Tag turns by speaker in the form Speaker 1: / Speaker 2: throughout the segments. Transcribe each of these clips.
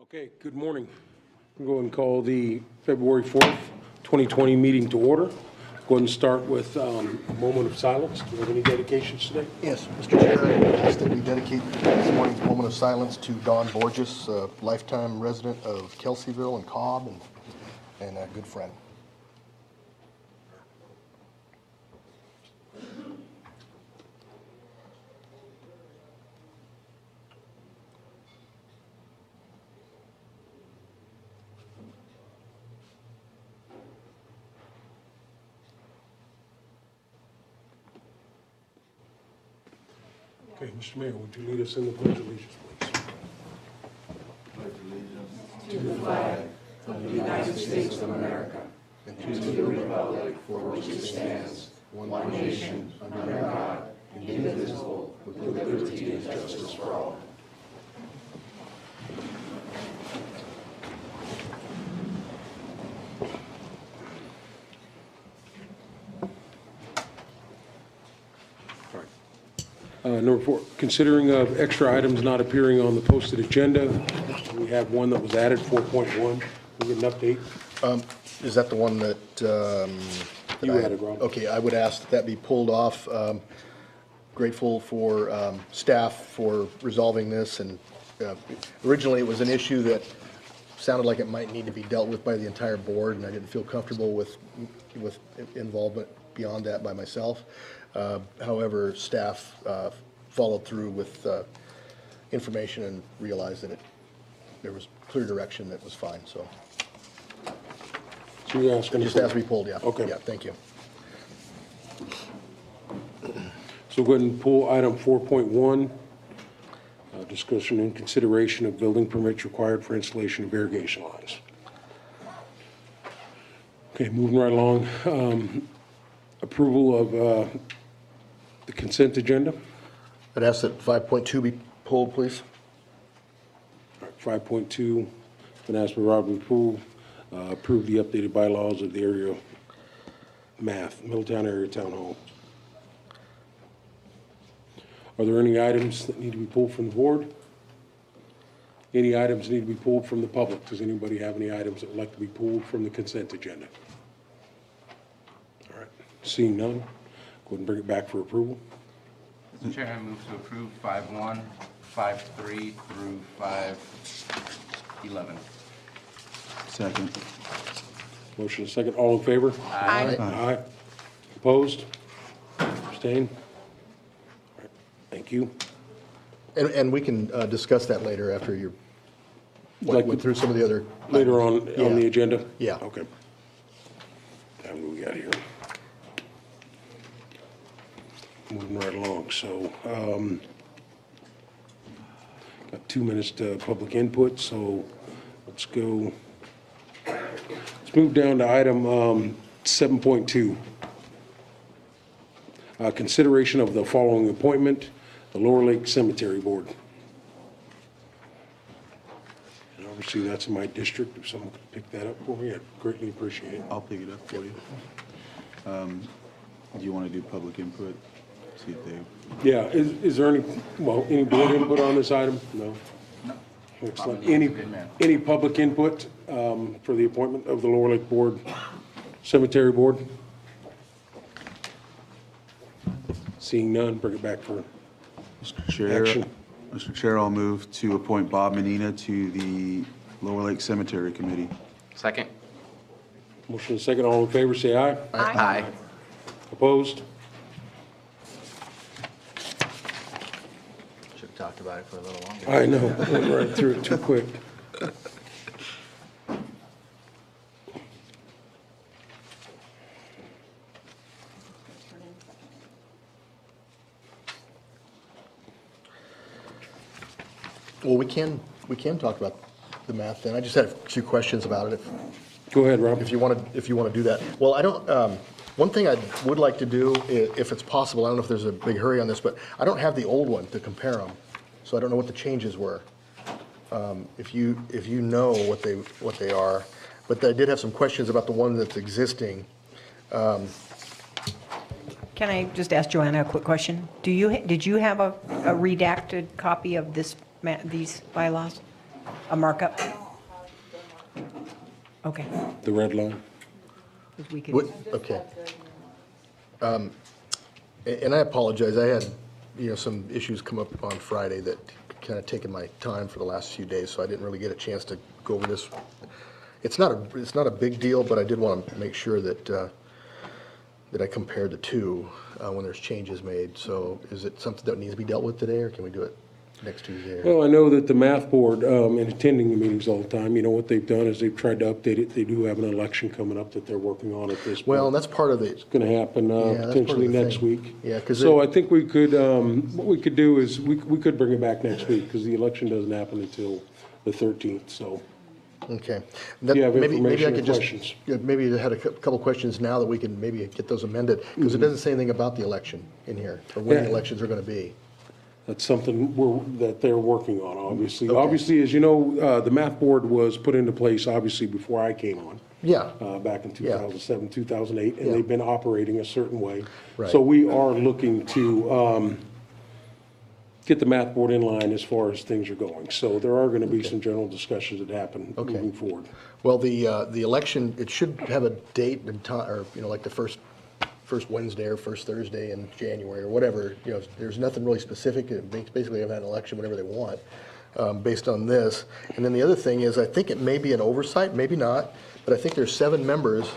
Speaker 1: Okay, good morning. We'll go ahead and call the February 4th, 2020 meeting to order. Go ahead and start with a moment of silence. Do we have any dedications today?
Speaker 2: Yes, Mr. Chair, I ask that we dedicate this morning's moment of silence to Don Borges, a lifetime resident of Kelseyville and Cobb, and a good friend.
Speaker 1: Okay, Mr. Mayor, would you lead us in the Pledge of Allegiance, please? Number 4, considering of extra items not appearing on the posted agenda, we have one that was added, 4.1. We get an update.
Speaker 2: Is that the one that?
Speaker 1: You added, Rob.
Speaker 2: Okay, I would ask that be pulled off. Grateful for staff for resolving this, and originally it was an issue that sounded like it might need to be dealt with by the entire board, and I didn't feel comfortable with involvement beyond that by myself. However, staff followed through with information and realized that there was clear direction that was fine, so.
Speaker 1: So you're asking?
Speaker 2: Just has to be pulled, yeah.
Speaker 1: Okay.
Speaker 2: Yeah, thank you.
Speaker 1: So go ahead and pull item 4.1, discussion and consideration of building permits required for installation of irrigation lines. Okay, moving right along. Approval of the consent agenda.
Speaker 2: I'd ask that 5.2 be pulled, please.
Speaker 1: All right, 5.2, been asked by Rob to approve the updated bylaws of the area Middletown Area Town Hall. Are there any items that need to be pulled from the board? Any items need to be pulled from the public? Does anybody have any items that would like to be pulled from the consent agenda? All right, seeing none, go ahead and bring it back for approval.
Speaker 3: Mr. Chair, I move to approve 5.1, 5.3 through 5.11.
Speaker 4: Second.
Speaker 1: Motion and second, all in favor?
Speaker 3: Aye.
Speaker 1: Aye. Opposed? Abstained? All right, thank you.
Speaker 2: And we can discuss that later after you
Speaker 1: Like
Speaker 2: went through some of the other.
Speaker 1: Later on the
Speaker 2: Yeah.
Speaker 1: agenda?
Speaker 2: Yeah.
Speaker 1: Okay. Now what we got here? Moving right along, so, got 2 minutes to public input, so let's go. Let's move down to item 7.2. Consideration of the following appointment, the Lower Lake Cemetery Board. And obviously, that's in my district. If someone could pick that up for me, I'd greatly appreciate it.
Speaker 4: I'll pick it up for you. Do you want to do public input? See if they,
Speaker 1: Yeah, is there any board input on this item? No? Excellent. Any public input for the appointment of the Lower Lake Board, Cemetery Board? Seeing none, bring it back for
Speaker 4: Mr. Chair.
Speaker 1: Action.
Speaker 4: Mr. Chair, I'll move to appoint Bob Menina to the Lower Lake Cemetery Committee.
Speaker 3: Second.
Speaker 1: motion and second. All in favor, say aye.
Speaker 3: Aye.
Speaker 1: Opposed?
Speaker 5: Should have talked about it for a little longer.
Speaker 1: I know, went right through it too quick.
Speaker 2: Well, we can talk about the math then. I just had a few questions about it,
Speaker 1: Go ahead, Rob.
Speaker 2: if you want to do that. Well, I don't, one thing I would like to do, if it's possible, I don't know if there's a big hurry on this, but I don't have the old one to compare them, so I don't know what the changes were. If you know what they are, but I did have some questions about the one that's existing.
Speaker 6: Can I just ask Joanna a quick question? Did you have a redacted copy of these bylaws? A markup? Okay.
Speaker 1: the red line.
Speaker 6: If we could-
Speaker 2: What, okay. And I apologize, I had, some issues come up on Friday that kind of taken my time for the last few days, so I didn't really get a chance to go over this. It's not a big deal, but I did want to make sure that, that I compared the two when there's changes made. So is it something that needs to be dealt with today, or can we do it next Tuesday?
Speaker 1: Well, I know that the math board, in attending the meetings all the time, what they've done is they've tried to update it. They do have an election coming up that they're working on at this point.
Speaker 2: Well, and that's part of the,
Speaker 1: It's going to happen
Speaker 2: that's part of
Speaker 1: potentially
Speaker 2: the
Speaker 1: next
Speaker 2: thing.
Speaker 1: week.
Speaker 2: Yeah, 'cause
Speaker 1: So
Speaker 2: they-
Speaker 1: I think we could, what we could do is, we could bring it back next week, because the election doesn't happen until the 13th, so.
Speaker 2: okay.
Speaker 1: you have
Speaker 2: Maybe I
Speaker 1: information or
Speaker 2: could just,
Speaker 1: questions?
Speaker 2: maybe I had a couple questions now that we can maybe get those amended, because it doesn't say anything about the election in here, or when the
Speaker 1: Yeah.
Speaker 2: elections are going to be.
Speaker 1: That's something that they're working on, obviously.
Speaker 2: Okay.
Speaker 1: Obviously, as you know, the math board was put into place, obviously, before I came on.
Speaker 2: Yeah.
Speaker 1: Back in
Speaker 2: Yeah.
Speaker 1: 2007, 2008, and
Speaker 2: Yeah.
Speaker 1: they've been operating a certain way.
Speaker 2: Right.
Speaker 1: So we are looking to get the math board in line as far as things are going. So there are going to be some general discussions that happen
Speaker 2: Okay.
Speaker 1: moving forward.
Speaker 2: Well, the election, it should have a date and time, or, like the first Wednesday or first Thursday in January, or whatever. There's nothing really specific. It basically have an election whenever they want, based on this. And then the other thing is, I think it may be an oversight, maybe not, but I think there's 7 members,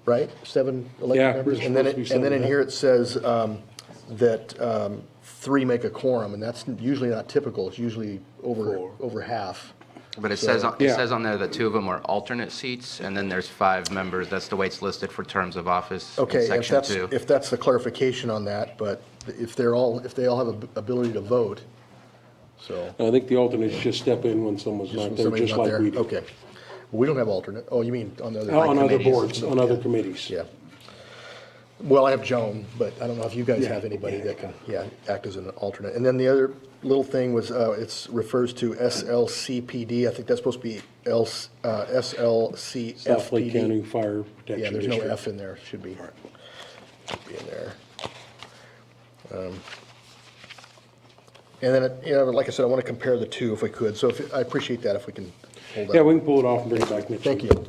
Speaker 2: right? 7
Speaker 1: Yeah,
Speaker 2: elected members.
Speaker 1: there's
Speaker 2: And then,
Speaker 1: supposed to be
Speaker 2: and then in
Speaker 1: 7,
Speaker 2: here it says that 3 make a quorum, and that's usually not typical. It's usually over half.
Speaker 3: But it
Speaker 2: So-
Speaker 3: says, it
Speaker 1: Yeah.
Speaker 3: says on there that 2 of them are alternate seats, and then there's 5 members. That's the way it's listed for terms of office in
Speaker 2: Okay,
Speaker 3: section 2.
Speaker 2: if that's the clarification on that, but if they all have a ability to vote, so.
Speaker 1: And I think the alternates just step in when someone's not there,
Speaker 2: somebody's
Speaker 1: just
Speaker 2: not
Speaker 1: like
Speaker 2: there.
Speaker 1: we do.
Speaker 2: Okay. We don't have alternate. Oh, you mean on the other?
Speaker 1: On other
Speaker 3: committees.
Speaker 1: boards, on other committees.
Speaker 2: Yeah. Well, I have Joan, but I don't know if you guys
Speaker 1: Yeah.
Speaker 2: have anybody that can, act as an alternate. And then the other little thing was, it refers to SLCPD. I think that's supposed to be SLCFPD.
Speaker 1: South Lake County Fire Protection
Speaker 2: Yeah, there's no
Speaker 1: District.
Speaker 2: F in there. Should be. Should be in there. And then, like I said, I want to compare the two if we could. So I appreciate that if we can hold that.
Speaker 1: Yeah, we can pull it off and bring it back next week.
Speaker 2: Thank you.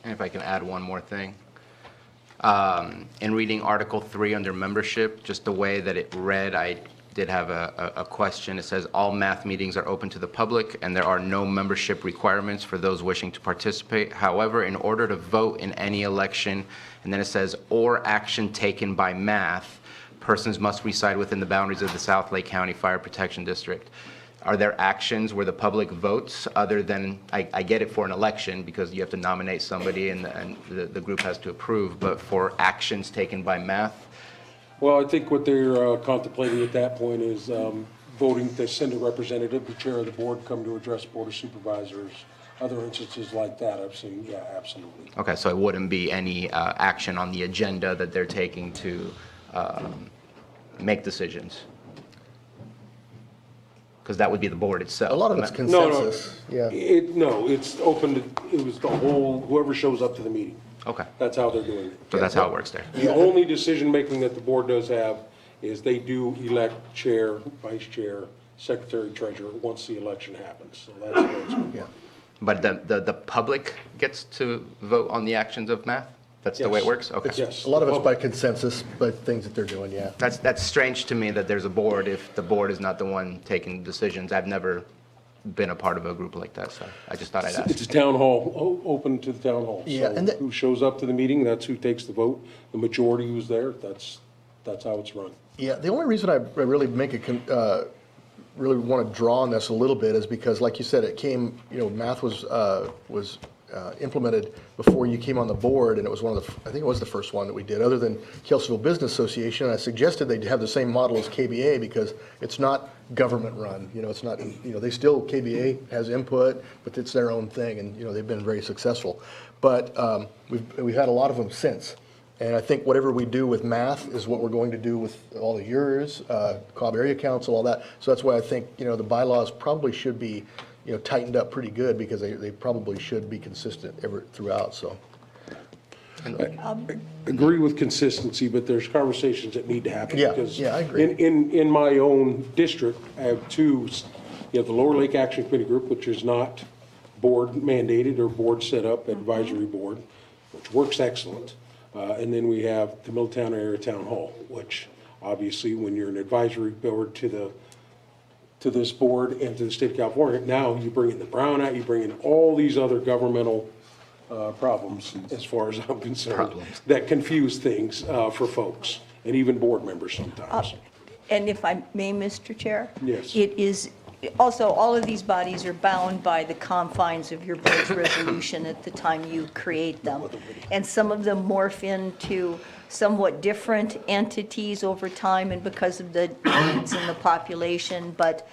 Speaker 3: And if I can add one more thing. In reading Article 3 under membership, just the way that it read, I did have a question. It says, "All math meetings are open to the public, and there are no membership requirements for those wishing to participate. However, in order to vote in any election," and then it says, "or action taken by math, persons must reside within the boundaries of the South Lake County Fire Protection District." Are there actions where the public votes other than, I get it for an election because you have to nominate somebody and the group has to approve, but for actions taken by math?
Speaker 1: Well, I think what they're contemplating at that point is voting to send a representative, the chair of the board, come to address Board of Supervisors. Other instances like that, I've seen, yeah, absolutely.
Speaker 3: Okay, so it wouldn't be any action on the agenda that they're taking to make decisions? Because that would be the board itself.
Speaker 2: A lot of it's
Speaker 1: No, no.
Speaker 2: consensus. Yeah.
Speaker 1: No, it's open to, it was the whole, whoever shows up to the meeting.
Speaker 3: Okay,
Speaker 1: That's how they're doing it.
Speaker 3: so that's how it works there.
Speaker 1: The only decision-making that the board does have is they do elect chair, vice chair, secretary, treasurer, once the election happens. So that's how it's going to work.
Speaker 3: But the public gets to vote on the actions of math? That's the way it
Speaker 1: Yes.
Speaker 3: works? Okay.
Speaker 1: Yes.
Speaker 2: A lot of it's by consensus, by things that they're doing, yeah.
Speaker 3: That's strange to me that there's a board if the board is not the one taking decisions. I've never been a part of a group like that, so I just thought I'd ask.
Speaker 1: It's a town hall, open to the town hall.
Speaker 2: Yeah,
Speaker 1: So
Speaker 2: and
Speaker 1: who shows up to the meeting, that's who takes the vote. The majority who's there, that's how it's run.
Speaker 2: Yeah, the only reason I really really want to draw on this a little bit is because, like you said, it came, math was implemented before you came on the board, and it was I think it was the first one that we did, other than Kelseyville Business Association. I suggested they have the same model as KBA because it's not government run. It's not, they still, KBA has input, but it's their own thing, and, they've been very successful. But we've had a lot of them since. And I think whatever we do with math is what we're going to do with all of yours, Cobb Area Council, all that. So that's why I think, the bylaws probably should be, tightened up pretty good because they probably should be consistent throughout, so.
Speaker 1: Agree with consistency, but there's conversations that need to happen.
Speaker 2: Yeah,
Speaker 1: because
Speaker 2: yeah, I agree.
Speaker 1: In my own district, I have two You have the Lower Lake Action Committee Group, which is not board mandated or board set up, advisory board, which works excellent. And then we have the Middletown Area Town Hall, which obviously when you're an advisory board to this board and to the state of California, now you bring in the Brown Act, you bring in all these other governmental problems, as far as I'm concerned, that confuse things for folks, and even board members sometimes.
Speaker 7: And if I may, Mr. Chair?
Speaker 1: Yes.
Speaker 7: It is, also, all of these bodies are bound by the confines of your board's resolution at the time you create them. And some of them morph into somewhat different entities over time and because of the needs in the population. But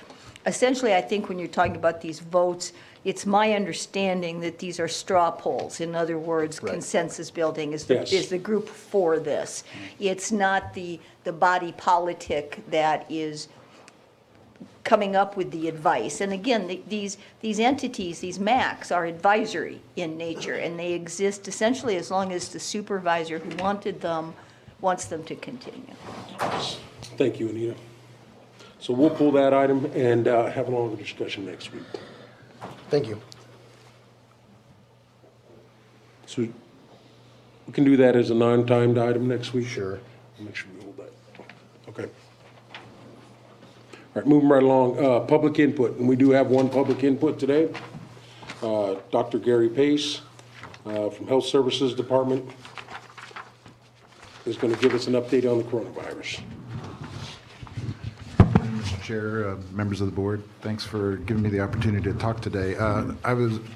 Speaker 7: essentially, I think when you're talking about these votes, it's my understanding that these are straw polls. In other words,
Speaker 2: Right.
Speaker 7: consensus building is
Speaker 1: Yes.
Speaker 7: the group for this. It's not the body politic that is coming up with the advice. And again, these entities, these MACs, are advisory in nature, and they exist essentially as long as the supervisor who wanted them wants them to continue.
Speaker 1: Thank you, Anita. So we'll pull that item and have a longer discussion next week.
Speaker 2: Thank you.
Speaker 1: So we can do that as a non-timed item next week?
Speaker 2: Sure.
Speaker 1: Make sure we hold that. Okay. All right, moving right along, public input, and we do have one public input today. Dr. Gary Pace from Health Services Department is going to give us an update on the coronavirus.
Speaker 8: Mr. Chair, members of the board, thanks for giving me the opportunity to talk today.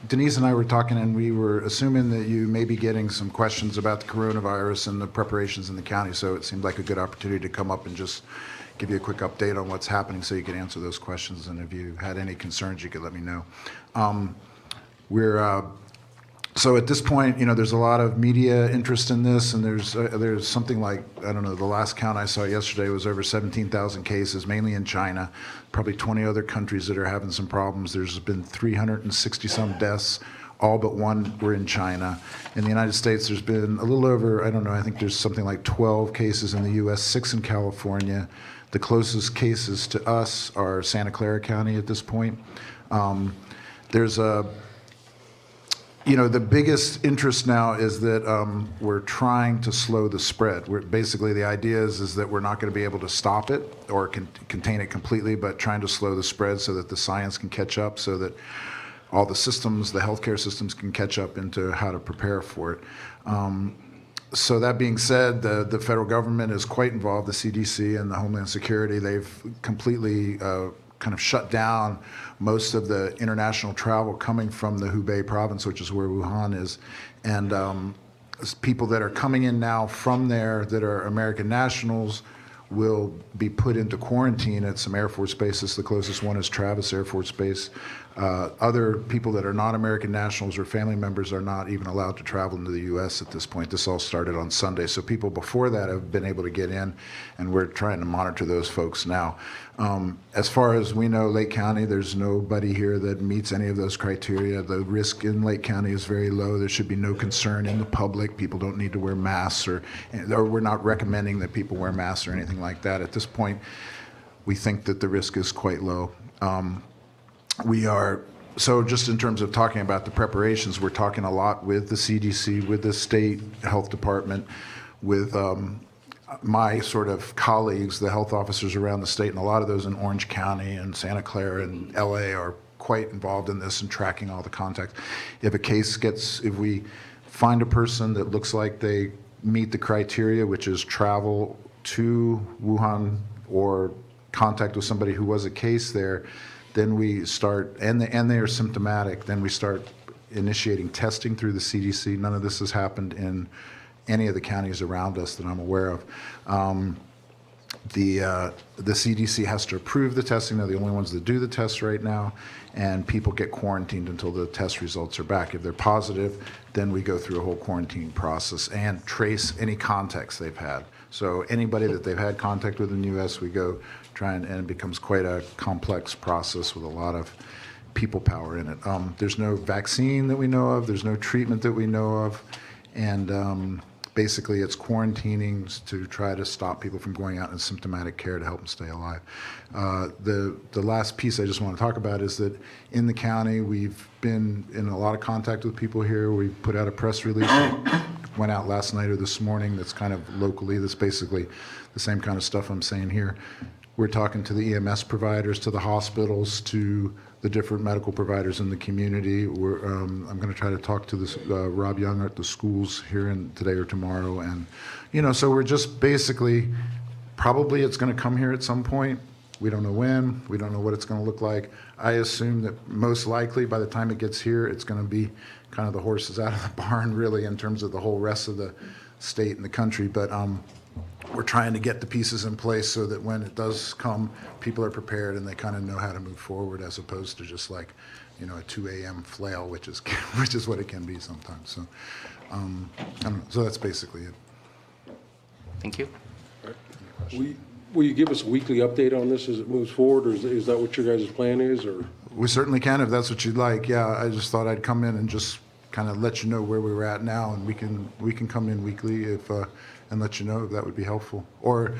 Speaker 8: Denise and I were talking, and we were assuming that you may be getting some questions about the coronavirus and the preparations in the county, so it seemed like a good opportunity to come up and just give you a quick update on what's happening so you could answer those questions, and if you had any concerns, you could let me know. So at this point, there's a lot of media interest in this, and there's something like, I don't know, the last count I saw yesterday was over 17,000 cases, mainly in China, probably 20 other countries that are having some problems. There's been 360-some deaths, all but one were in China. In the United States, there's been a little over, I don't know, I think there's something like 12 cases in the U.S., 6 in California. The closest cases to us are Santa Clara County at this point. The biggest interest now is that we're trying to slow the spread. Basically, the idea is that we're not going to be able to stop it or contain it completely, but trying to slow the spread so that the science can catch up, so that all the systems, the healthcare systems, can catch up into how to prepare for it. So that being said, the federal government is quite involved, the CDC and the Homeland Security. They've completely kind of shut down most of the international travel coming from the Hubei province, which is where Wuhan is. And people that are coming in now from there that are American nationals will be put into quarantine at some Air Force bases. The closest one is Travis Air Force Base. Other people that are not American nationals or family members are not even allowed to travel into the U.S. at this point. This all started on Sunday. So people before that have been able to get in, and we're trying to monitor those folks now. As far as we know, Lake County, there's nobody here that meets any of those criteria. The risk in Lake County is very low. There should be no concern in the public. People don't need to wear masks, or we're not recommending that people wear masks or anything like that. At this point, we think that the risk is quite low. So just in terms of talking about the preparations, we're talking a lot with the CDC, with the state health department, with my sort of colleagues, the health officers around the state, and a lot of those in Orange County and Santa Clara and LA are quite involved in this and tracking all the contacts. If we find a person that looks like they meet the criteria, which is travel to Wuhan or contact with somebody who was a case there, then we start, and they are symptomatic, then we start initiating testing through the CDC. None of this has happened in any of the counties around us that I'm aware of. The CDC has to approve the testing. They're the only ones that do the tests right now, and people get quarantined until the test results are back. If they're positive, then we go through a whole quarantine process and trace any contacts they've had. So anybody that they've had contact with in the U.S., we go and it becomes quite a complex process with a lot of people power in it. There's no vaccine that we know of. There's no treatment that we know of. And basically it's quarantining to try to stop people from going out in symptomatic care to help them stay alive. The last piece I just want to talk about is that in the county, we've been in a lot of contact with people here. We put out a press release that went out last night or this morning that's kind of locally, that's basically the same kind of stuff I'm saying here. We're talking to the EMS providers, to the hospitals, to the different medical providers in the community. I'm going to try to talk to this Rob Young at the schools here today or tomorrow, and so we're just basically, probably it's going to come here at some point. We don't know when. We don't know what it's going to look like. I assume that most likely by the time it gets here, it's going to be kind of the horses out of the barn, really, in terms of the whole rest of the state and the country. But we're trying to get the pieces in place so that when it does come, people are prepared and they kind of know how to move forward, as opposed to just like, a 2 a.m. flail, which is what it can be sometimes. So, I don't know. So that's basically it.
Speaker 3: Thank you.
Speaker 1: Will you give us a weekly update on this as it moves forward, or is that what your guys' plan is, or?
Speaker 8: We certainly can, if that's what you'd like. Yeah, I just thought I'd come in and just kind of let you know where we were at now, and we can come in weekly if and let you know if that would be helpful. Or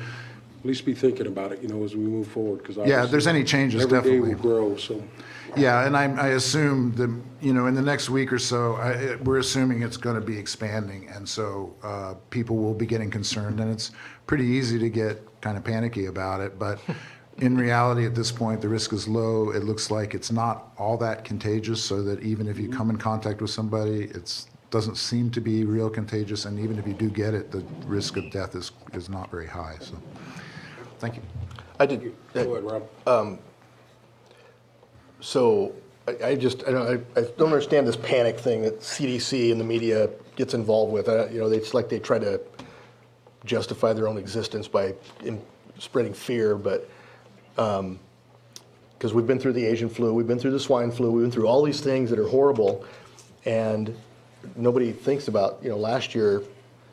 Speaker 1: At least be thinking about it, as we move forward, because
Speaker 8: yeah, if there's any changes, definitely.
Speaker 1: Every day will grow, so.
Speaker 8: Yeah, and I assume that, in the next week or so, we're assuming it's going to be expanding, and so people will be getting concerned, and it's pretty easy to get kind of panicky about it, but in reality, at this point, the risk is low. It looks like it's not all that contagious, so that even if you come in contact with somebody, it doesn't seem to be real contagious, and even if you do get it, the risk of death is not very high, so, thank you.
Speaker 2: I did.
Speaker 1: Go ahead, Rob.
Speaker 2: So I don't understand this panic thing that CDC and the media gets involved with. It's like they try to justify their own existence by spreading fear, but because we've been through the Asian flu, we've been through the swine flu, we've been through all these things that are horrible, and nobody thinks about, last year,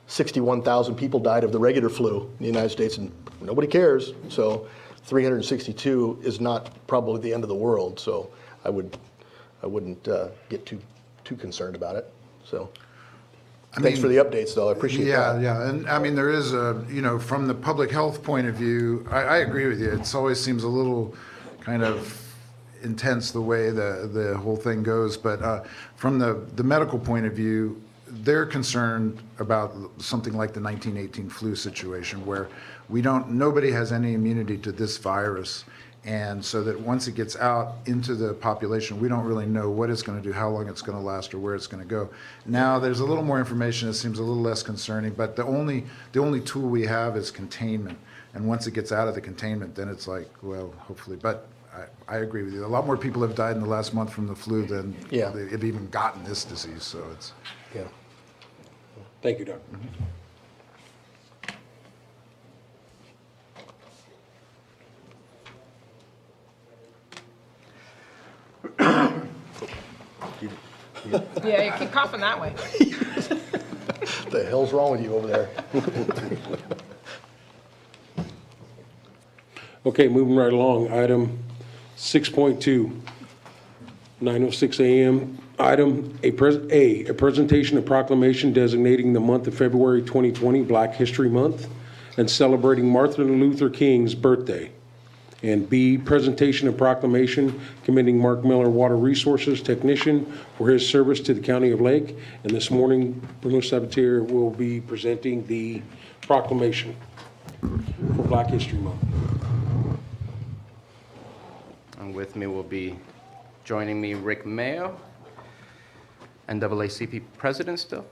Speaker 2: 61,000 people died of the regular flu in the United States, and nobody cares. So 362 is not probably the end of the world. So I wouldn't get too concerned about it. So thanks for the updates, though. I appreciate that.
Speaker 8: Yeah, and I mean, there is from the public health point of view, I agree with you. It always seems a little kind of intense the way the whole thing goes, but from the medical point of view, they're concerned about something like the 1918 flu situation, where nobody has any immunity to this virus, and so that once it gets out into the population, we don't really know what it's going to do, how long it's going to last, or where it's going to go. Now, there's a little more information that seems a little less concerning, but the only tool we have is containment, and once it gets out of the containment, then it's like, well, hopefully, but I agree with you. A lot more people have died in the last month from the flu than have even gotten this disease, so it's...
Speaker 2: Yeah.
Speaker 1: Thank you, Doc.
Speaker 9: Yeah, you keep coughing that way.
Speaker 2: What the hell's wrong with you over there?
Speaker 1: Okay, moving right along. Item 6.2, 9:06 a.m. Item A, a presentation of proclamation designating the month of February 2020 Black History Month and celebrating Martin Luther King's birthday. And B, presentation of proclamation commending Mark Miller, Water Resources Technician, for his service to the County of Lake. And this morning, Bruno Sabatier will be presenting the proclamation for Black History Month.
Speaker 3: And with me will be joining me Rick Mayo, NAACP president still?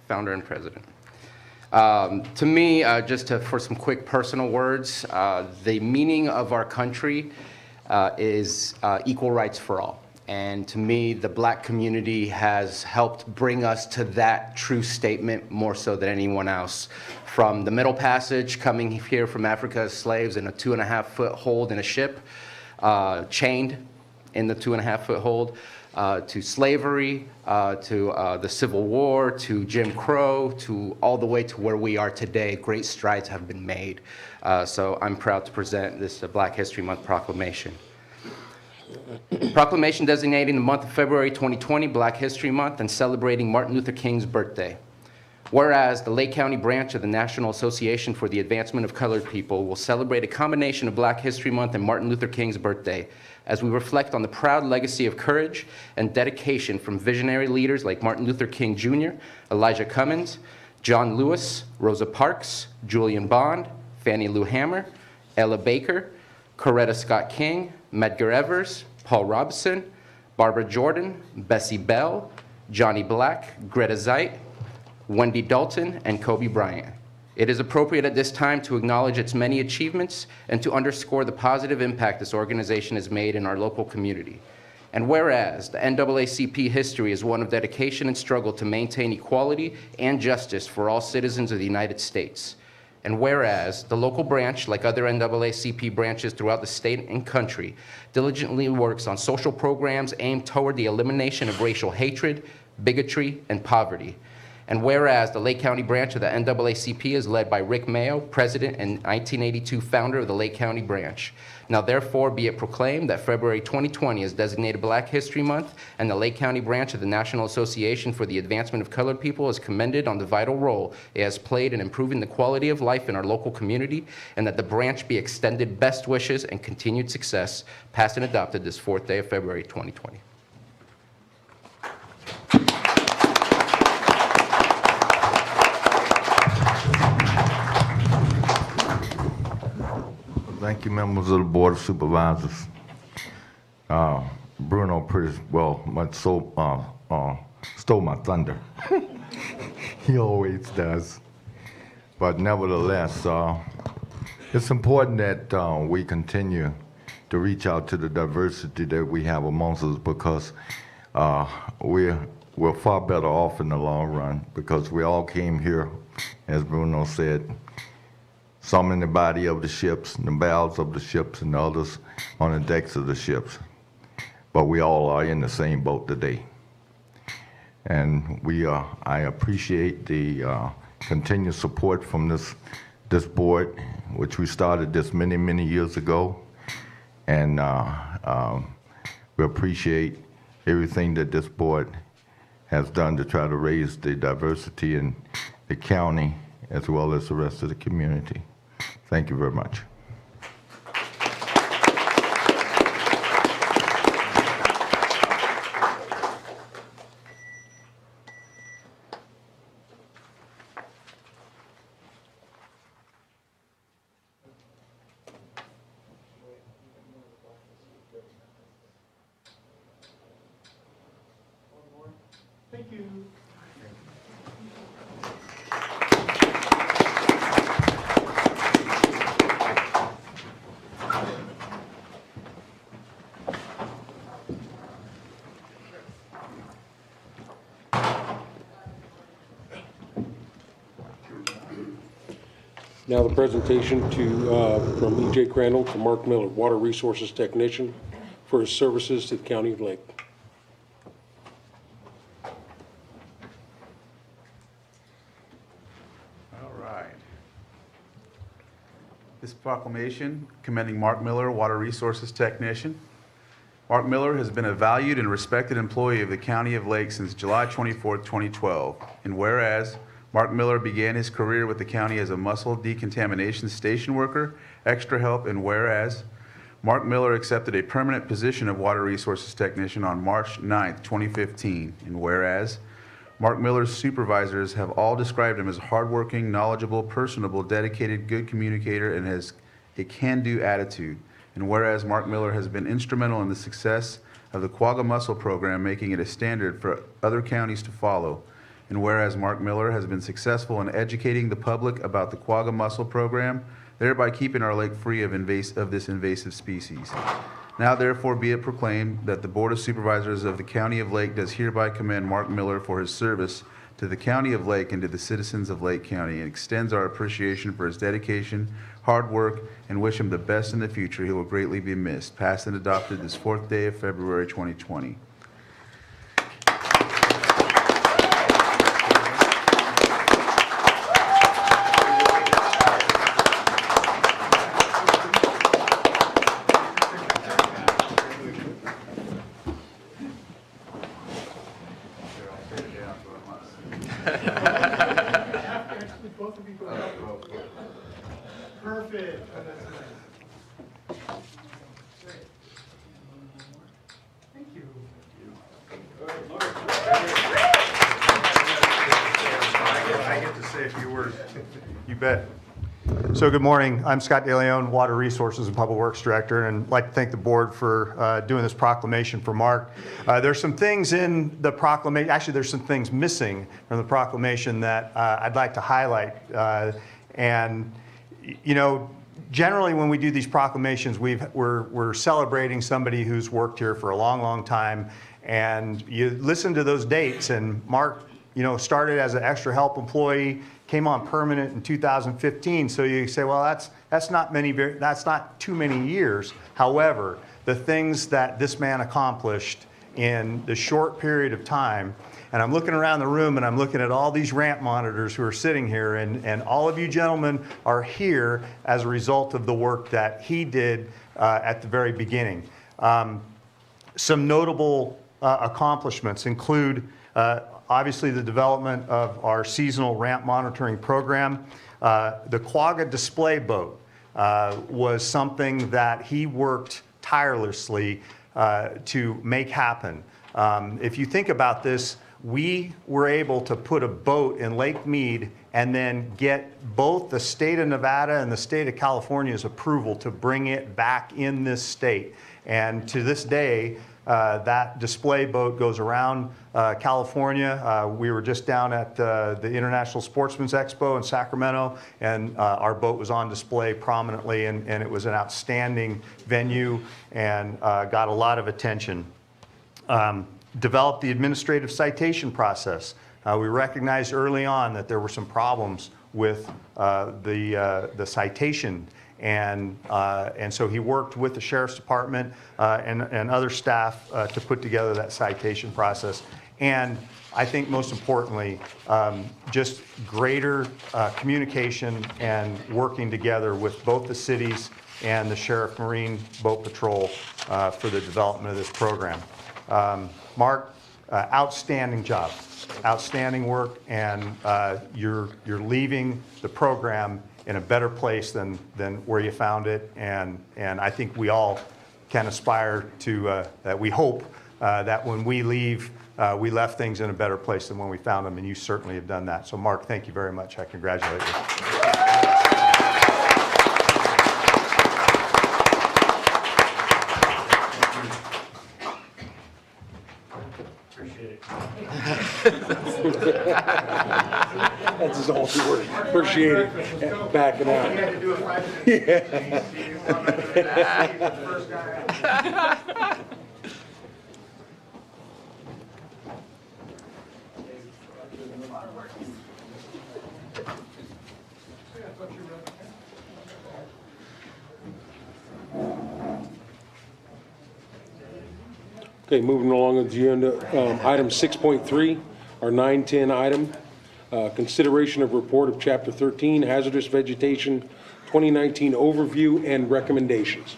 Speaker 3: Founder and president. To me, for some quick personal words, the meaning of our country is equal rights for all. And to me, the black community has helped bring us to that true statement more so than anyone else. From the Middle Passage, coming here from Africa as slaves in a 2.5-foot hold in a ship, chained in the 2.5-foot hold, to slavery, to the Civil War, to Jim Crow, to all the way to where we are today. Great strides have been made. So I'm proud to present this Black History Month proclamation. Proclamation designating the month of February 2020 Black History Month and celebrating Martin Luther King's birthday. Whereas the Lake County branch of the National Association for the Advancement of Colored People will celebrate a combination of Black History Month and Martin Luther King's birthday as we reflect on the proud legacy of courage and dedication from visionary leaders like Martin Luther King Jr., Elijah Cummings, John Lewis, Rosa Parks, Julian Bond, Fannie Lou Hamer, Ella Baker, Coretta Scott King, Medgar Evers, Paul Robeson, Barbara Jordan, Bessie Bell, Johnny Black, Greta Zeit, Wendy Dalton, and Kobe Bryant. It is appropriate at this time to acknowledge its many achievements and to underscore the positive impact this organization has made in our local community. And whereas the NAACP history is one of dedication and struggle to maintain equality and justice for all citizens of the United States. And whereas the local branch, like other NAACP branches throughout the state and country, diligently works on social programs aimed toward the elimination of racial hatred, bigotry, and poverty. And whereas the Lake County branch of the NAACP is led by Rick Mayo, president and 1982 founder of the Lake County branch. Now therefore be it proclaimed that February 2020 is designated Black History Month, and the Lake County branch of the National Association for the Advancement of Colored People is commended on the vital role it has played in improving the quality of life in our local community, and that the branch be extended best wishes and continued success, passed and adopted this 4th day of February 2020.
Speaker 9: Thank you, members of the Board of Supervisors. Bruno pretty well stole my thunder. He always does. But nevertheless, it's important that we continue to reach out to the diversity that we have amongst us, because we're far better off in the long run, because we all came here, as Bruno said, some in the body of the ships, in the bows of the ships, and others on the decks of the ships. But we all are in the same boat today. And I appreciate the continued support from this board, which we started this many, many years ago. And we appreciate everything that this board has done to try to raise the diversity in the county as well as the rest of the community. Thank you very much.
Speaker 1: Now the presentation from E.J. Crandall to Mark Miller, Water Resources Technician, for his services to the County of Lake.
Speaker 4: All right. This proclamation commending Mark Miller, Water Resources Technician. Mark Miller has been a valued and respected employee of the County of Lake since July 24, 2012. And whereas Mark Miller began his career with the county as a mussel decontamination station worker, extra help, and whereas Mark Miller accepted a permanent position of Water Resources Technician on March 9, 2015. And whereas Mark Miller's supervisors have all described him as hardworking, knowledgeable, personable, dedicated, good communicator, and has a can-do attitude. And whereas Mark Miller has been instrumental in the success of the Quagga Mussel Program, making it a standard for other counties to follow. And whereas Mark Miller has been successful in educating the public about the Quagga Mussel Program, thereby keeping our lake free of this invasive species. Now therefore be it proclaimed that the Board of Supervisors of the County of Lake does hereby commend Mark Miller for his service to the County of Lake and to the citizens of Lake County, and extends our appreciation for his dedication, hard work, and wish him the best in the future. He will greatly be missed. Passed and adopted this 4th day of February 2020.
Speaker 10: bet. So good morning. I'm Scott DeLeon, Water Resources and Public Works Director, and I'd like to thank the board for doing this proclamation for Mark. There's some things in the proclamation, actually there's some things missing from the proclamation that I'd like to highlight. And you know, generally when we do these proclamations, we're celebrating somebody who's worked here for a long, long time. And you listen to those dates, and Mark, you know, started as an extra help employee, came on permanent in 2015. So you say, well, that's not too many years. However, the things that this man accomplished in the short period of time, and I'm looking around the room and I'm looking at all these ramp monitors who are sitting here, and all of you gentlemen are here as a result of the work that he did at the very beginning. Some notable accomplishments include obviously the development of our seasonal ramp monitoring program. The Quagga display boat was something that he worked tirelessly to make happen. If you think about this, we were able to put a boat in Lake Mead and then get both the state of Nevada and the state of California's approval to bring it back in this state. And to this day, that display boat goes around California. We were just down at the International Sportsman's Expo in Sacramento, and our boat was on display prominently, and it was an outstanding venue and got a lot of attention. Developed the administrative citation process. We recognized early on that there were some problems with the citation. And so he worked with the Sheriff's Department and other staff to put together that citation process. And I think most importantly, just greater communication and working together with both the cities and the Sheriff Marine Boat Patrol for the development of this program. Mark, outstanding job, outstanding work, and you're leaving the program in a better place than where you found it, and I think we all can aspire to that. We hope that when we leave, we left things in a better place than when we found them, and you certainly have done that. So Mark, thank you very much. I congratulate you.
Speaker 1: That's his only word. Appreciate it. Backing out. Okay, moving along the agenda, item 6.3, our 910 item, consideration of report of Chapter 13, Hazardous Vegetation 2019 Overview and Recommendations.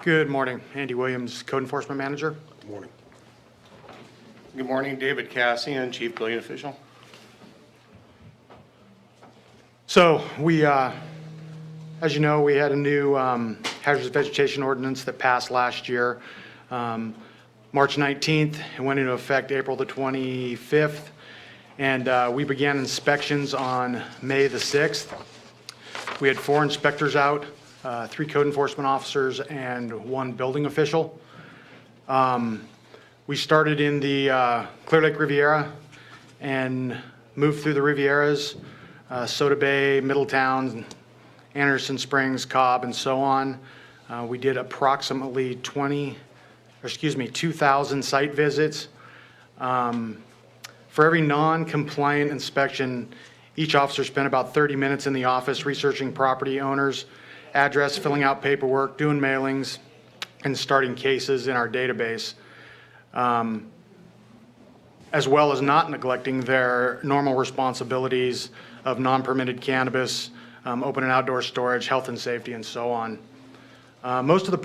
Speaker 11: Good morning. Andy Williams, Code Enforcement Manager.
Speaker 1: Good morning.
Speaker 12: Good morning, David Cassian, Chief Building Official.
Speaker 11: So we, as you know, we had a new hazardous vegetation ordinance that passed last year. March 19th, it went into effect April the 25th, and we began inspections on May the 6th. We had 4 inspectors out, 3 code enforcement officers, and 1 building official. We started in the Clear Lake Riviera and moved through the Rivieras, Soda Bay, Middletown, Anderson Springs, Cobb, and so on. We did approximately 2,000 site visits. For every non-compliant inspection, each officer spent about 30 minutes in the office researching property owners' address, filling out paperwork, doing mailings, and starting cases in our database, as well as not neglecting their normal responsibilities of non-permitted cannabis, open and outdoor storage, health and safety, and so on. Most of the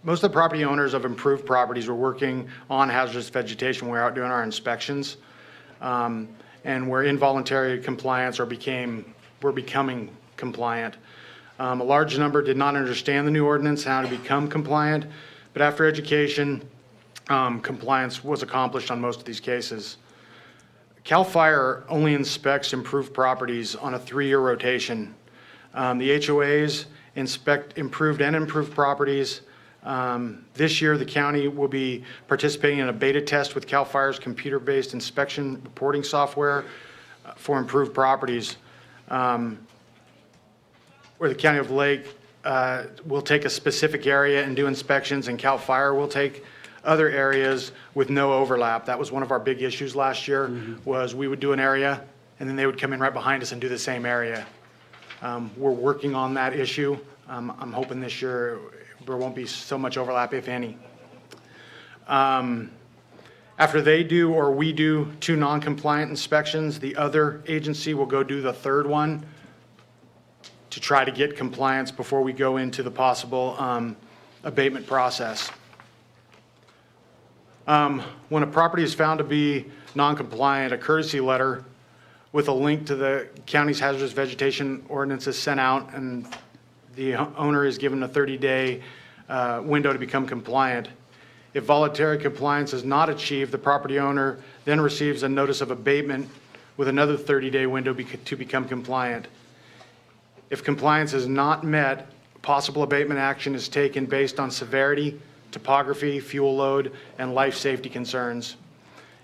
Speaker 11: most of the property owners of improved properties were working on hazardous vegetation when we were out doing our inspections. And were involuntary compliance or were becoming compliant. A large number did not understand the new ordinance, how to become compliant, but after education, compliance was accomplished on most of these cases. CAL FIRE only inspects improved properties on a 3-year rotation. The HOAs inspect improved and improved properties. This year, the county will be participating in a beta test with CAL FIRE's computer-based inspection reporting software for improved properties, where the County of Lake will take a specific area and do inspections, and CAL FIRE will take other areas with no overlap. That was one of our big issues last year, was we would do an area, and then they would come in right behind us and do the same area. We're working on that issue. I'm hoping this year there won't be so much overlap, if any. After they do or we do 2 non-compliant inspections, the other agency will go do the 3rd one to try to get compliance before we go into the possible abatement process. When a property is found to be non-compliant, a courtesy letter with a link to the county's hazardous vegetation ordinance is sent out, and the owner is given a 30-day window to become compliant. If voluntary compliance is not achieved, the property owner then receives a notice of abatement with another 30-day window to become compliant. If compliance is not met, possible abatement action is taken based on severity, topography, fuel load, and life safety concerns.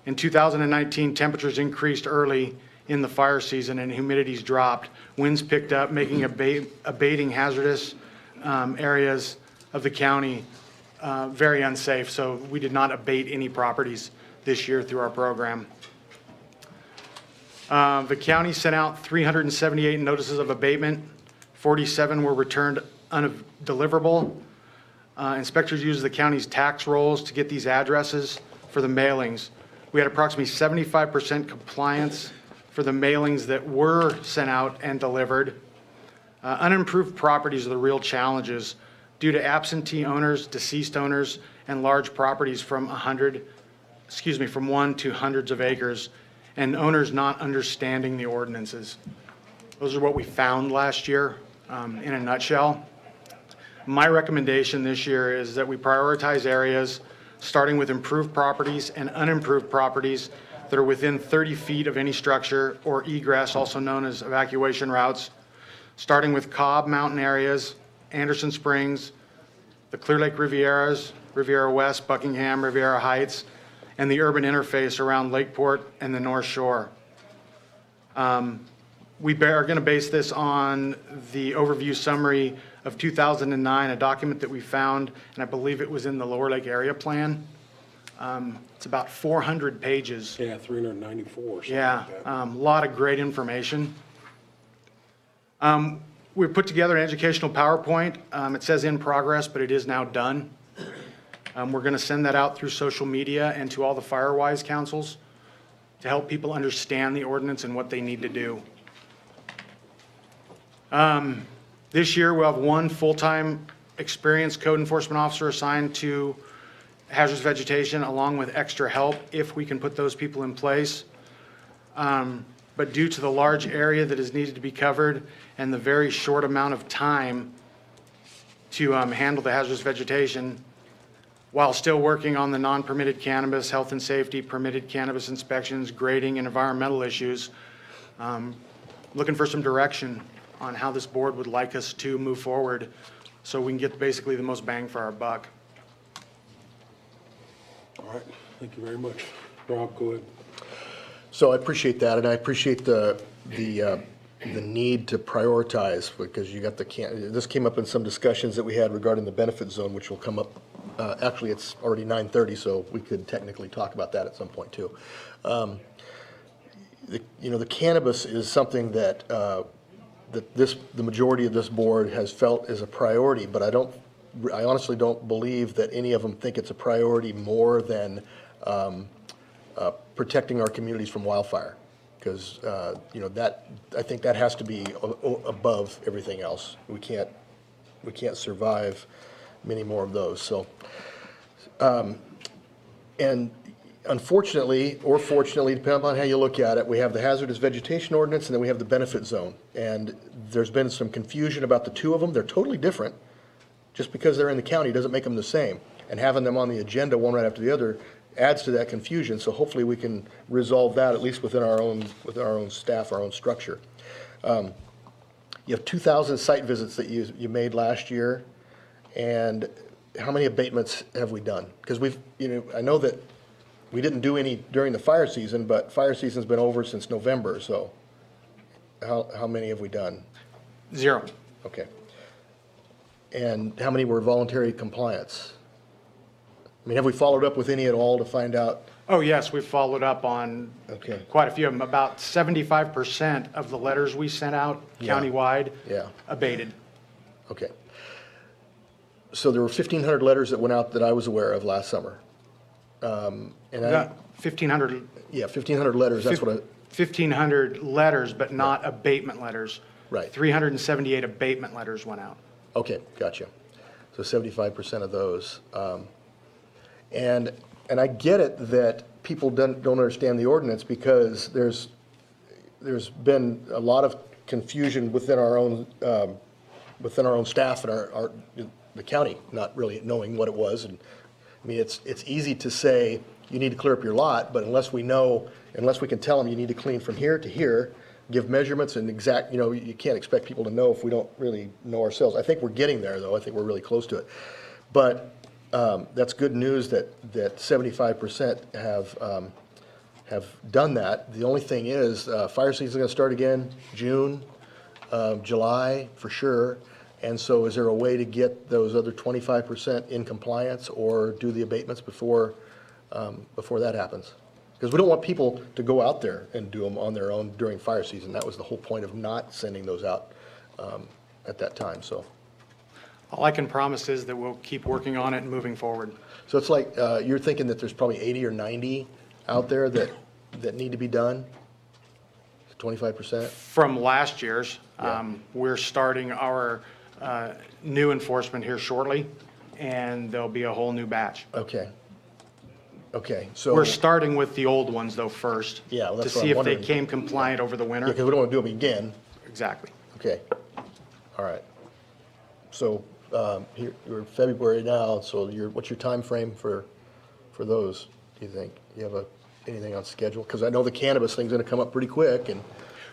Speaker 11: In 2019, temperatures increased early in the fire season and humidities dropped. Winds picked up, making abating hazardous areas of the county very unsafe. So we did not abate any properties this year through our program. The county sent out 378 notices of abatement. 47 were returned undeliverable. Inspectors used the county's tax rolls to get these addresses for the mailings. We had approximately 75% compliance for the mailings that were sent out and delivered. Unimproved properties are the real challenges due to absentee owners, deceased owners, and large properties from 1 to hundreds of acres, and owners not understanding the ordinances. Those are what we found last year in a nutshell. My recommendation this year is that we prioritize areas starting with improved properties and unimproved properties that are within 30 feet of any structure or egress, also known as evacuation routes, starting with Cobb Mountain areas, Anderson Springs, the Clear Lake Rivieras, Riviera West, Buckingham, Riviera Heights, and the urban interface around Lakeport and the North Shore. We are going to base this on the overview summary of 2009, a document that we found, and I believe it was in the Lower Lake Area Plan. It's about 400 pages.
Speaker 1: Yeah, 394.
Speaker 11: Yeah, a lot of great information. We put together an educational PowerPoint. It says in progress, but it is now done. We're going to send that out through social media and to all the Firewise councils to help people understand the ordinance and what they need to do. This year, we'll have 1 full-time experienced code enforcement officer assigned to hazardous vegetation, along with extra help if we can put those people in place. But due to the large area that is needed to be covered and the very short amount of time to handle the hazardous vegetation, while still working on the non-permitted cannabis, health and safety, permitted cannabis inspections, grading, and environmental issues, looking for some direction on how this board would like us to move forward so we can get basically the most bang for our buck.
Speaker 1: All right, thank you very much. Rob, go ahead.
Speaker 2: So I appreciate that, and I appreciate the need to prioritize, because you got this came up in some discussions that we had regarding the benefit zone, which will come up. Actually, it's already 9:30, so we could technically talk about that at some point too. The cannabis is something that the majority of this board has felt is a priority, but I honestly don't believe that any of them think it's a priority more than protecting our communities from wildfire, because that, I think that has to be above everything else. We can't survive many more of those, so. And unfortunately, or fortunately, depending upon how you look at it, we have the hazardous vegetation ordinance and then we have the benefit zone. And there's been some confusion about the two of them. They're totally different. Just because they're in the county doesn't make them the same. And having them on the agenda, one right after the other, adds to that confusion. So hopefully we can resolve that, at least within our own staff, our own structure. You have 2,000 site visits that you made last year. And how many abatements have we done? Because I know that we didn't do any during the fire season, but fire season's been over since November, so how many have we done?
Speaker 11: 0.
Speaker 2: Okay. And how many were voluntary compliance? I mean, have we followed up with any at all to find out?
Speaker 11: Oh, yes, we've followed up on
Speaker 2: Okay.
Speaker 11: quite a few of them. About 75% of the letters we sent out
Speaker 2: Yeah.
Speaker 11: countywide
Speaker 2: Yeah.
Speaker 11: abated.
Speaker 2: Okay. So there were 1,500 letters that went out that I was aware of last summer. And I,
Speaker 11: That 1,500,
Speaker 2: yeah, 1,500 letters, that's what I,
Speaker 11: 1,500 letters, but not abatement letters.
Speaker 2: Right.
Speaker 11: 378 abatement letters went out.
Speaker 2: okay, gotcha. So 75% of those. And I get it that people don't understand the ordinance because there's been a lot of confusion within our own staff and the county not really knowing what it was. And I mean, it's easy to say you need to clear up your lot, but unless we can tell them you need to clean from here to here, give measurements and exact, you can't expect people to know if we don't really know ourselves. I think we're getting there though. I think we're really close to it. But that's good news that 75% have done that. The only thing is, fire season's gonna start again, June, July, for sure. And so is there a way to get those other 25% in compliance or do the abatements before that happens? Because we don't want people to go out there and do them on their own during fire season. That was the whole point of not sending those out at that time, so.
Speaker 11: All I can promise is that we'll keep working on it and moving forward.
Speaker 2: So it's like, you're thinking that there's probably 80 or 90 out there that need to be done? 25%?
Speaker 11: From last year's,
Speaker 2: Yeah.
Speaker 11: we're starting our new enforcement here shortly, and there'll be a whole new batch.
Speaker 2: Okay. Okay, so.
Speaker 11: We're starting with the old ones though first.
Speaker 2: Yeah, well,
Speaker 11: to
Speaker 2: that's what
Speaker 11: see
Speaker 2: I'm
Speaker 11: if they
Speaker 2: wondering.
Speaker 11: came compliant over the
Speaker 2: Yeah,
Speaker 11: winter.
Speaker 2: because we don't want to do them again.
Speaker 11: Exactly.
Speaker 2: Okay. All right. So, you're February now, so what's your time frame for those, do you think? You have anything on schedule? Because I know the cannabis thing's gonna come up pretty quick and,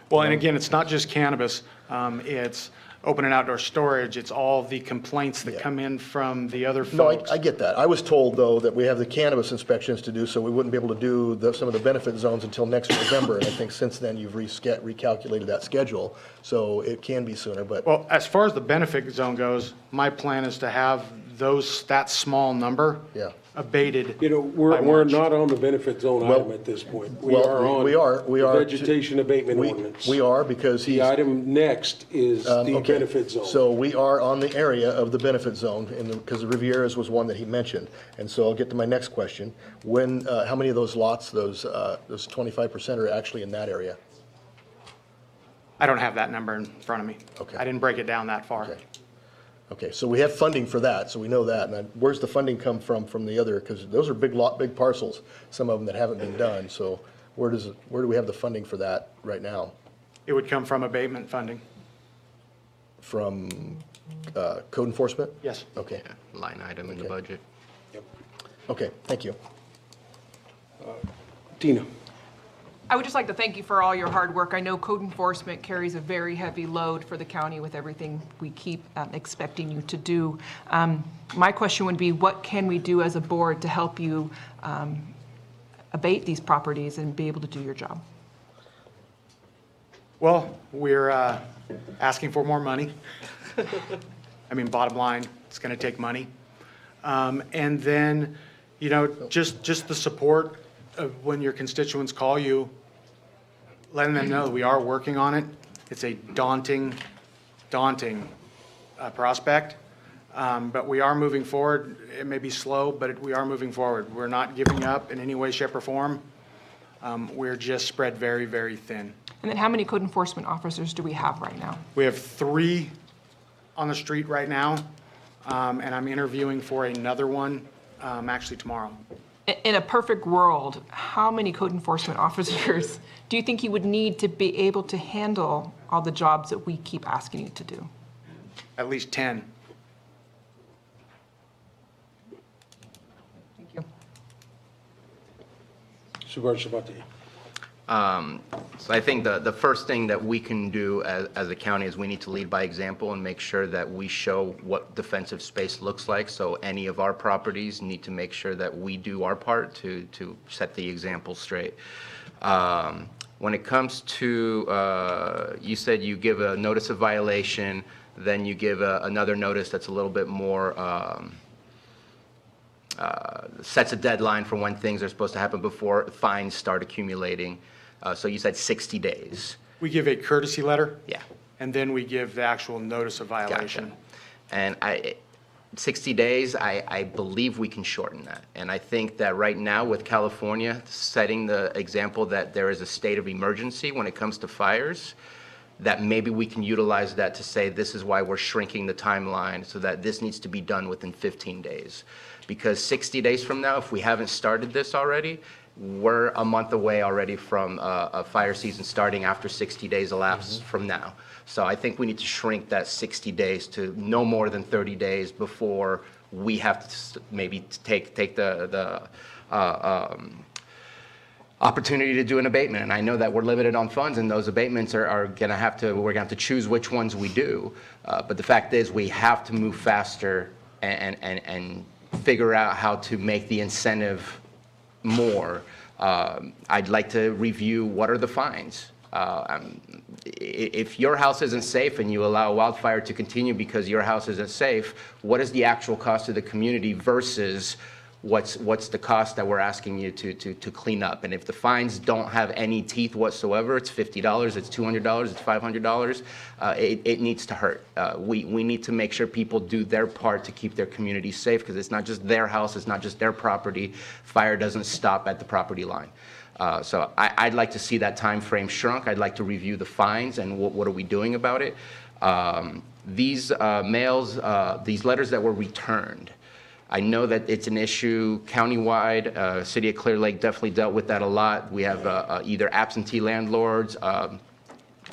Speaker 11: Well, and again, it's not just cannabis, it's open and outdoor storage, it's all the complaints that
Speaker 2: Yeah.
Speaker 11: come in from the other
Speaker 2: no,
Speaker 11: folks.
Speaker 2: I get that. I was told, though, that we have the cannabis inspections to do, so we wouldn't be able to do some of the benefit zones until next November. And I think since then, you've recalculated that schedule, so it can be sooner, but,
Speaker 11: Well, as far as the benefit zone goes, my plan is to have that small number
Speaker 2: yeah.
Speaker 11: abated.
Speaker 1: We're
Speaker 11: by March.
Speaker 1: not on the benefit zone
Speaker 2: Well-
Speaker 1: item at this point. We
Speaker 2: well,
Speaker 1: are on
Speaker 2: we are-
Speaker 1: the vegetation abatement ordinance.
Speaker 2: We are, because he's.
Speaker 1: The item next is the
Speaker 2: Okay.
Speaker 1: benefit zone.
Speaker 2: So we are on the area of the benefit zone, because the Rivieras was one that he mentioned. And so I'll get to my next question. How many of those lots, those 25% are actually in that area?
Speaker 11: I don't have that number in front of me.
Speaker 2: Okay.
Speaker 11: I didn't break it down that far.
Speaker 2: Okay. Okay, so we have funding for that, so we know that. And where's the funding come from the other? Because those are big parcels, some of them that haven't been done. So where do we have the funding for that right now?
Speaker 11: It would come from abatement funding.
Speaker 2: From code enforcement?
Speaker 11: Yes.
Speaker 2: Okay,
Speaker 3: Line item in the
Speaker 2: Okay.
Speaker 3: budget.
Speaker 2: okay, thank you.
Speaker 1: Tina?
Speaker 13: I would just like to thank you for all your hard work. I know code enforcement carries a very heavy load for the county with everything we keep expecting you to do. My question would be, what can we do as a board to help you abate these properties and be able to do your job?
Speaker 11: Well, we're asking for more money. I mean, bottom line, it's going to take money. And then, just the support of when your constituents call you, letting them know that we are working on it. It's a daunting prospect, but we are moving forward. It may be slow, but we are moving forward. We're not giving up in any way, shape, or form. We're just spread very, very thin.
Speaker 13: And then how many code enforcement officers do we have right now?
Speaker 11: We have 3 on the street right now. and I'm interviewing for another one actually tomorrow.
Speaker 13: In a perfect world, how many code enforcement officers do you think you would need to be able to handle all the jobs that we keep asking you to do?
Speaker 11: At least 10.
Speaker 13: Thank you.
Speaker 1: Supervisor Sabatier.
Speaker 3: So I think the first thing that we can do as a county is we need to lead by example and make sure that we show what defensive space looks like. So any of our properties need to make sure that we do our part to set the example straight. When it comes to, you said you give a notice of violation, then you give another notice that's a little bit more, sets a deadline for when things are supposed to happen before fines start accumulating. So you said 60 days.
Speaker 11: We give a courtesy letter.
Speaker 3: Yeah.
Speaker 11: And then we give the actual notice of violation.
Speaker 3: Gotcha. And 60 days, I believe we can shorten that. And I think that right now with California setting the example that there is a state of emergency when it comes to fires, that maybe we can utilize that to say this is why we're shrinking the timeline so that this needs to be done within 15 days. Because 60 days from now, if we haven't started this already, we're a month away already from a fire season starting after 60 days elapsed from now. So I think we need to shrink that 60 days to no more than 30 days before we have to maybe take the opportunity to do an abatement. And I know that we're limited on funds, and those abatements we're gonna have to choose which ones we do. But the fact is, we have to move faster and figure out how to make the incentive more. I'd like to review what are the fines. If your house isn't safe and you allow wildfire to continue because your house isn't safe, what is the actual cost to the community versus what's the cost that we're asking you to clean up? And if the fines don't have any teeth whatsoever, it's $50, it's $200, it's $500, it needs to hurt. We need to make sure people do their part to keep their community safe, because it's not just their house, it's not just their property. Fire doesn't stop at the property line. So I'd like to see that time frame shrunk. I'd like to review the fines and what are we doing about it. These these letters that were returned, I know that it's an issue countywide. City of Clear Lake definitely dealt with that a lot. We have either absentee landlords,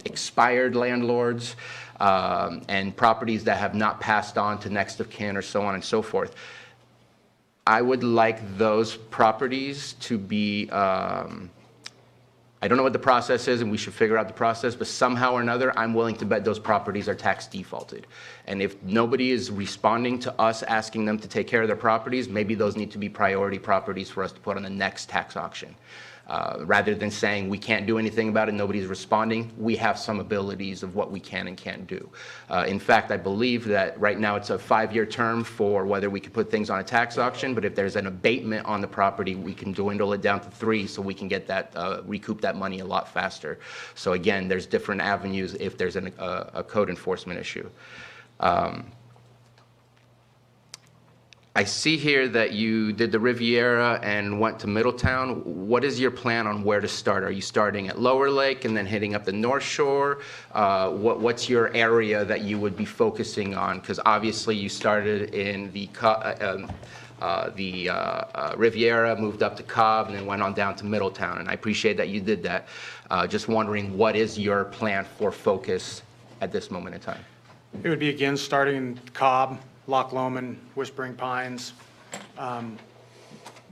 Speaker 3: expired landlords, and properties that have not passed on to next of kin or so on and so forth. I would like those properties to be, I don't know what the process is, and we should figure out the process, but somehow or another, I'm willing to bet those properties are tax defaulted. And if nobody is responding to us asking them to take care of their properties, maybe those need to be priority properties for us to put on the next tax auction. Rather than saying we can't do anything about it, nobody's responding, we have some abilities of what we can and can't do. In fact, I believe that right now it's a 5-year term for whether we can put things on a tax auction, but if there's an abatement on the property, we can dwindle it down to 3 so we can get that, recoup that money a lot faster. So again, there's different avenues if there's a code enforcement issue. I see here that you did the Riviera and went to Middletown. What is your plan on where to start? Are you starting at Lower Lake and then hitting up the North Shore? What's your area that you would be focusing on? Because obviously you started in the Riviera, moved up to Cobb, and then went on down to Middletown. And I appreciate that you did that. Just wondering, what is your plan for focus at this moment in time?
Speaker 11: It would be, again, starting in Cobb, Loch Lomond, Whispering Pines,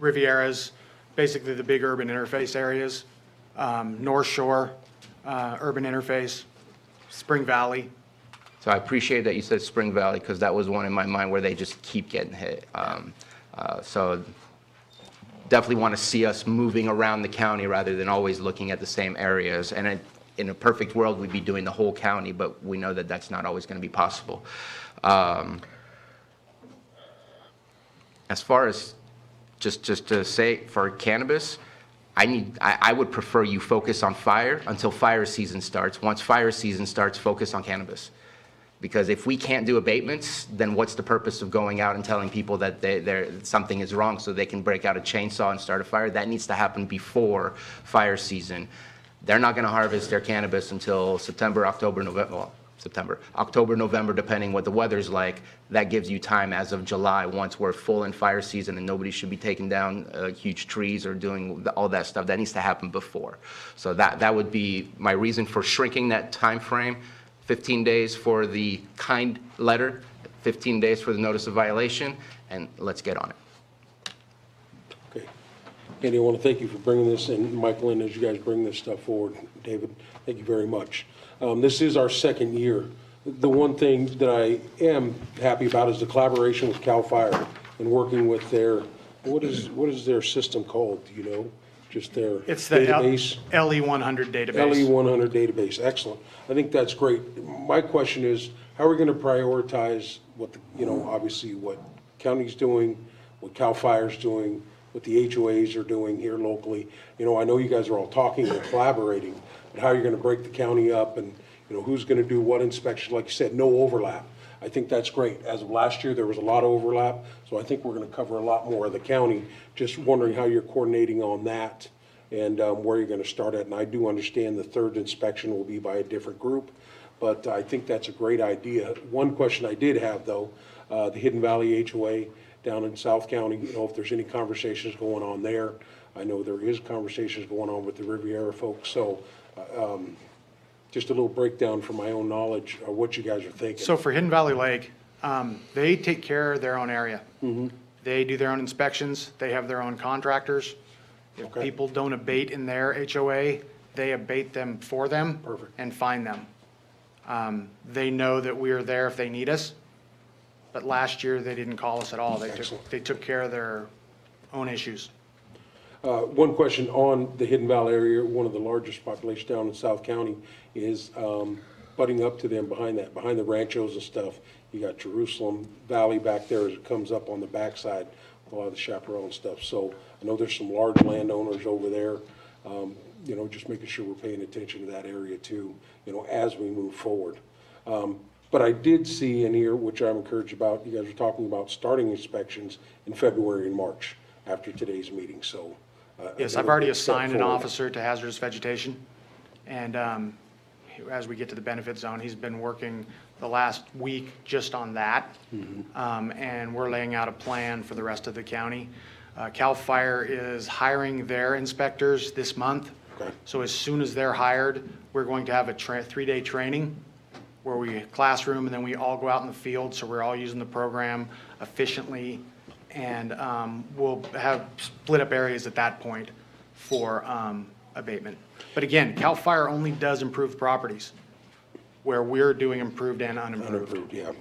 Speaker 11: Rivieras, basically the big urban interface areas, North Shore, urban interface, Spring Valley.
Speaker 3: So I appreciate that you said Spring Valley, because that was one in my mind where they just keep getting hit. So definitely want to see us moving around the county rather than always looking at the same areas. And in a perfect world, we'd be doing the whole county, but we know that that's not always going to be possible. As far as just to say for cannabis, I would prefer you focus on fire until fire season starts. Once fire season starts, focus on cannabis. Because if we can't do abatements, then what's the purpose of going out and telling people that something is wrong so they can break out a chainsaw and start a fire? That needs to happen before fire season. They're not going to harvest their cannabis until September, October, November. Well, October, November, depending what the weather's like. That gives you time as of July, once we're full in fire season and nobody should be taking down huge trees or doing all that stuff. That needs to happen before. So that would be my reason for shrinking that time frame. 15 days for the kind letter, 15 days for the notice of violation, and let's get on it.
Speaker 1: Okay. Andy, I want to thank you for bringing this, and Michael, and as you guys bring this stuff forward, David, thank you very much. This is our second year. The one thing that I am happy about is the collaboration with CAL FIRE and working with their, what is their system called, do you know? Just their
Speaker 11: It's the
Speaker 1: database?
Speaker 11: LE100 database.
Speaker 1: LE100 database, excellent. I think that's great. My question is, how are we going to prioritize what, obviously what county's doing, what CAL FIRE's doing, what the HOAs are doing here locally? I know you guys are all talking and collaborating, but how are you going to break the county up and, who's going to do what inspection? Like you said, no overlap. I think that's great. As of last year, there was a lot of overlap, so I think we're going to cover a lot more of the county. Just wondering how you're coordinating on that and where you're going to start at. And I do understand the third inspection will be by a different group, but I think that's a great idea. One question I did have, though, the Hidden Valley HOA down in South County, if there's any conversations going on there. I know there is conversations going on with the Riviera folks, so just a little breakdown from my own knowledge of what you guys are thinking.
Speaker 11: So for Hidden Valley Lake, they take care of their own area. They do their own inspections. They have their own contractors. If
Speaker 1: Okay.
Speaker 11: people don't abate in their HOA, they abate them for them.
Speaker 1: Perfect.
Speaker 11: And fine them. They know that we are there if they need us, but last year they didn't call us at all.
Speaker 1: Excellent.
Speaker 11: They took care of their own issues.
Speaker 1: One question on the Hidden Valley area, one of the largest populations down in South County is butting up to them behind the ranchos and stuff. You got Jerusalem Valley back there as it comes up on the backside with a lot of the chaparral stuff. So I know there's some large landowners over there, just making sure we're paying attention to that area too, as we move forward. But I did see in here, which I'm encouraged about, you guys were talking about starting inspections in February and March after today's meeting, so.
Speaker 11: Yes, I've already
Speaker 1: a step
Speaker 11: assigned an
Speaker 1: forward.
Speaker 11: officer to hazardous vegetation. And as we get to the benefit zone, he's been working the last week just on that. And we're laying out a plan for the rest of the county. CAL FIRE is hiring their inspectors this month.
Speaker 1: Okay.
Speaker 11: So as soon as they're hired, we're going to have a 3-day training where we classroom and then we all go out in the field. So we're all using the program efficiently. And we'll have split up areas at that point for abatement. But again, CAL FIRE only does improved properties where we're doing improved and unimproved.
Speaker 1: Unimproved, yeah.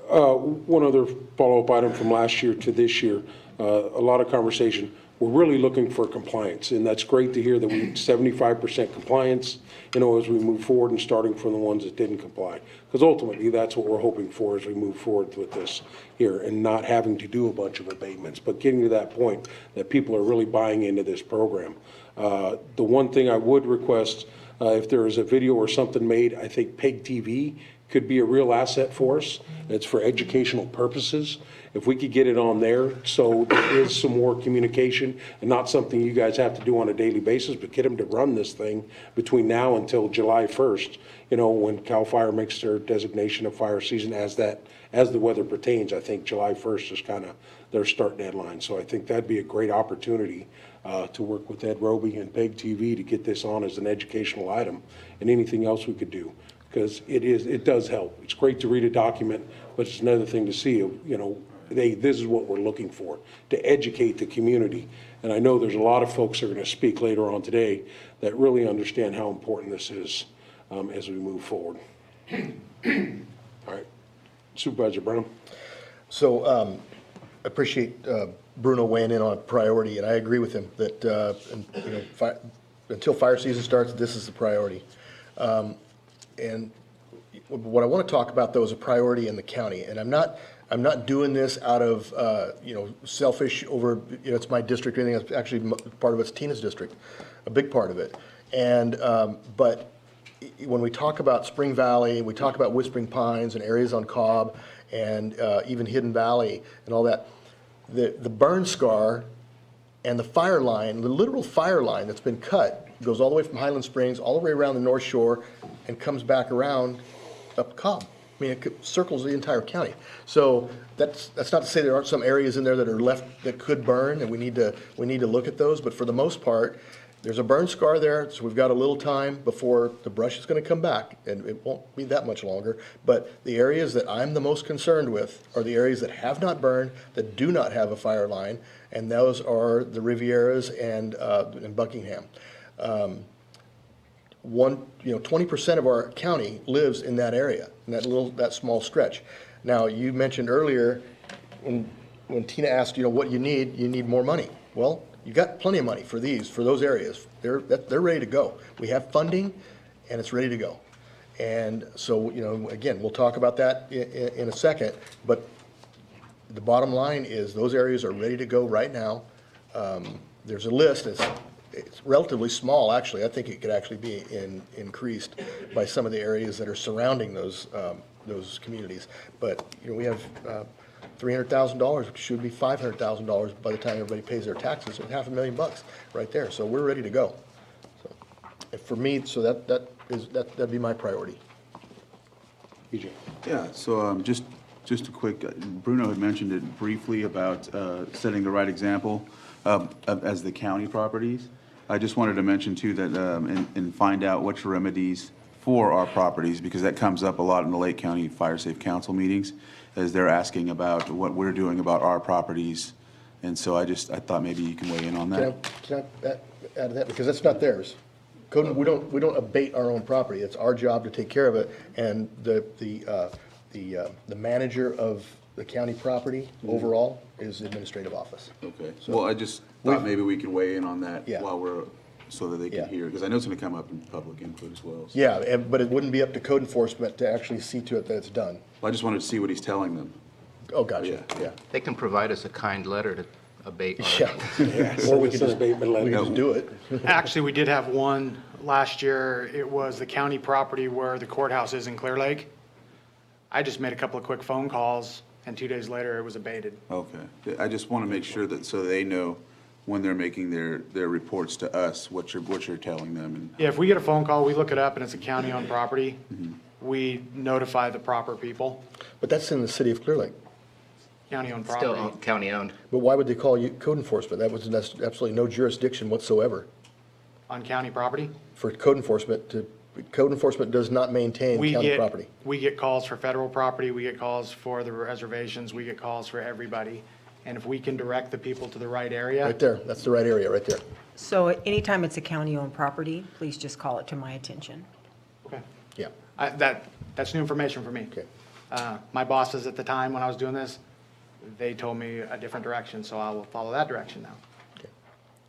Speaker 1: One other follow-up item from last year to this year, a lot of conversation. We're really looking for compliance, and that's great to hear that we 75% compliance, as we move forward and starting from the ones that didn't comply. Because ultimately, that's what we're hoping for as we move forward with this here and not having to do a bunch of abatements, but getting to that point that people are really buying into this program. The one thing I would request, if there is a video or something made, I think PEG TV could be a real asset for us. It's for educational purposes. If we could get it on there, so there is some more communication and not something you guys have to do on a daily basis, but get them to run this thing between now until July 1st, when CAL FIRE makes their designation of fire season as the weather pertains. I think July 1st is kind of their start deadline. So I think that'd be a great opportunity to work with Ed Roby and PEG TV to get this on as an educational item and anything else we could do. Because it does help. It's great to read a document, but it's another thing to see, this is what we're looking for, to educate the community. And I know there's a lot of folks that are going to speak later on today that really understand how important this is as we move forward. All right. Supervisor Brenham.
Speaker 2: So I appreciate Bruno weighing in on a priority, and I agree with him that until fire season starts, this is the priority. And what I want to talk about, though, is a priority in the county. And I'm not doing this out of, selfish over, it's my district or anything. It's actually part of it's Tina's district, a big part of it. And, but when we talk about Spring Valley, we talk about Whispering Pines and areas on Cobb and even Hidden Valley and all that, the burn scar and the fire line, the literal fire line that's been cut, goes all the way from Highland Springs, all the way around the North Shore, and comes back around up Cobb. I mean, circles the entire county. So that's not to say there aren't some areas in there that are left that could burn, and we need to look at those. But for the most part, there's a burn scar there, so we've got a little time before the brush is gonna come back, and it won't be that much longer. But the areas that I'm the most concerned with are the areas that have not burned, that do not have a fire line, and those are the Rivieras and Buckingham. 20% of our county lives in that area, in that small stretch. Now, you mentioned earlier, when Tina asked, what you need more money. Well, you got plenty of money for those areas. They're ready to go. We have funding, and it's ready to go. And so, again, we'll talk about that in a second, but the bottom line is those areas are ready to go right now. There's a list. It's relatively small, actually. I think it could actually be increased by some of the areas that are surrounding those communities. But, we have $300,000, which should be $500,000 by the time everybody pays their taxes, and $500,000 right there. So we're ready to go. So, and for me, so that'd be my priority.
Speaker 1: BJ?
Speaker 4: Yeah, so just a quick, Bruno had mentioned it briefly about setting the right example as the county properties. I just wanted to mention too that, and find out what's remedies for our properties, because that comes up a lot in the Lake County Fire Safe Council meetings, as they're asking about what we're doing about our properties. And so I thought maybe you can weigh in on that.
Speaker 2: Can I add to that? Because that's not theirs. Code, we don't abate our own property. It's our job to take care of it. And the manager of the county property overall is the administrative office.
Speaker 4: Okay,
Speaker 2: So
Speaker 4: well, I just thought maybe we could weigh in on that
Speaker 2: Yeah.
Speaker 4: so that they can
Speaker 2: Yeah.
Speaker 4: hear, because I know it's gonna come up in public input as well. So
Speaker 2: Yeah, but it wouldn't be up to code enforcement to actually see to it that it's done.
Speaker 4: I just wanted to see what he's telling them.
Speaker 2: Oh, gotcha, yeah.
Speaker 3: They can provide us a kind letter to abate our
Speaker 2: Yeah. Or we could just do it.
Speaker 11: Actually, we did have one last year. It was the county property where the courthouse is in Clear Lake. I just made a couple of quick phone calls, and 2 days later, it was abated.
Speaker 4: Okay, I just wanna make sure that, so they know when they're making their reports to us, what you're telling them. And
Speaker 11: Yeah, if we get a phone call, we look it up, and it's a county-owned property, we notify the proper people.
Speaker 2: But that's in the city of Clear Lake.
Speaker 11: County-owned
Speaker 3: Still
Speaker 11: property.
Speaker 3: county-owned.
Speaker 2: But why would they call you code enforcement? That's absolutely no jurisdiction whatsoever
Speaker 11: On county property.
Speaker 2: for code enforcement code enforcement does not maintain county property.
Speaker 11: We get calls for federal property, we get calls for the reservations, we get calls for everybody. And if we can direct the people to the right area.
Speaker 2: Right there, that's the right area, right there.
Speaker 6: So anytime it's a county-owned property, please just call it to my attention.
Speaker 11: Okay.
Speaker 2: Yeah,
Speaker 11: That's new information for me.
Speaker 2: okay.
Speaker 11: My bosses at the time when I was doing this, they told me a different direction, so I will follow that direction now.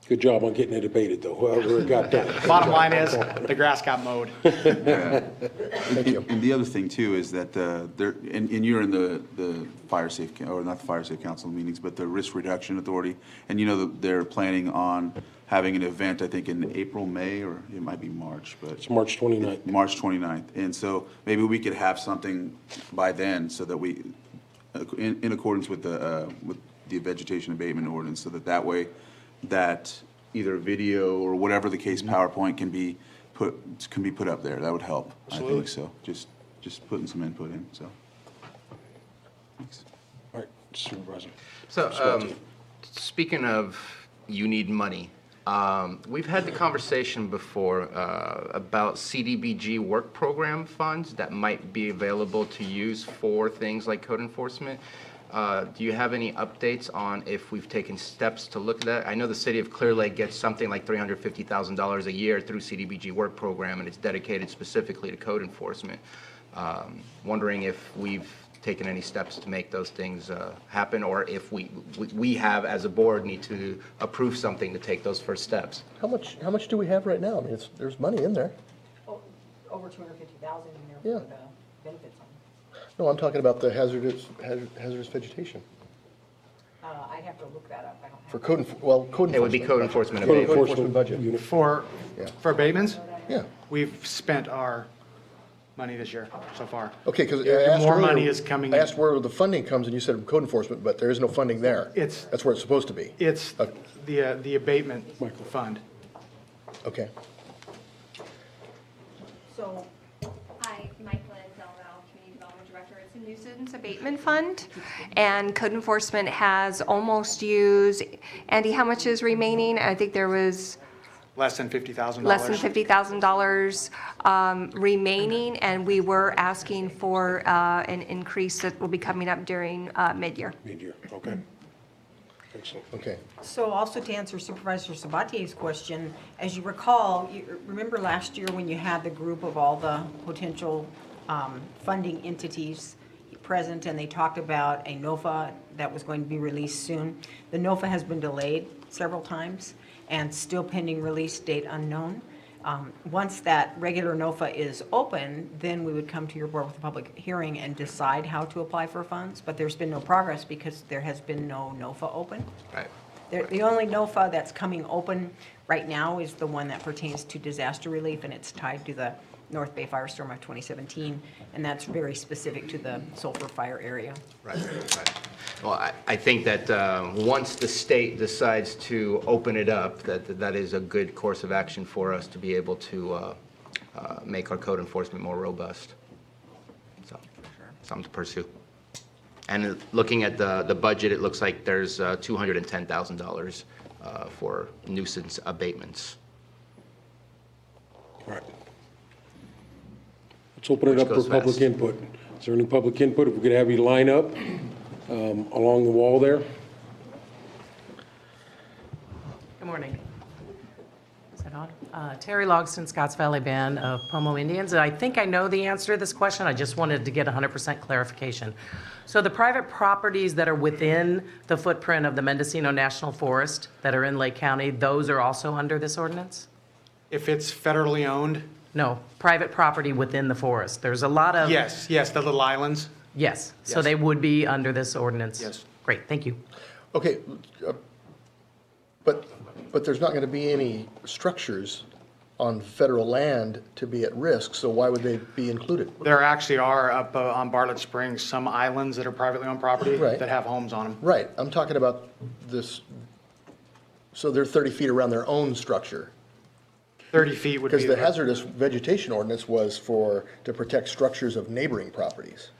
Speaker 1: Good job on getting it abated, though, whoever it got done.
Speaker 11: Bottom line is, the grass got mowed.
Speaker 2: Thank you.
Speaker 4: And the other thing too is that and you're in the fire safe, or not the fire safe council meetings, but the risk reduction authority. And they're planning on having an event, I think in April, May, or it might be March, but.
Speaker 1: It's March 29th.
Speaker 4: March 29th. And so maybe we could have something by then so that we, in accordance with the vegetation abatement ordinance, so that way that either video or whatever the case, PowerPoint can be put up there. That would help.
Speaker 11: Absolutely.
Speaker 4: I think so. Just putting some input in, so. Thanks.
Speaker 1: All right, Supervisor.
Speaker 3: So, speaking of you need money, we've had the conversation before about CDBG work program funds that might be available to use for things like code enforcement. Do you have any updates on if we've taken steps to look at that? I know the city of Clear Lake gets something like $350,000 a year through CDBG work program, and it's dedicated specifically to code enforcement. Wondering if we've taken any steps to make those things happen, or if we have, as a board, need to approve something to take those first steps.
Speaker 2: How much do we have right now? I mean, there's money in there.
Speaker 6: Over 250,000 in
Speaker 2: Yeah.
Speaker 6: for the benefits on.
Speaker 2: No, I'm talking about the hazardous vegetation.
Speaker 6: I have to look that up. I don't have.
Speaker 2: For code enforcement.
Speaker 3: It would be code enforcement
Speaker 2: Code
Speaker 3: abatement.
Speaker 2: enforcement budget.
Speaker 11: For abatements,
Speaker 2: Yeah.
Speaker 11: we've spent our money this year so far.
Speaker 2: Okay, because
Speaker 11: More money is coming.
Speaker 2: I asked where the funding comes, and you said code enforcement, but there is no funding there.
Speaker 11: It's-
Speaker 2: That's where it's supposed to be.
Speaker 11: It's the abatement fund.
Speaker 2: Okay.
Speaker 6: So,
Speaker 14: Hi, Michaela Delvaux. Director. It's a nuisance abatement fund, and code enforcement has almost used, Andy, how much is remaining? I think there was
Speaker 11: Less than $50,000.
Speaker 14: less than $50,000 remaining, and we were asking for an increase that will be coming up during mid-year.
Speaker 1: Mid-year, okay. Excellent.
Speaker 2: Okay.
Speaker 6: So also to answer Supervisor Sabatier's question, as you recall, you remember last year when you had the group of all the potential funding entities present, and they talked about a NOFA that was going to be released soon. The NOFA has been delayed several times and still pending release date unknown. Once that regular NOFA is open, then we would come to your board with a public hearing and decide how to apply for funds, but there's been no progress because there has been no NOFA open.
Speaker 3: Right.
Speaker 6: The only NOFA that's coming open right now is the one that pertains to disaster relief, and it's tied to the North Bay Firestorm of 2017, and that's very specific to the Sulphur Fire area.
Speaker 3: Right, right. Well, I think that once the state decides to open it up, that is a good course of action for us to be able to make our code enforcement more robust. So, something to pursue. And looking at the budget, it looks like there's $210,000 for nuisance abatements.
Speaker 1: All right. Let's open it up for
Speaker 3: goes
Speaker 1: public
Speaker 3: fast.
Speaker 1: input. Is there any public input? If we could have you line up along the wall there.
Speaker 15: Good morning. Is that on? Terry Logston, Scotts Valley Band of Pomo Indians. And I think I know the answer to this question. I just wanted to get 100% clarification. So the private properties that are within the footprint of the Mendocino National Forest that are in Lake County, those are also under this ordinance?
Speaker 11: If it's federally owned,
Speaker 15: No, private property within the forest. There's a lot of.
Speaker 11: yes, the little islands.
Speaker 15: Yes, so
Speaker 11: Yes.
Speaker 15: they would be under this ordinance?
Speaker 11: Yes.
Speaker 15: Great, thank you.
Speaker 2: Okay, but there's not going to be any structures on federal land to be at risk, so why would they be included?
Speaker 11: There actually are up on Bartlett Springs, some islands that are privately owned property
Speaker 2: Right.
Speaker 11: that have homes on them.
Speaker 2: Right, I'm talking about this, so they're 30 feet around their own structure.
Speaker 11: 30 feet would be.
Speaker 2: Because the hazardous vegetation ordinance was to protect structures of neighboring properties.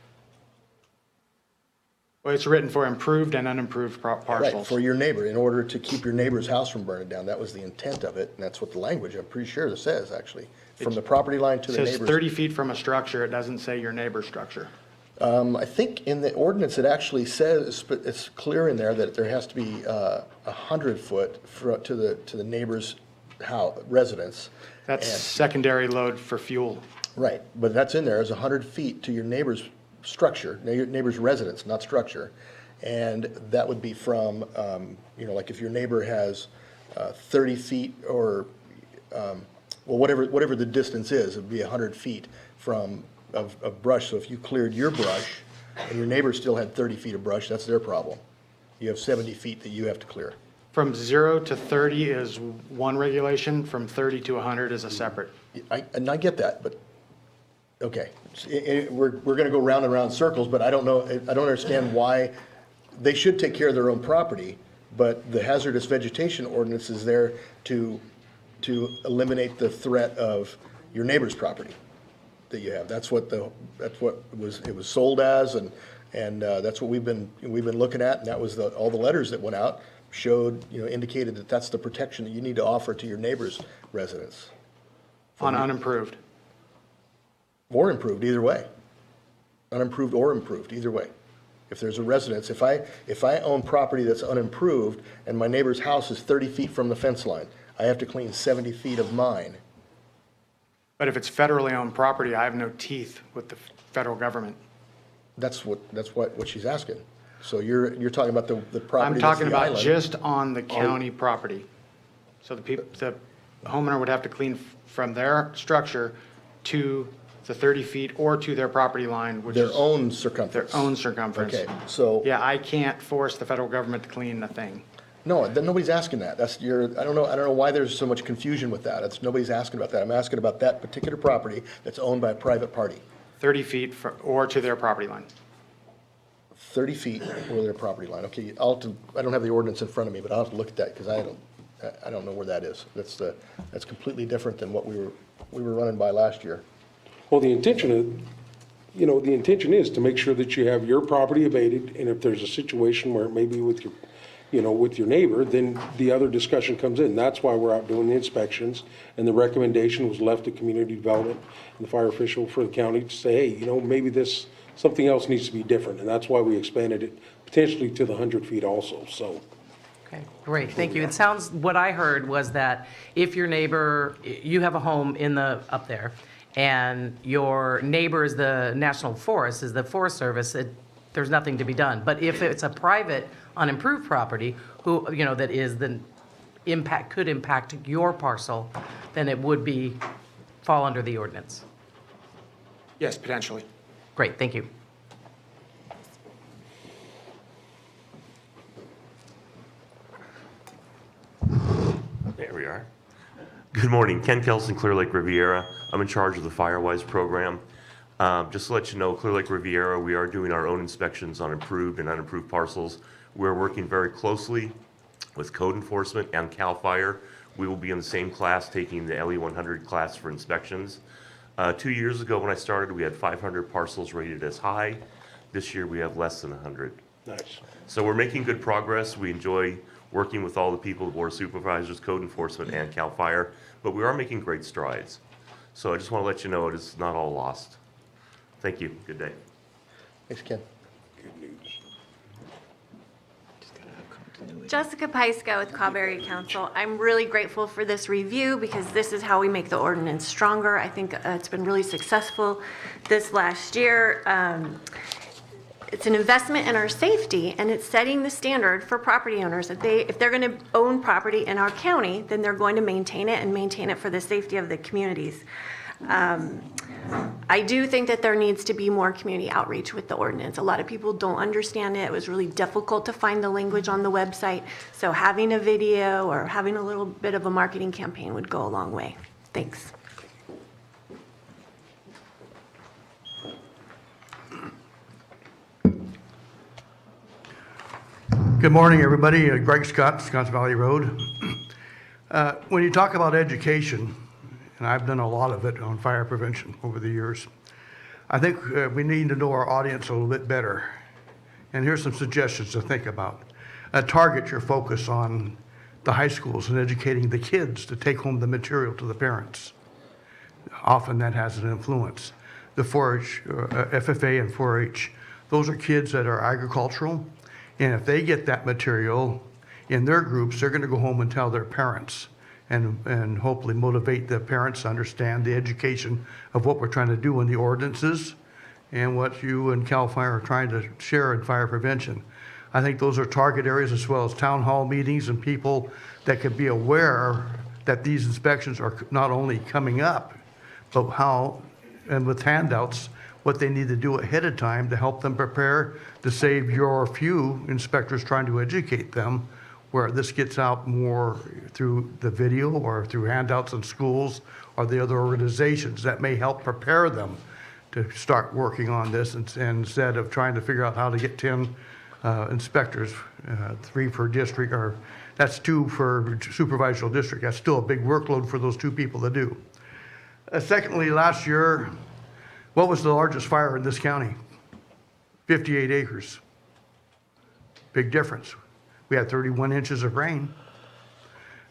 Speaker 11: Well, it's written for improved and unimproved
Speaker 2: Right,
Speaker 11: parcels.
Speaker 2: for your neighbor, in order to keep your neighbor's house from burning down. That was the intent of it, and that's what the language, I'm pretty sure, it says, actually. From the property line to
Speaker 11: It
Speaker 2: the
Speaker 11: says
Speaker 2: neighbor's.
Speaker 11: 30 feet from a structure, it doesn't say your neighbor's structure.
Speaker 2: I think in the ordinance, it actually says, but it's clear in there that there has to be 100 foot to the neighbor's residence.
Speaker 11: That's
Speaker 2: And-
Speaker 11: secondary load for fuel.
Speaker 2: Right, but that's in there as 100 feet to your neighbor's structure, your neighbor's residence, not structure. And that would be from, like if your neighbor has 30 feet or, whatever the distance is, it'd be 100 feet of brush. So if you cleared your brush and your neighbor still had 30 feet of brush, that's their problem. You have 70 feet that you have to clear.
Speaker 11: From 0 to 30 is one regulation, from 30 to 100 is a separate.
Speaker 2: And I get that, but, okay. We're going to go round and round in circles, but I don't know, I don't understand why, they should take care of their own property, but the hazardous vegetation ordinance is there to eliminate the threat of your neighbor's property that you have. That's what it was sold as, and that's what we've been looking at, and that was all the letters that went out showed, indicated that that's the protection that you need to offer to your neighbor's residence.
Speaker 11: On unimproved.
Speaker 2: Or improved, either way. Unimproved or improved, either way. If there's a residence, if I own property that's unimproved and my neighbor's house is 30 feet from the fence line, I have to clean 70 feet of mine.
Speaker 11: But if it's federally owned property, I have no teeth with the federal government.
Speaker 2: That's what she's asking. So you're talking about the property
Speaker 11: I'm
Speaker 2: that's
Speaker 11: talking
Speaker 2: the
Speaker 11: about
Speaker 2: island.
Speaker 11: just on the county property. So the homeowner would have to clean from their structure to the 30 feet or to their property line, which is.
Speaker 2: Their own circumference.
Speaker 11: Their own circumference.
Speaker 2: Okay, so.
Speaker 11: Yeah, I can't force the federal government to clean a thing.
Speaker 2: No, then nobody's asking that. I don't know why there's so much confusion with that. Nobody's asking about that. I'm asking about that particular property that's owned by a private party.
Speaker 11: 30 feet or to their property line.
Speaker 2: 30 feet or their property line. Okay, I don't have the ordinance in front of me, but I'll have to look at that because I don't know where that is. That's completely different than what we were running by last year.
Speaker 1: Well, the intention of you know, the intention is to make sure that you have your property abated, and if there's a situation where it may be with your, you know, with your neighbor, then the other discussion comes in. That's why we're out doing the inspections, and the recommendation was left to community development and the fire official for the county to say, hey, you know, maybe this, something else needs to be different, and that's why we expanded it potentially to the 100 feet also, so.
Speaker 15: Okay, great, thank you. It sounds, what I heard was that if your neighbor, you have a home up there, and your neighbor is the National Forest, is the Forest Service, there's nothing to be done. But if it's a private unimproved property, who, you know, that is the impact, could impact your parcel, then it would fall under the ordinance.
Speaker 11: Yes, potentially.
Speaker 15: Great, thank you.
Speaker 16: There we are. Good morning. Ken Kelson, Clear Lake Riviera. I'm in charge of the Firewise program. Just to let you know, Clear Lake Riviera, we are doing our own inspections on improved and unimproved parcels. We're working very closely with code enforcement and CAL FIRE. We will be in the same class taking the LE 100 class for inspections. 2 years ago when I started, we had 500 parcels rated as high. This year we have less than 100.
Speaker 1: Nice.
Speaker 16: So we're making good progress. We enjoy working with all the people, the Board of Supervisors, code enforcement, and CAL FIRE, but we are making great strides. So I just want to let you know it is not all lost. Thank you. Good day.
Speaker 2: Thanks, Ken.
Speaker 17: Jessica Pyska with Cobb Area Council. I'm really grateful for this review because this is how we make the ordinance stronger. I think it's been really successful this last year. It's an investment in our safety, and it's setting the standard for property owners. If they're going to own property in our county, then they're going to maintain it and maintain it for the safety of the communities. I do think that there needs to be more community outreach with the ordinance. A lot of people don't understand it. It was really difficult to find the language on the website. So having a video or having a little bit of a marketing campaign would go a long way. Thanks.
Speaker 18: Good morning, everybody. Greg Scott, Scotts Valley Road. When you talk about education, and I've done a lot of it on fire prevention over the years, I think we need to know our audience a little bit better. And here's some suggestions to think about. Target your focus on the high schools and educating the kids to take home the material to the parents. Often that has an influence. The 4-H, FFA and 4-H, those are kids that are agricultural. And if they get that material in their groups, they're going to go home and tell their parents and hopefully motivate the parents to understand the education of what we're trying to do in the ordinances and what you and CAL FIRE are trying to share in fire prevention. I think those are target areas as well as town hall meetings and people that could be aware that these inspections are not only coming up, but how, and with handouts, what they need to do ahead of time to help them prepare to save your few inspectors trying to educate them, where this gets out more through the video or through handouts in schools or the other organizations that may help prepare them to start working on this instead of trying to figure out how to get 10 inspectors, 3 per district, or that's 2 for supervisory district. That's still a big workload for those 2 people to do. Secondly, last year, what was the largest fire in this county? 58 acres. Big difference. We had 31 inches of rain.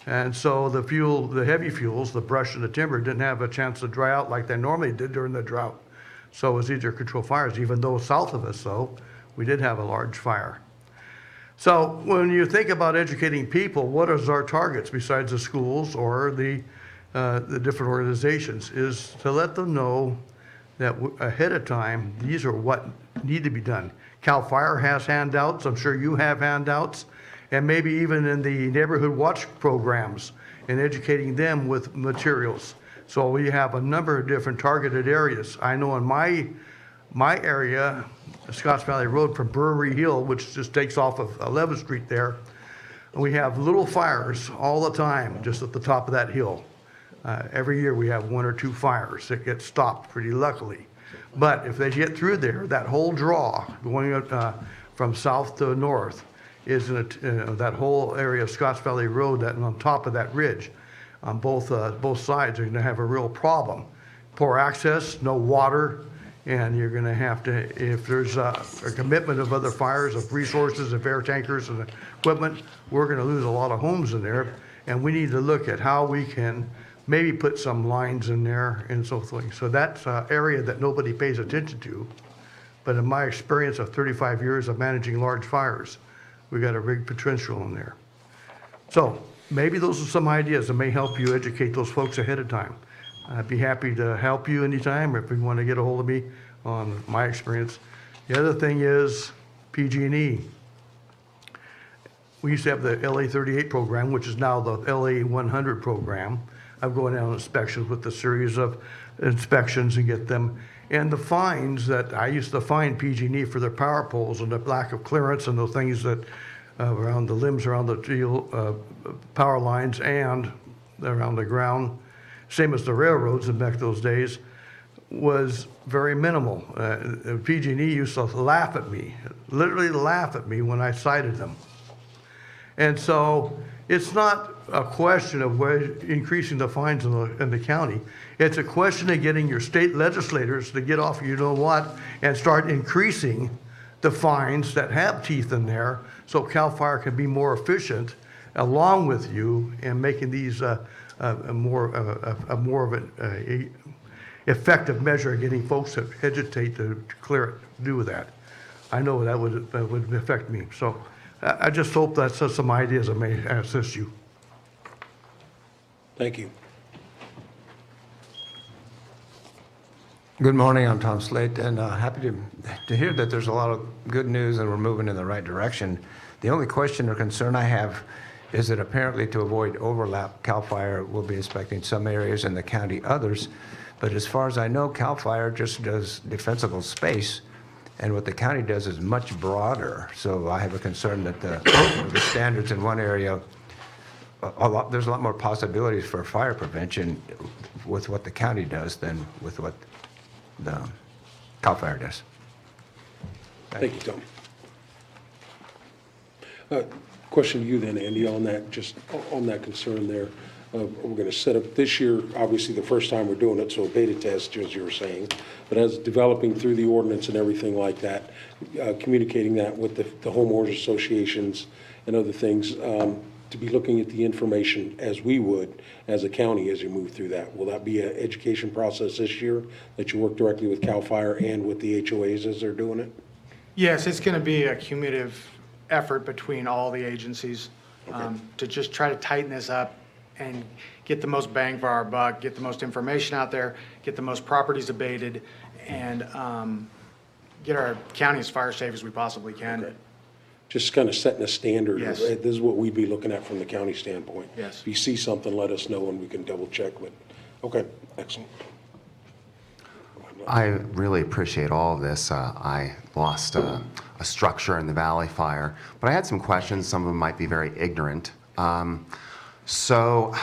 Speaker 18: And so the fuel, the heavy fuels, the brush and the timber didn't have a chance to dry out like they normally did during the drought. So it was easier to control fires, even though south of us, though, we did have a large fire. So when you think about educating people, what is our targets besides the schools or the different organizations is to let them know that ahead of time, these are what need to be done. CAL FIRE has handouts. I'm sure you have handouts. And maybe even in the neighborhood watch programs and educating them with materials. So we have a number of different targeted areas. I know in my area, Scotts Valley Road from Brewery Hill, which just takes off of 11th Street there, we have little fires all the time just at the top of that hill. Every year we have 1 or 2 fires that get stopped pretty luckily. But if they get through there, that whole draw going from south to north is that whole area of Scotts Valley Road that on top of that ridge on both sides are going to have a real problem. Poor access, no water, And you're gonna have to, if there's a commitment of other fires, of resources, of air tankers and equipment, we're gonna lose a lot of homes in there. And we need to look at how we can maybe put some lines in there and so forth. So that's an area that nobody pays attention to. But in my experience of 35 years of managing large fires, we got a big potential in there. So maybe those are some ideas that may help you educate those folks ahead of time. I'd be happy to help you anytime if you want to get a hold of me on my experience. The other thing is PG&E. We used to have the LA 38 program, which is now the LA 100 program. I'm going out on inspections with a series of inspections and get them. And the fines that I used to fine PG&E for their power poles and the lack of clearance and the things that around the limbs around the power lines and around the ground, same as the railroads in back those days, was very minimal. PG&E used to laugh at me, literally laugh at me when I cited them. And so it's not a question of increasing the fines in the county. It's a question of getting your state legislators to get off you know what and start increasing the fines that have teeth in there so CAL FIRE can be more efficient along with you and making these more of an effective measure of getting folks to hesitate to clear it, to do with that. I know that would affect me. So I just hope that's some ideas that may assist you.
Speaker 1: Thank you.
Speaker 19: Good morning, I'm Tom Slate, and happy to hear that there's a lot of good news and we're moving in the right direction. The only question or concern I have is that apparently to avoid overlap, CAL FIRE will be inspecting some areas and the county others. But as far as I know, CAL FIRE just does defensible space, and what the county does is much broader. So I have a concern that the standards in one area, there's a lot more possibilities for fire prevention with what the county does than with what the CAL FIRE does.
Speaker 1: Thank you, Tom. Question to you then, Andy, on that, just on that concern there. We're going to set up this year, obviously the first time we're doing it, so a beta test, as you were saying. But as developing through the ordinance and everything like that, communicating that with the homeowners associations and other things, to be looking at the information as we would as a county as you move through that. Will that be an education process this year that you work directly with CAL FIRE and with the HOAs as they're doing it?
Speaker 11: Yes, it's going to be a cumulative effort between all the agencies to just try to tighten this up and get the most bang for our buck, get the most information out there, get the most properties abated, and get our county as fire safe as we possibly can.
Speaker 1: Okay. Just kind of setting a standard.
Speaker 11: Yes.
Speaker 1: This is what we'd be looking at from the county standpoint.
Speaker 11: Yes.
Speaker 1: If you see something, let us know and we can double check. But okay, excellent.
Speaker 20: I really appreciate all of this. I lost a structure in the Valley Fire, but I had some questions. Some of them might be very ignorant. So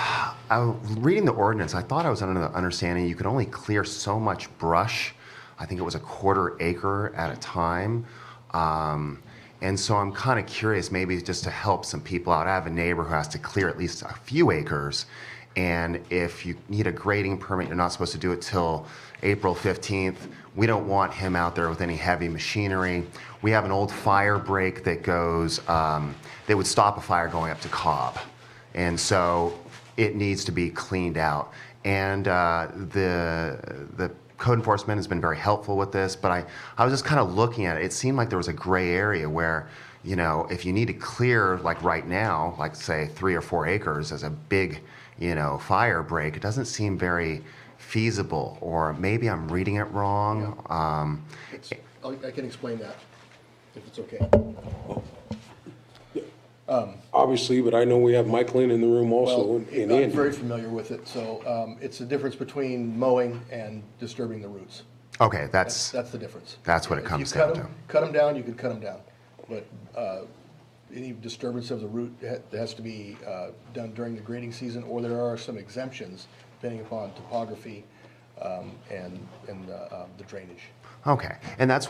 Speaker 20: reading the ordinance, I thought I was under the understanding you could only clear so much brush. I think it was a 1/4 acre at a time. And so I'm kind of curious, maybe just to help some people out. I have a neighbor who has to clear at least a few acres. And if you need a grading permit, you're not supposed to do it till April 15th. We don't want him out there with any heavy machinery. We have an old fire break that goes, that would stop a fire going up to Cobb. And so it needs to be cleaned out. And the code enforcement has been very helpful with this, but I was just kind of looking at it. It seemed like there was a gray area where, you know, if you need to clear, like right now, like say 3 or 4 acres as a big, you know, fire break, it doesn't seem very feasible, or maybe I'm reading it wrong.
Speaker 2: I can explain that, if it's okay.
Speaker 1: Obviously, but I know we have Mike Lynn in the room also,
Speaker 2: Well,
Speaker 1: and
Speaker 2: I'm
Speaker 1: Andy.
Speaker 2: very familiar with it, so it's the difference between mowing and disturbing the roots.
Speaker 20: Okay, that's
Speaker 2: the difference.
Speaker 20: That's what it
Speaker 2: If
Speaker 20: comes
Speaker 2: you cut
Speaker 20: down
Speaker 2: them,
Speaker 20: to.
Speaker 2: cut them down, you can cut them down. But any disturbance of the root has to be done during the grading season, or there are some exemptions depending upon topography and the drainage.
Speaker 20: Okay, and that's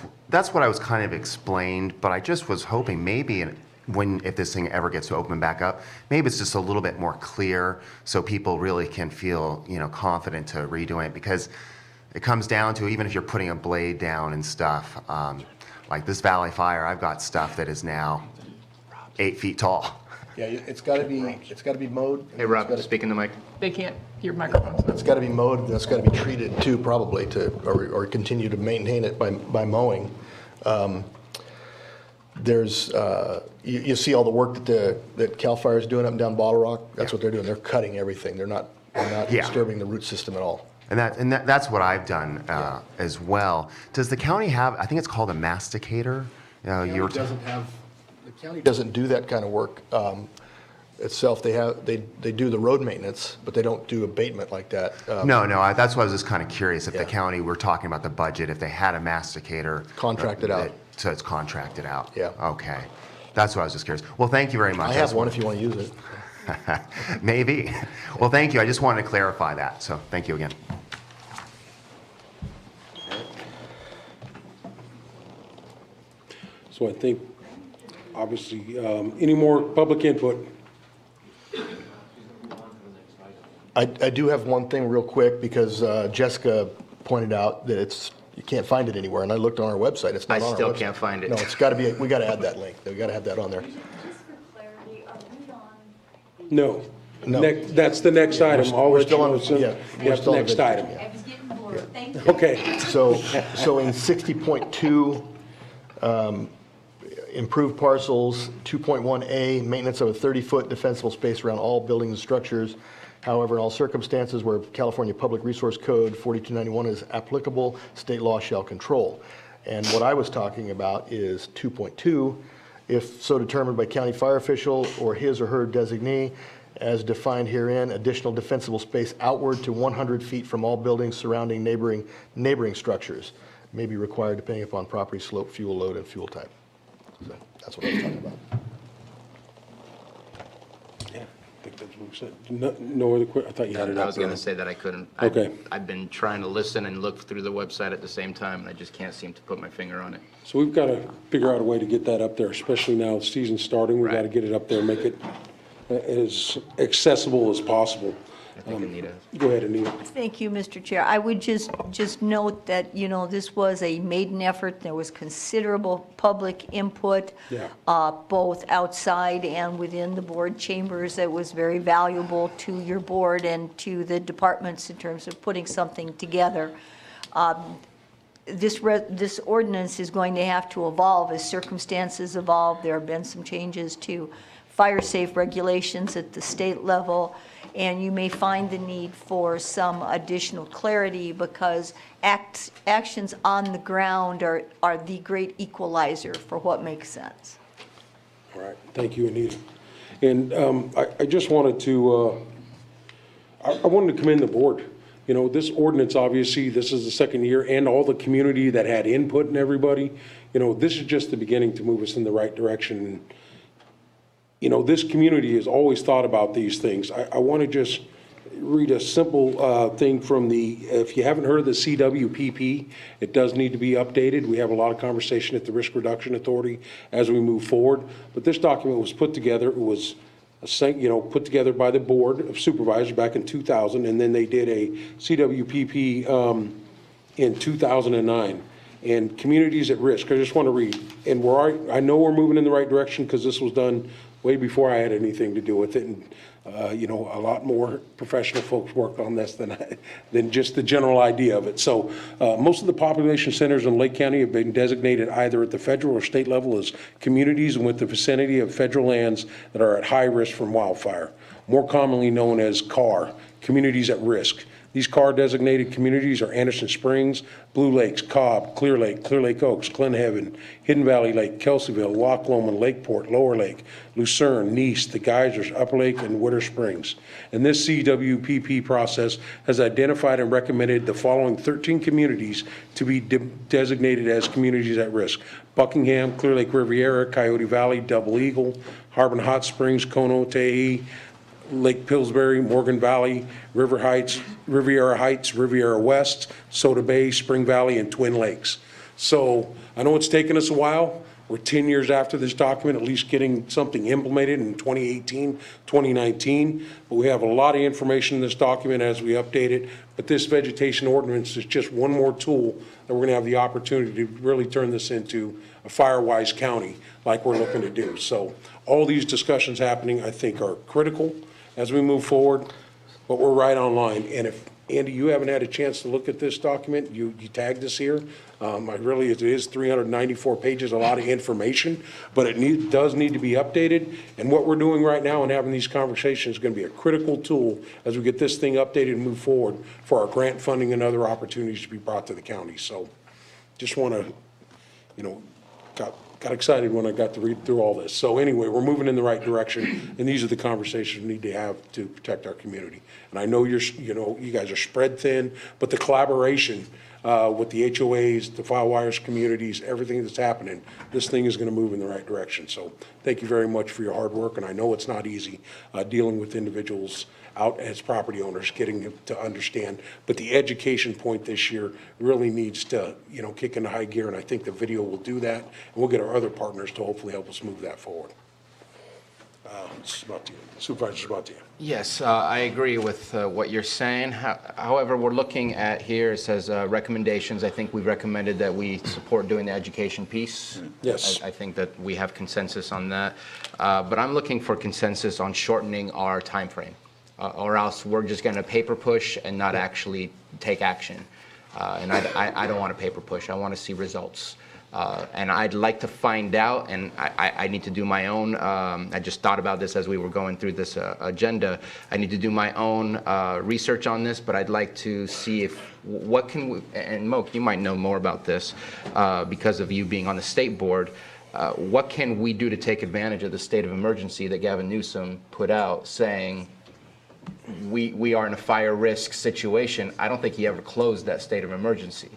Speaker 20: what I was kind of explained, but I just was hoping maybe if this thing ever gets to open back up, maybe it's just a little bit more clear so people really can feel, you know, confident to redoing it, because it comes down to, even if you're putting a blade down and stuff, like this Valley Fire, I've got stuff that is now 8 feet tall.
Speaker 2: Yeah, it's gotta be mowed.
Speaker 3: Hey, Rob, speak in the mic.
Speaker 13: They can't hear microphones.
Speaker 2: It's gotta be mowed, and it's gotta be treated too, probably, or continue to maintain it by mowing. There's, you see all the work that CAL FIRE is doing up and down Bottle Rock? That's what they're doing. They're cutting everything. They're not
Speaker 20: Yeah.
Speaker 2: disturbing the root system at all.
Speaker 20: And that's what I've done as well. Does the county have, I think it's called a masticator?
Speaker 2: The county doesn't do that kind of work itself. They do the road maintenance, but they don't do abatement like that.
Speaker 20: No, that's why I was just kind of curious if the county, we're talking about the budget, if they had a masticator.
Speaker 2: Contracted out.
Speaker 20: So it's contracted out?
Speaker 2: Yeah.
Speaker 20: Okay. That's what I was just curious. Well, thank you very much.
Speaker 2: I have one if you want to use it.
Speaker 20: Maybe. Well, thank you. I just wanted to clarify that. So thank you again.
Speaker 1: So I think, obviously, any more public input?
Speaker 2: I do have one thing real quick, because Jessica pointed out that you can't find it anywhere, and I looked on our website. It's not on our website.
Speaker 3: I still can't find it.
Speaker 2: No, it's got to be, we got to add that link. We got to have that on there.
Speaker 1: No.
Speaker 2: No.
Speaker 1: That's the next item. I'll
Speaker 2: We're
Speaker 1: let
Speaker 2: still
Speaker 1: you
Speaker 2: on,
Speaker 1: know soon.
Speaker 2: yeah. we're
Speaker 1: Yeah,
Speaker 2: still on
Speaker 1: next
Speaker 2: vegetation,
Speaker 1: item.
Speaker 2: yeah.
Speaker 7: I was getting bored, thank you.
Speaker 1: Okay.
Speaker 2: So in 60.2, improved parcels, 2.1A, maintenance of a 30-foot defensible space around all buildings and structures. However, in all circumstances where California Public Resource Code 4291 is applicable, state law shall control. And what I was talking about is 2.2, if so determined by county fire official or his or her designee, as defined herein, additional defensible space outward to 100 feet from all buildings surrounding neighboring structures may be required depending upon property slope, fuel load, and fuel type. So that's what I was talking about.
Speaker 1: Yeah, I think that's what we said. No other I thought you had it up.
Speaker 3: I was going to say that I couldn't.
Speaker 1: Okay.
Speaker 3: I've been trying to listen and look through the website at the same time, and I just can't seem to put my finger on it.
Speaker 1: So we've got to figure out a way to get that up there, especially now the season's starting. We've got to get it up there and make it as accessible as possible.
Speaker 3: I think Anita.
Speaker 1: Go ahead, Anita.
Speaker 7: Thank you, Mr. Chair. I would just note that, this was a maiden effort. There was considerable public input,
Speaker 1: Yeah.
Speaker 7: both outside and within the board chambers. That was very valuable to your board and to the departments in terms of putting something together. This ordinance is going to have to evolve as circumstances evolve. There have been some changes to fire-safe regulations at the state level, and you may find the need for some additional clarity because actions on the ground are the great equalizer for what makes sense.
Speaker 1: All right, thank you, Anita. And I just wanted to, I wanted to commend the board. This ordinance, obviously, this is the second year, and all the community that had input and everybody, this is just the beginning to move us in the right direction. This community has always thought about these things. I want to just read a simple thing from if you haven't heard of the CWPP, it does need to be updated. We have a lot of conversation at the Risk Reduction Authority as we move forward. But this document was put together, it was put together by the Board of Supervisors back in 2000, and then they did a CWPP in 2009. And communities at risk, I just want to read. And I know we're moving in the right direction because this was done way before I had anything to do with it. And, a lot more professional folks worked on this than just the general idea of it. So most of the population centers in Lake County have been designated either at the federal or state level as communities with the vicinity of federal lands that are at high risk from wildfire, more commonly known as CAR, communities at risk. These CAR-designated communities are Anderson Springs, Blue Lakes, Cobb, Clear Lake Oaks, Glen Haven, Hidden Valley Lake, Kelseyville, Loch Lomond, Lakeport, Lower Lake, Lucerne, Nease, the Geysers, Upper Lake, and Winter Springs. And this CWPP process has identified and recommended the following 13 communities to be designated as communities at risk: Buckingham, Clear Lake Riviera, Coyote Valley, Double Eagle, Harbin Hot Springs, Kono, Tehee, Lake Pillsbury, Morgan Valley, Riviera Heights, Riviera West, Soda Bay, Spring Valley, and Twin Lakes. So I know it's taken us a while. We're 10 years after this document, at least getting something implemented in 2018, 2019. But we have a lot of information in this document as we update it. But this vegetation ordinance is just one more tool that we're going to have the opportunity to really turn this into a fire-wise county like we're looking to do. So all these discussions happening, I think, are critical as we move forward, but we're right on line. And if, Andy, you haven't had a chance to look at this document, you tagged us here. It is 394 pages, a lot of information, but it does need to be updated. And what we're doing right now and having these conversations is going to be a critical tool as we get this thing updated and move forward for our grant funding and other opportunities to be brought to the county. So just want to, got excited when I got to read through all this. So anyway, we're moving in the right direction, and these are the conversations we need to have to protect our community. And I know you guys are spread thin, but the collaboration with the HOAs, the Firewires communities, everything that's happening, this thing is going to move in the right direction. So thank you very much for your hard work, and I know it's not easy dealing with individuals out as property owners, getting them to understand. But the education point this year really needs to, kick into high gear, and I think the video will do that. And we'll get our other partners to hopefully help us move that forward. Supervisor Sabatier.
Speaker 3: Yes, I agree with what you're saying. However, we're looking at here, it says recommendations. I think we've recommended that we support doing the education piece.
Speaker 1: Yes.
Speaker 3: I think that we have consensus on that. But I'm looking for consensus on shortening our time frame. Or else we're just going to paper push and not actually take action. And I don't want to paper push. I want to see results. And I'd like to find out, and I need to do my own, I just thought about this as we were going through this agenda. I need to do my own research on this, but I'd like to see what can we, and Moak, you might know more about this because of you being on the state board. What can we do to take advantage of the state of emergency that Gavin Newsom put out saying, we are in a fire risk situation? I don't think he ever closed that state of emergency.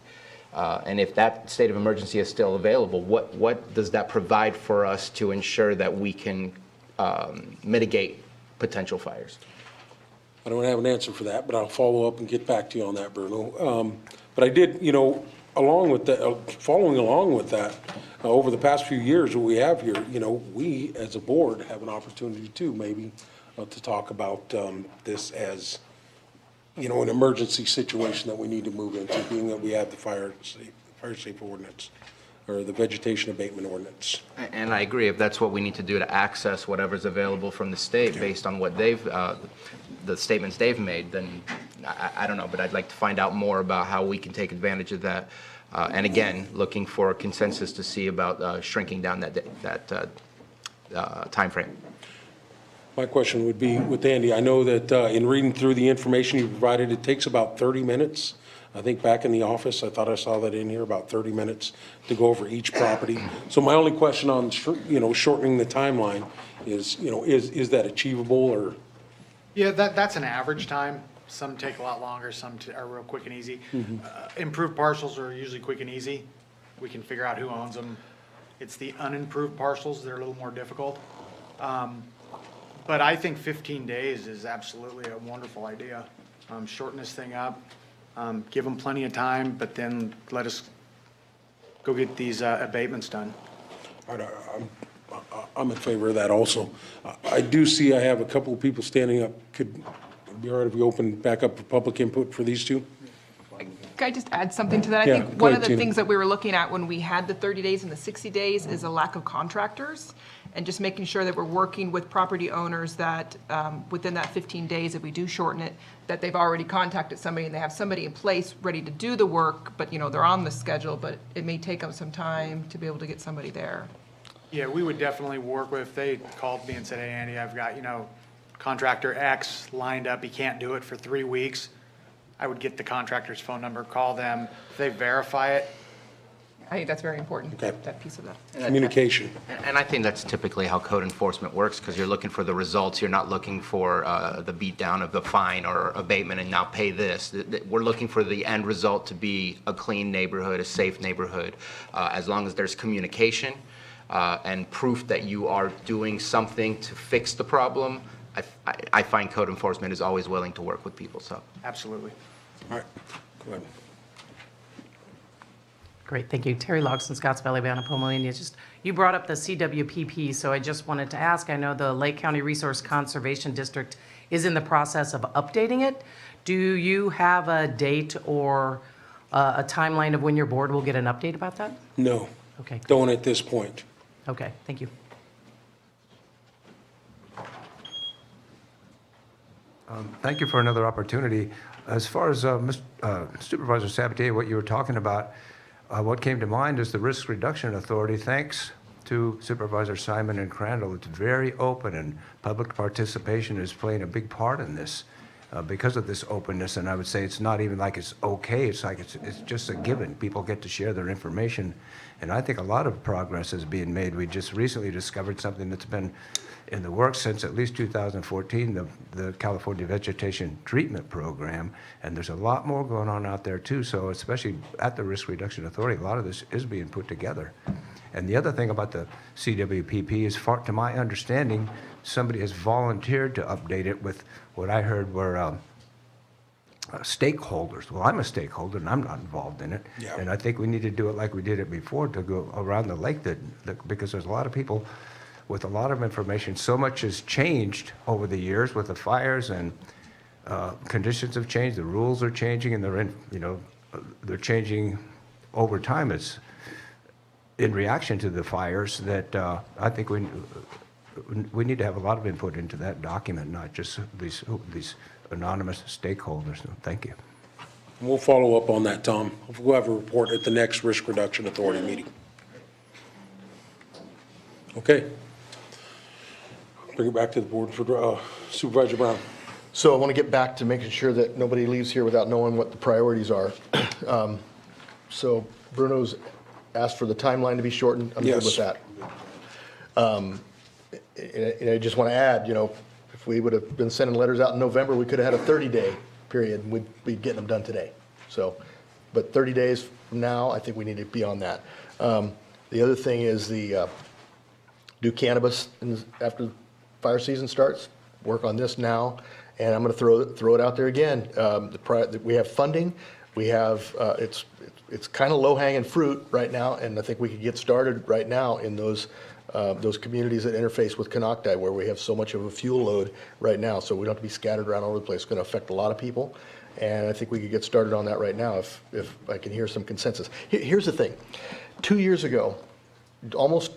Speaker 3: And if that state of emergency is still available, what does that provide for us to ensure that we can mitigate potential fires?
Speaker 1: I don't have an answer for that, but I'll follow up and get back to you on that, Bruno. But I did, along with that, following along with that, over the past few years, what we have here, we as a board have an opportunity too, maybe, to talk about this as, an emergency situation that we need to move into, being that we have the fire safe ordinance or the vegetation abatement ordinance.
Speaker 3: And I agree, if that's what we need to do to access whatever's available from the state based on what the statements they've made, then I don't know, but I'd like to find out more about how we can take advantage of that. And again, looking for a consensus to see about shrinking down that timeframe.
Speaker 1: My question would be with Andy, I know that in reading through the information you provided, it takes about 30 minutes. I think back in the office, I thought I saw that in here, about 30 minutes to go over each property. So my only question on, shortening the timeline is, is that achievable or?
Speaker 11: Yeah, that's an average time. Some take a lot longer, some are real quick and easy. Improved parcels are usually quick and easy. We can figure out who owns them. It's the unimproved parcels that are a little more difficult. But I think 15 days is absolutely a wonderful idea. Shorten this thing up, give them plenty of time, but then let us go get these abatements done.
Speaker 1: I'm in favor of that also. I do see I have a couple of people standing up. Could it be all right if we open back up for public input for these two?
Speaker 13: Can I just add something to that? I
Speaker 1: Yeah,
Speaker 13: think
Speaker 1: go
Speaker 13: one
Speaker 1: ahead,
Speaker 13: of the
Speaker 1: Tina.
Speaker 13: things that we were looking at when we had the 30 days and the 60 days is a lack of contractors, and just making sure that we're working with property owners that within that 15 days, if we do shorten it, that they've already contacted somebody and they have somebody in place ready to do the work, but they're on the schedule, but it may take them some time to be able to get somebody there.
Speaker 11: Yeah, we would definitely work with, if they called me and said, hey, Andy, I've got, contractor X lined up, he can't do it for 3 weeks. I would get the contractor's phone number, call them. If they verify it,
Speaker 13: I think that's very important,
Speaker 1: Okay.
Speaker 13: that piece of that.
Speaker 1: Communication.
Speaker 3: And I think that's typically how code enforcement works, because you're looking for the results. You're not looking for the beat down of the fine or abatement and now pay this. We're looking for the end result to be a clean neighborhood, a safe neighborhood. As long as there's communication and proof that you are doing something to fix the problem, I find code enforcement is always willing to work with people, so.
Speaker 11: absolutely.
Speaker 1: All right, go ahead.
Speaker 15: Great, thank you. Terry Logston, Scotts Valley Band of Pomo Indians. Just, you brought up the CWPP, so I just wanted to ask, I know the Lake County Resource Conservation District is in the process of updating it. Do you have a date or a timeline of when your board will get an update about that?
Speaker 1: No.
Speaker 15: Okay.
Speaker 1: Don't at this point.
Speaker 15: Okay, thank you.
Speaker 19: Thank you for another opportunity. As far as Supervisor Sabatier, what you were talking about, what came to mind is the Risk Reduction Authority. Thanks to Supervisor Simon and Crandall, it's very open, and public participation is playing a big part in this because of this openness. And I would say it's not even like it's okay, it's like it's just a given. People get to share their information, and I think a lot of progress is being made. We just recently discovered something that's been in the works since at least 2014, the California Vegetation Treatment Program, and there's a lot more going on out there too. So especially at the Risk Reduction Authority, a lot of this is being put together. And the other thing about the CWPP is, to my understanding, somebody has volunteered to update it with what I heard were stakeholders. Well, I'm a stakeholder and I'm not involved in it.
Speaker 1: Yeah.
Speaker 19: And I think we need to do it like we did it before, to go around the lake, because there's a lot of people with a lot of information. So much has changed over the years with the fires, and conditions have changed, the rules are changing, and they're changing over time. It's in reaction to the fires that I think we need to have a lot of input into that document, not just these anonymous stakeholders. So thank you.
Speaker 1: We'll follow up on that, Tom. We'll have a report at the next Risk Reduction Authority meeting. Okay. Bring it back to the board for Supervisor Brown.
Speaker 2: So I want to get back to making sure that nobody leaves here without knowing what the priorities are. So Bruno's asked for the timeline to be shortened. I'm good with that. And I just want to add, if we would have been sending letters out in November, we could have had a 30-day period, and we'd be getting them done today. So, but 30 days from now, I think we need to be on that. The other thing is do cannabis after fire season starts. Work on this now, and I'm going to throw it out there again. We have funding. We have it's kind of low-hanging fruit right now, and I think we could get started right now in those communities that interface with Canocti, where we have so much of a fuel load right now, so we don't have to be scattered around all over the place. It's going to affect a lot of people, and I think we could get started on that right now if I can hear some consensus. Here's the thing. 2 years ago, almost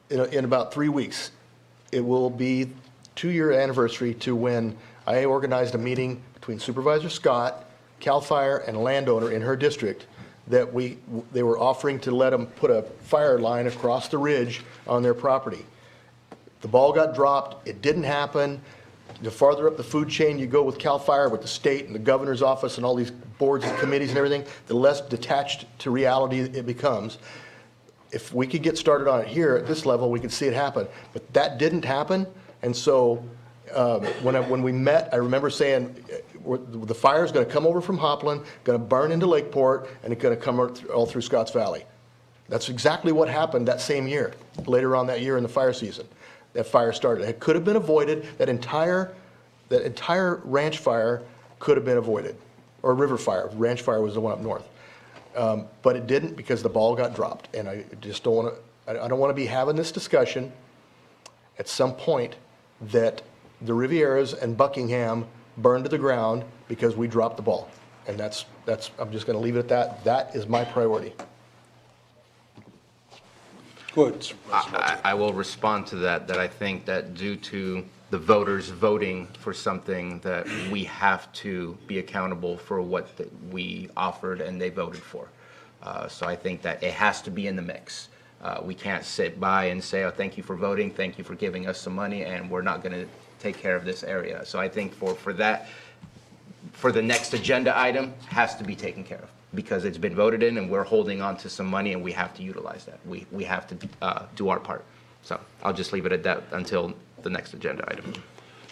Speaker 2: in about 3 weeks, it will be 2-year anniversary to when I organized a meeting between Supervisor Scott, CAL FIRE, and a landowner in her district that they were offering to let them put a fire line across the ridge on their property. The ball got dropped. It didn't happen. The farther up the food chain you go with CAL FIRE, with the state and the governor's office and all these boards and committees and everything, the less detached to reality it becomes. If we could get started on it here at this level, we could see it happen. But that didn't happen, and so when we met, I remember saying, the fire is going to come over from Hopland, going to burn into Lakeport, and it's going to come all through Scotts Valley. That's exactly what happened that same year, later on that year in the fire season. That fire started. It could have been avoided. That entire ranch fire could have been avoided, or river fire. Ranch fire was the one up north. But it didn't, because the ball got dropped. And I just don't want to, I don't want to be having this discussion at some point that the Rivieras and Buckingham burned to the ground because we dropped the ball. And that's I'm just going to leave it at that. That is my priority.
Speaker 1: Good.
Speaker 3: I will respond to that I think that due to the voters voting for something, that we have to be accountable for what we offered and they voted for. So I think that it has to be in the mix. We can't sit by and say, oh, thank you for voting, thank you for giving us some money, and we're not going to take care of this area. So I think for the next agenda item, has to be taken care of, because it's been voted in and we're holding on to some money and we have to utilize that. We have to do our part. So I'll just leave it at that until the next agenda item.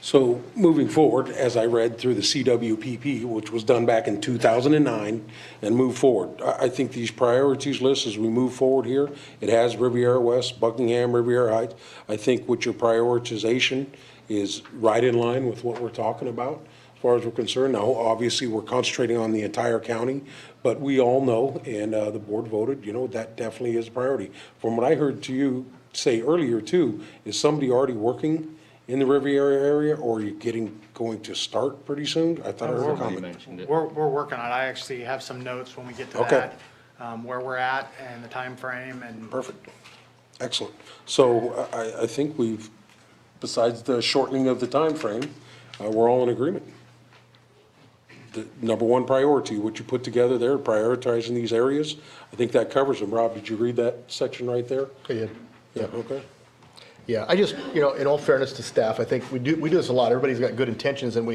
Speaker 1: So moving forward, as I read through the CWPP, which was done back in 2009, and move forward, I think these priorities list as we move forward here, it has Riviera West, Buckingham, Riviera Heights. I think what your prioritization is right in line with what we're talking about as far as we're concerned. Now, obviously, we're concentrating on the entire county, but we all know, and the board voted, that definitely is a priority. From what I heard to you say earlier too, is somebody already working in the Riviera area, or are you going to start pretty soon? I thought I heard a comment.
Speaker 11: We're working on it. I actually have some notes when we get to
Speaker 1: Okay.
Speaker 11: that, where we're at and the time frame and.
Speaker 1: Perfect. Excellent. So I think we've, besides the shortening of the time frame, we're all in agreement. The number one priority, what you put together there, prioritizing these areas, I think that covers them. Rob, did you read that section right there?
Speaker 2: I did.
Speaker 1: Yeah, okay.
Speaker 2: Yeah, I just, in all fairness to staff, I think we do this a lot. Everybody's got good intentions and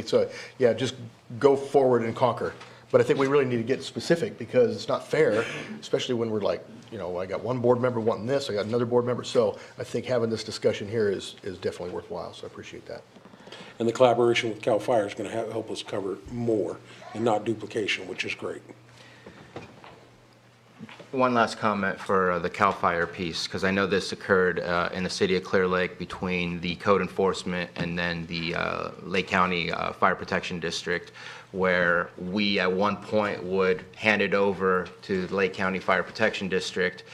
Speaker 2: just go forward and conquer. But I think we really need to get specific because it's not fair, especially when we're like, I got one board member wanting this, I got another board member. So I think having this discussion here is definitely worthwhile. So I appreciate that.
Speaker 1: And the collaboration with CAL FIRE is going to help us cover more and not duplication, which is great.
Speaker 3: One last comment for the CAL FIRE piece, because I know this occurred in the city of Clear Lake between the code enforcement and then the Lake County Fire Protection District, where we at one point would hand it over to the Lake County Fire Protection District,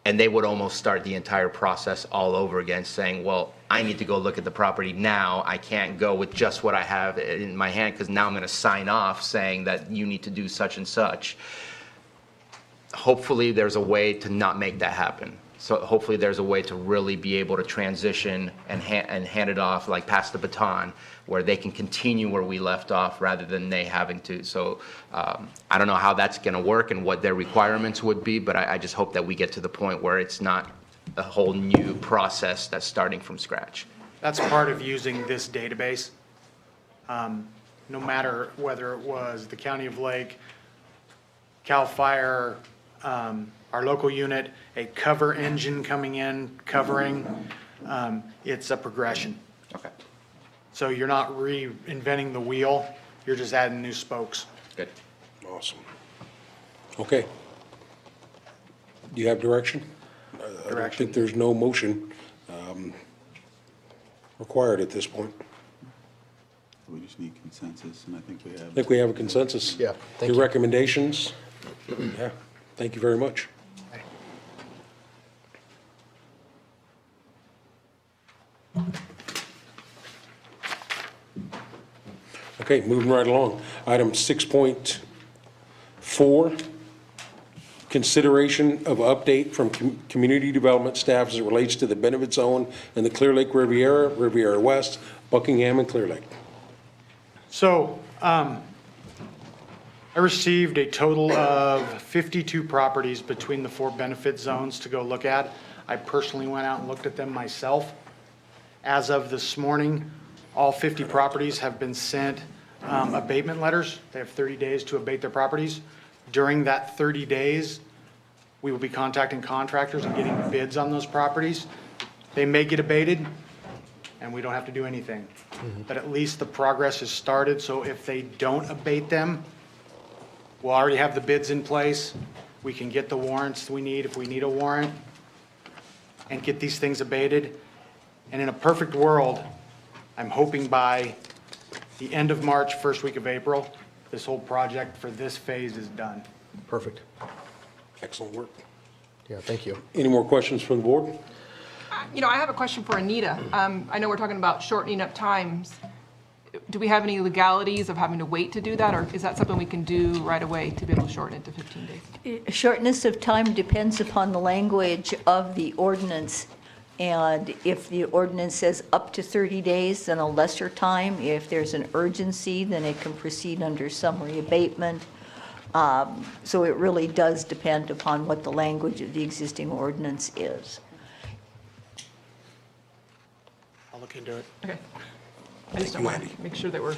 Speaker 3: and they would almost start the entire process all over again, saying, well, I need to go look at the property now. I can't go with just what I have in my hand, because now I'm going to sign off saying that you need to do such and such. Hopefully there's a way to not make that happen. So hopefully there's a way to really be able to transition and hand it off, like pass the baton, where they can continue where we left off rather than they having to. So I don't know how that's going to work and what their requirements would be, but I just hope that we get to the point where it's not a whole new process that's starting from scratch.
Speaker 11: That's part of using this database. No matter whether it was the County of Lake, CAL FIRE, our local unit, a cover engine coming in, covering, it's a progression.
Speaker 3: Okay.
Speaker 11: So you're not reinventing the wheel, you're just adding new spokes.
Speaker 3: Good.
Speaker 1: Awesome. Okay. Do you have direction? I don't think there's no motion required at this point.
Speaker 21: We just need consensus, and I think we have.
Speaker 1: I think we have a consensus.
Speaker 2: Yeah, thank
Speaker 1: Your
Speaker 2: you.
Speaker 1: recommendations? Yeah, thank you very much. Okay, moving right along. Item 6.4, consideration of update from community development staff as it relates to the benefit zone in the Clear Lake Riviera, Riviera West, Buckingham, and Clear Lake.
Speaker 11: So, I received a total of 52 properties between the 4 benefit zones to go look at. I personally went out and looked at them myself. As of this morning, all 50 properties have been sent abatement letters. They have 30 days to abate their properties. During that 30 days, we will be contacting contractors and getting bids on those properties. They may get abated, and we don't have to do anything. But at least the progress has started, so if they don't abate them, we'll already have the bids in place. We can get the warrants we need if we need a warrant and get these things abated. And in a perfect world, I'm hoping by the end of March, first week of April, this whole project for this phase is done.
Speaker 2: Perfect.
Speaker 1: Excellent work.
Speaker 2: Yeah, thank you.
Speaker 1: Any more questions from the board?
Speaker 13: I have a question for Anita. I know we're talking about shortening up times. Do we have any legalities of having to wait to do that, or is that something we can do right away to be able to shorten it to 15 days?
Speaker 7: Shortness of time depends upon the language of the ordinance. And if the ordinance says up to 30 days, then a lesser time. If there's an urgency, then it can proceed under summary abatement. So it really does depend upon what the language of the existing ordinance is.
Speaker 11: I'll look into it.
Speaker 13: Okay. I just don't want to make sure that we're.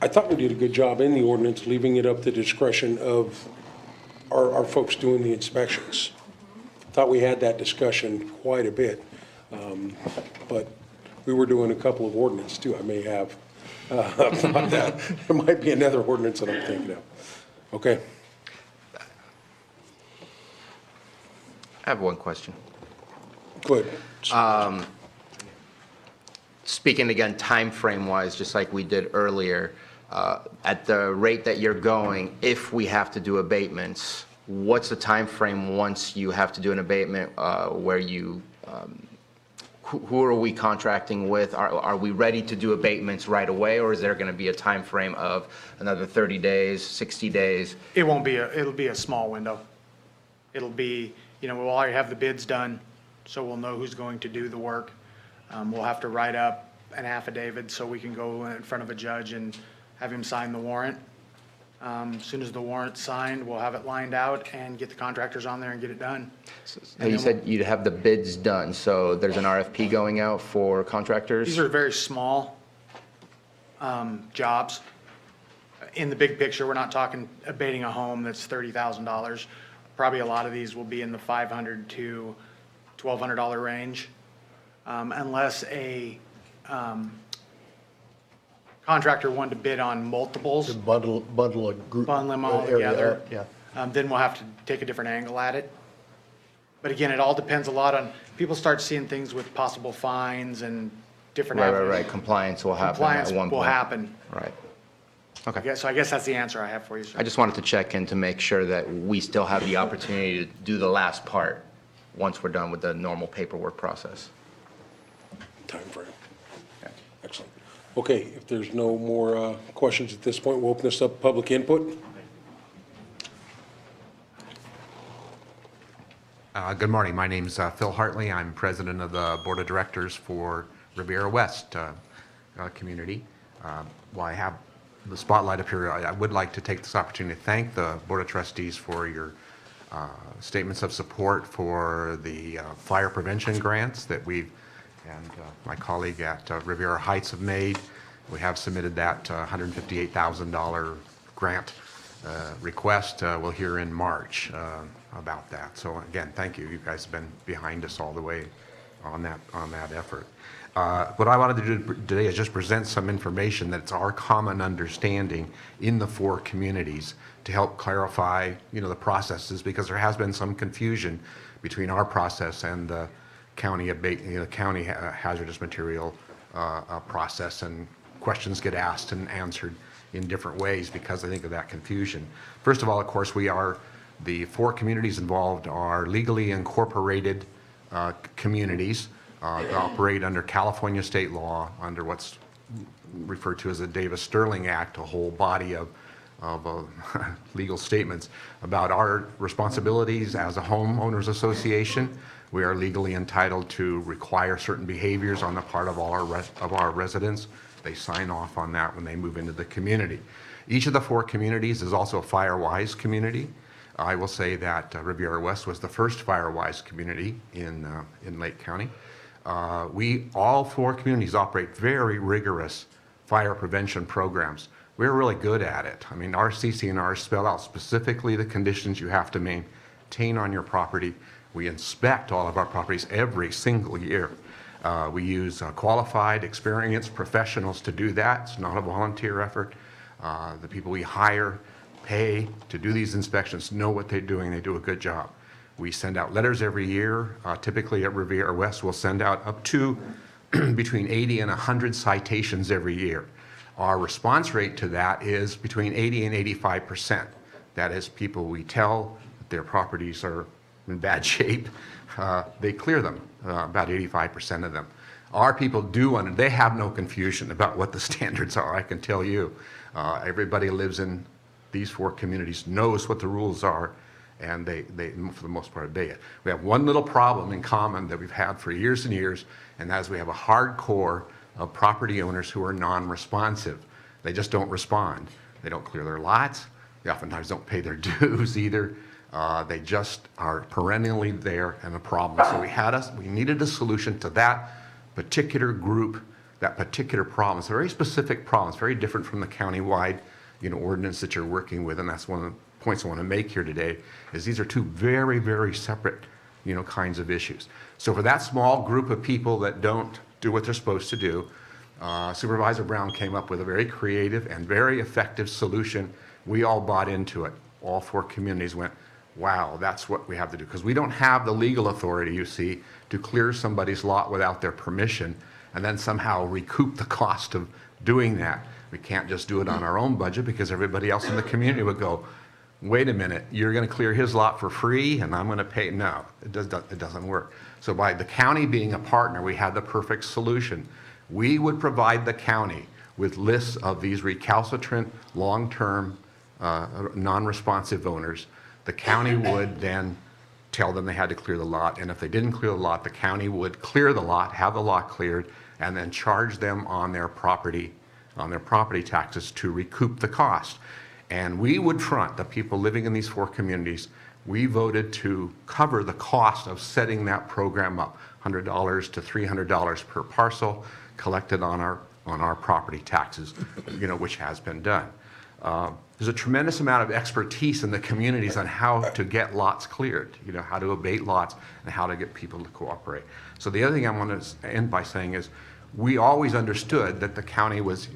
Speaker 1: I thought we did a good job in the ordinance, leaving it up to the discretion of our folks doing the inspections. Thought we had that discussion quite a bit, but we were doing a couple of ordinances too. I may have thought that. There might be another ordinance that I'm thinking of. Okay.
Speaker 3: I have one question.
Speaker 1: Good.
Speaker 3: Speaking again, time frame wise, just like we did earlier, At the rate that you're going, if we have to do abatements, what's the time frame once you have to do an abatement where you, who are we contracting with? Are we ready to do abatements right away, or is there going to be a time frame of another 30 days, 60 days?
Speaker 11: It won't be it'll be a small window. It'll be, we'll already have the bids done, so we'll know who's going to do the work. We'll have to write up an affidavit so we can go in front of a judge and have him sign the warrant. As soon as the warrant's signed, we'll have it lined out and get the contractors on there and get it done.
Speaker 3: You said you'd have the bids done, so there's an RFP going out for contractors?
Speaker 11: These are very small jobs. In the big picture, we're not talking abating a home that's $30,000. Probably a lot of these will be in the $500 to $1,200 range, unless a contractor wanted to bid on multiples.
Speaker 2: To bundle a group.
Speaker 11: Bundle them all
Speaker 2: area
Speaker 11: together.
Speaker 2: there, yeah.
Speaker 11: Then we'll have to take a different angle at it. But again, it all depends a lot on, people start seeing things with possible fines and different avenues.
Speaker 3: Right. Compliance will happen at
Speaker 11: Compliance
Speaker 3: one point.
Speaker 11: will happen.
Speaker 3: Right.
Speaker 11: Okay. So I guess that's the answer I have for you, sir.
Speaker 3: I just wanted to check in to make sure that we still have the opportunity to do the last part once we're done with the normal paperwork process.
Speaker 1: Time frame. Excellent. Okay, if there's no more questions at this point, we'll open this up to public input.
Speaker 5: Good morning. My name's Phil Hartley. I'm president of the Board of Directors for Riviera West community. While I have the spotlight up here, I would like to take this opportunity to thank the Board of Trustees for your statements of support for the fire prevention grants that we've and my colleague at Riviera Heights have made. We have submitted that $158,000 grant request. We'll hear in March about that. So again, thank you. You guys have been behind us all the way on that effort. What I wanted to do today is just present some information that's our common understanding in the four communities to help clarify, the processes, because there has been some confusion between our process and the county county hazardous material process, and questions get asked and answered in different ways because I think of that confusion. First of all, of course, the four communities involved are legally incorporated communities that operate under California state law, under what's referred to as the Davis-Sterling Act, a whole body of legal statements about our responsibilities as a homeowners association. We are legally entitled to require certain behaviors on the part of all our residents. They sign off on that when they move into the community. Each of the four communities is also a FireWise community. I will say that Riviera West was the first FireWise community in Lake County. All four communities operate very rigorous fire prevention programs. We're really good at it. I mean, our CC&Rs spell out specifically the conditions you have to maintain on your property. We inspect all of our properties every single year. We use qualified, experienced professionals to do that. It's not a volunteer effort. The people we hire, pay to do these inspections know what they're doing. They do a good job. We send out letters every year. Typically at Riviera West, we'll send out up to between 80 and 100 citations every year. Our response rate to that is between 80 and 85%. That is, people we tell that their properties are in bad shape, they clear them, about 85% of them. Our people they have no confusion about what the standards are, I can tell you. Everybody lives in these four communities, knows what the rules are, and they for the most part, obey it. We have one little problem in common that we've had for years and years, and that is we have a hardcore of property owners who are non-responsive. They just don't respond. They don't clear their lots. They oftentimes don't pay their dues either. They just are perennially there and a problem. So we needed a solution to that particular group, that particular problem. It's a very specific problem. It's very different from the countywide, ordinance that you're working with, and that's one of the points I want to make here today. Is these are two very, very separate, kinds of issues. So for that small group of people that don't do what they're supposed to do, Supervisor Brown came up with a very creative and very effective solution. We all bought into it. All four communities went, wow, that's what we have to do. Because we don't have the legal authority, you see, to clear somebody's lot without their permission and then somehow recoup the cost of doing that. We can't just do it on our own budget because everybody else in the community would go, wait a minute, you're going to clear his lot for free and I'm going to pay. No, it doesn't work. So by the county being a partner, we had the perfect solution. We would provide the county with lists of these recalcitrant, long-term, non-responsive owners. The county would then tell them they had to clear the lot, and if they didn't clear the lot, the county would clear the lot, have the lot cleared, and then charge them on their property taxes to recoup the cost. And we would front, the people living in these 4 communities, we voted to cover the cost of setting that program up, $100 to $300 per parcel, collected on our property taxes, which has been done. There's a tremendous amount of expertise in the communities on how to get lots cleared, how to abate lots and how to get people to cooperate. So the other thing I want to end by saying is we always understood that the county was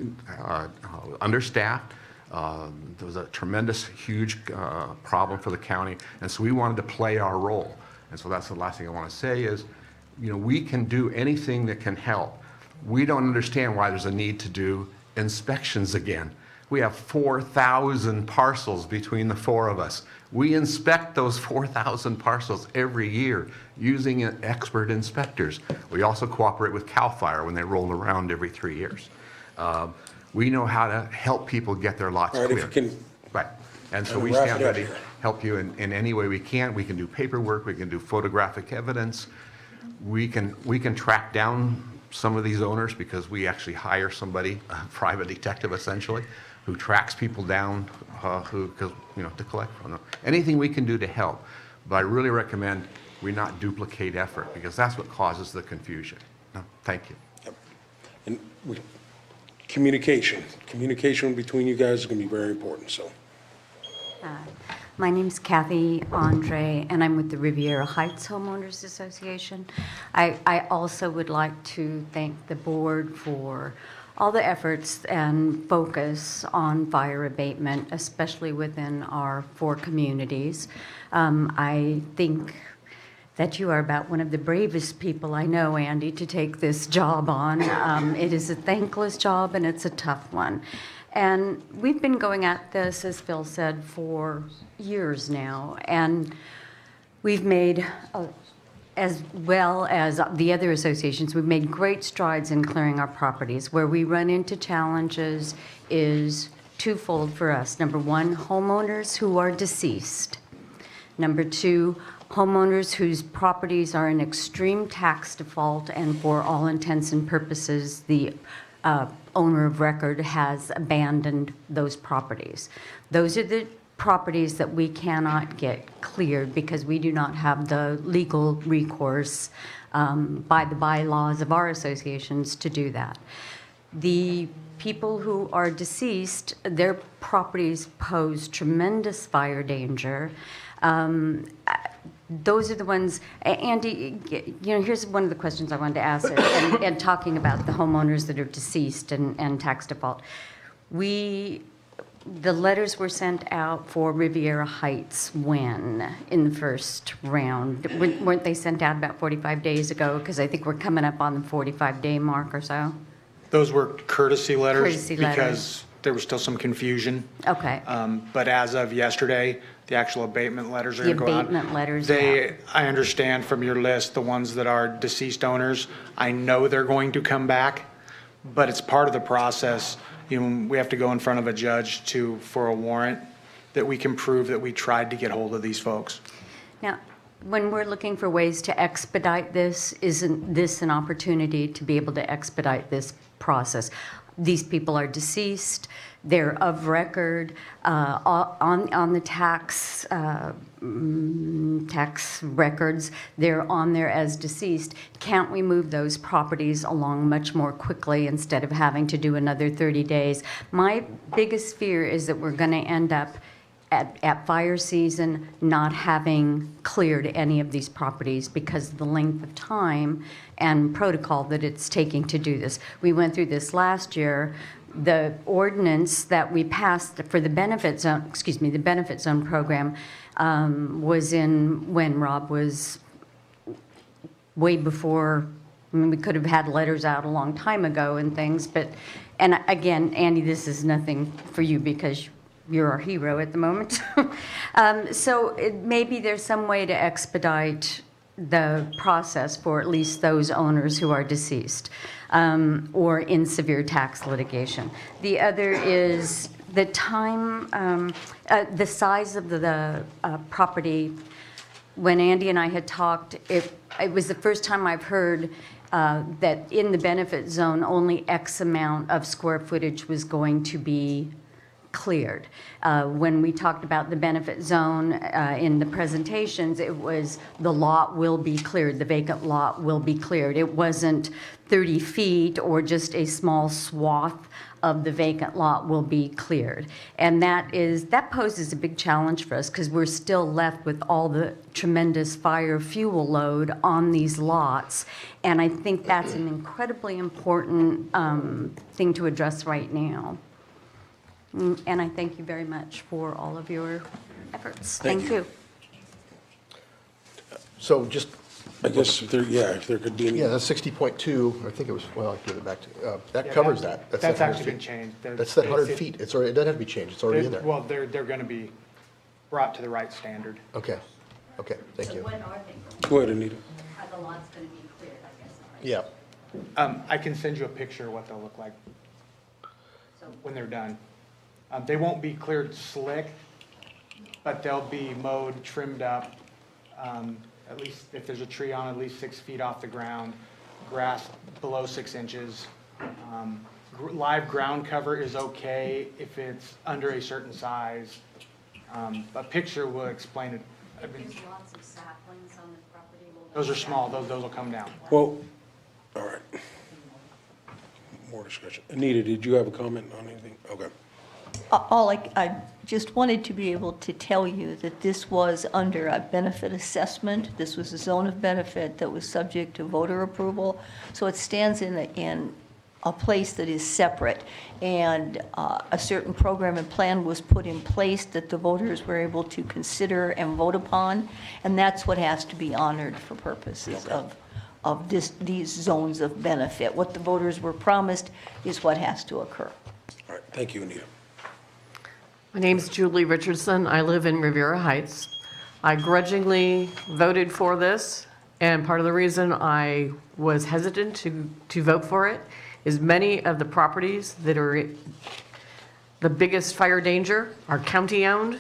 Speaker 5: understaffed. There was a tremendous, huge problem for the county, and so we wanted to play our role. And so that's the last thing I want to say is, we can do anything that can help. We don't understand why there's a need to do inspections again. We have 4,000 parcels between the 4 of us. We inspect those 4,000 parcels every year using expert inspectors. We also cooperate with CAL FIRE when they roll around every 3 years. We know how to help people get their lots
Speaker 1: All right,
Speaker 5: clear.
Speaker 1: if you can.
Speaker 5: Right. And so
Speaker 1: Wrap
Speaker 5: we
Speaker 1: it
Speaker 5: stand
Speaker 1: up
Speaker 5: ready to
Speaker 1: here.
Speaker 5: help you in any way we can. We can do paperwork, we can do photographic evidence. We can track down some of these owners because we actually hire somebody, a private detective essentially, who tracks people down to collect from them. Anything we can do to help. But I really recommend we not duplicate effort because that's what causes the confusion. No, thank you.
Speaker 1: And communication between you guys is going to be very important, so.
Speaker 8: My name's Kathy Andre, and I'm with the Riviera Heights Homeowners Association. I also would like to thank the board for all the efforts and focus on fire abatement, especially within our 4 communities. I think that you are about one of the bravest people I know, Andy, to take this job on. It is a thankless job and it's a tough one. And we've been going at this, as Phil said, for years now. And we've made, as well as the other associations, we've made great strides in clearing our properties. Where we run into challenges is twofold for us. Number 1, homeowners who are deceased. Number 2, homeowners whose properties are in extreme tax default, and for all intents and purposes, the owner of record has abandoned those properties. Those are the properties that we cannot get cleared because we do not have the legal recourse by the bylaws of our associations to do that. The people who are deceased, their properties pose tremendous fire danger. Those are the ones, Andy, here's one of the questions I wanted to ask, and talking about the homeowners that are deceased and tax default. The letters were sent out for Riviera Heights when, in the first round? Weren't they sent out about 45 days ago? Because I think we're coming up on the 45-day mark or so.
Speaker 11: Those were courtesy letters.
Speaker 8: Courtesy letters.
Speaker 11: Because there was still some confusion.
Speaker 8: Okay.
Speaker 11: But as of yesterday, the actual abatement letters are
Speaker 8: The
Speaker 11: going to go out.
Speaker 8: abatement letters,
Speaker 11: I understand from your list, the ones that are deceased owners, I know they're going to come back, but it's part of the process. We have to go in front of a judge for a warrant that we can prove that we tried to get hold of these folks.
Speaker 8: Now, when we're looking for ways to expedite this, isn't this an opportunity to be able to expedite this process? These people are deceased, they're of record, on the tax records, they're on there as deceased. Can't we move those properties along much more quickly instead of having to do another 30 days? My biggest fear is that we're going to end up at fire season not having cleared any of these properties because of the length of time and protocol that it's taking to do this. We went through this last year. The ordinance that we passed for the benefit zone program was in when Rob was way before I mean, we could have had letters out a long time ago and things, but, and again, Andy, this is nothing for you because you're our hero at the moment. So maybe there's some way to expedite the process for at least those owners who are deceased or in severe tax litigation. The other is the time, the size of the property. When Andy and I had talked, it was the first time I've heard that in the benefit zone, only X amount of square footage was going to be cleared. When we talked about the benefit zone in the presentations, it was the lot will be cleared, the vacant lot will be cleared. It wasn't 30 feet or just a small swath of the vacant lot will be cleared. And that poses a big challenge for us because we're still left with all the tremendous fire fuel load on these lots. And I think that's an incredibly important thing to address right now. And I thank you very much for all of your efforts. Thank you.
Speaker 2: So just,
Speaker 1: I guess if there could be any.
Speaker 2: yeah, that's 60.2, I think it was, well, I'll give it back to, that covers that.
Speaker 11: That's
Speaker 2: that 100
Speaker 11: actually been
Speaker 2: feet.
Speaker 11: changed.
Speaker 2: That's that 100 feet. It's already, it doesn't have to be changed. It's already in there.
Speaker 11: Well, they're going to be brought to the right standard.
Speaker 2: Okay, thank you.
Speaker 8: When are they?
Speaker 1: Go ahead, Anita.
Speaker 8: Are the lots going to be cleared, I guess?
Speaker 2: Yeah.
Speaker 11: I can send you a picture of what they'll look like when they're done. They won't be cleared slick, but they'll be mowed, trimmed up, at least if there's a tree on at least 6 feet off the ground, grass below 6 inches. Live ground cover is okay if it's under a certain size. A picture will explain it. I mean,
Speaker 8: There's lots of saplings on the property.
Speaker 11: those are small, those will come down.
Speaker 1: Well, all right. More discussion. Anita, did you have a comment on anything? Okay.
Speaker 7: I just wanted to be able to tell you that this was under a benefit assessment. This was a zone of benefit that was subject to voter approval. So it stands in a place that is separate. And a certain program and plan was put in place that the voters were able to consider and vote upon. And that's what has to be honored for purposes of these zones of benefit. What the voters were promised is what has to occur.
Speaker 1: All right, thank you, Anita.
Speaker 9: My name's Julie Richardson. I live in Riviera Heights. I grudgingly voted for this, and part of the reason I was hesitant to vote for it is many of the properties that are the biggest fire danger are county-owned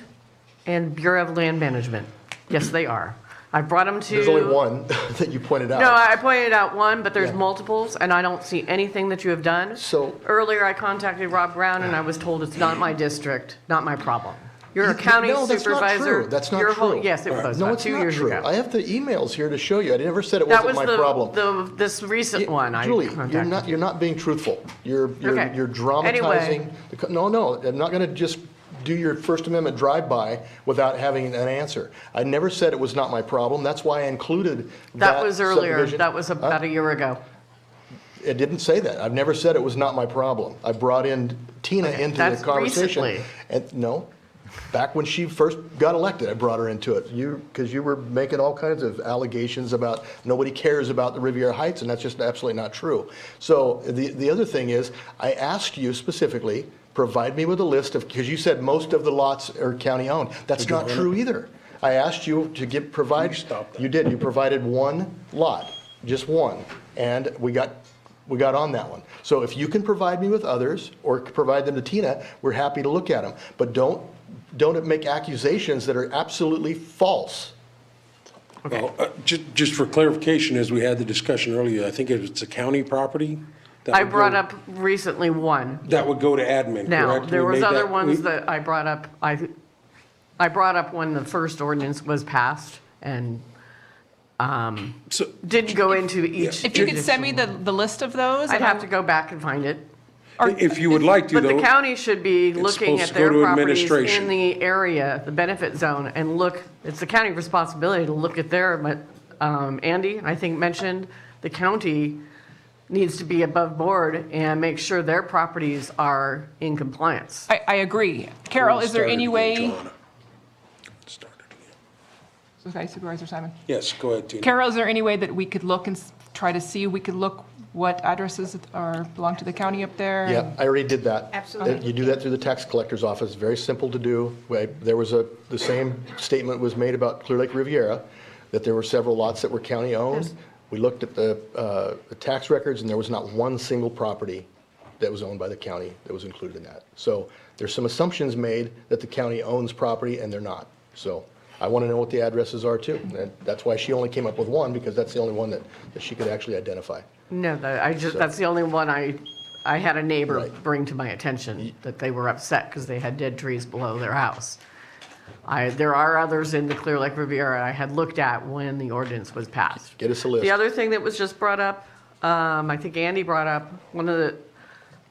Speaker 9: and Bureau of Land Management. Yes, they are. I brought them to...
Speaker 2: There's only one that you pointed out.
Speaker 9: No, I pointed out one, but there's
Speaker 2: Yeah.
Speaker 9: multiples, and I don't see anything that you have done.
Speaker 2: So
Speaker 9: earlier, I contacted Rob Brown, and I was told it's not my district, not my problem. You're a county
Speaker 2: No, that's not
Speaker 9: supervisor.
Speaker 2: true. That's not
Speaker 9: Your whole-
Speaker 2: true.
Speaker 9: Yes, it was
Speaker 2: No,
Speaker 9: about
Speaker 2: it's
Speaker 9: 2
Speaker 2: not
Speaker 9: years
Speaker 2: true.
Speaker 9: ago.
Speaker 2: I have the emails here to show you. I never said it
Speaker 9: That
Speaker 2: wasn't
Speaker 9: was
Speaker 2: my problem.
Speaker 9: this recent one I
Speaker 2: Julie,
Speaker 9: contacted.
Speaker 2: you're not being truthful. You're
Speaker 9: Okay.
Speaker 2: dramatizing. No, I'm not going to just do your First Amendment drive-by without having an answer. I never said it was not my problem. That's why I included
Speaker 9: That was earlier.
Speaker 2: subdivision.
Speaker 9: That was about a year ago.
Speaker 2: It didn't say that. I've never said it was not my problem. I brought in Tina into the
Speaker 9: that's
Speaker 2: conversation.
Speaker 9: recently.
Speaker 2: And no, back when she first got elected, I brought her into it. Because you were making all kinds of allegations about nobody cares about the Riviera Heights, and that's just absolutely not true. So the other thing is, I asked you specifically, provide me with a list of, because you said most of the lots are county-owned. That's not true either. I asked you to provide. You did. You provided one lot, just one, and we got on that one. So if you can provide me with others or provide them to Tina, we're happy to look at them. But don't make accusations that are absolutely false.
Speaker 1: Well, just for clarification, as we had the discussion earlier, I think if it's a county property. that
Speaker 9: I
Speaker 1: would
Speaker 9: brought
Speaker 1: go-
Speaker 9: up recently one.
Speaker 1: That would go to admin, correct?
Speaker 9: Now, there
Speaker 1: We
Speaker 9: was
Speaker 1: made
Speaker 9: other
Speaker 1: that-
Speaker 9: ones
Speaker 1: we-
Speaker 9: that I brought up. I brought up when the first ordinance was passed and didn't go into each.
Speaker 13: If you could send me the list of those.
Speaker 9: I'd
Speaker 13: and
Speaker 9: have
Speaker 13: I'll-
Speaker 9: to go back and find it.
Speaker 1: If you would like to,
Speaker 9: But
Speaker 1: though.
Speaker 9: the county should be looking
Speaker 1: supposed
Speaker 9: at
Speaker 1: to
Speaker 9: their
Speaker 1: go to
Speaker 9: properties
Speaker 1: administration.
Speaker 9: in the area, the benefit zone, and look, it's the county responsibility to look at their, but Andy, I think, mentioned the county needs to be above board and make sure their properties are in compliance.
Speaker 13: I agree. Carol, is there any way? Okay, Supervisor Simon.
Speaker 1: Yes, go ahead, Tina.
Speaker 13: Carol, is there any way that we could look and try to see, we could look what addresses belong to the county up there?
Speaker 2: Yeah, I already did that.
Speaker 6: Absolutely.
Speaker 2: You do that through the tax collector's office, very simple to do. There was the same statement was made about Clear Lake Riviera, that there were several lots that were county-owned. We looked at the tax records, and there was not one single property that was owned by the county that was included in that. So there's some assumptions made that the county owns property, and they're not. So I want to know what the addresses are, too. And that's why she only came up with one, because that's the only one that she could actually identify.
Speaker 9: No, that's the only one I had a neighbor bring to my attention, that they were upset because they had dead trees below their house. There are others in the Clear Lake Riviera I had looked at when the ordinance was passed.
Speaker 2: Get us a list.
Speaker 9: The other thing that was just brought up, I think Andy brought up,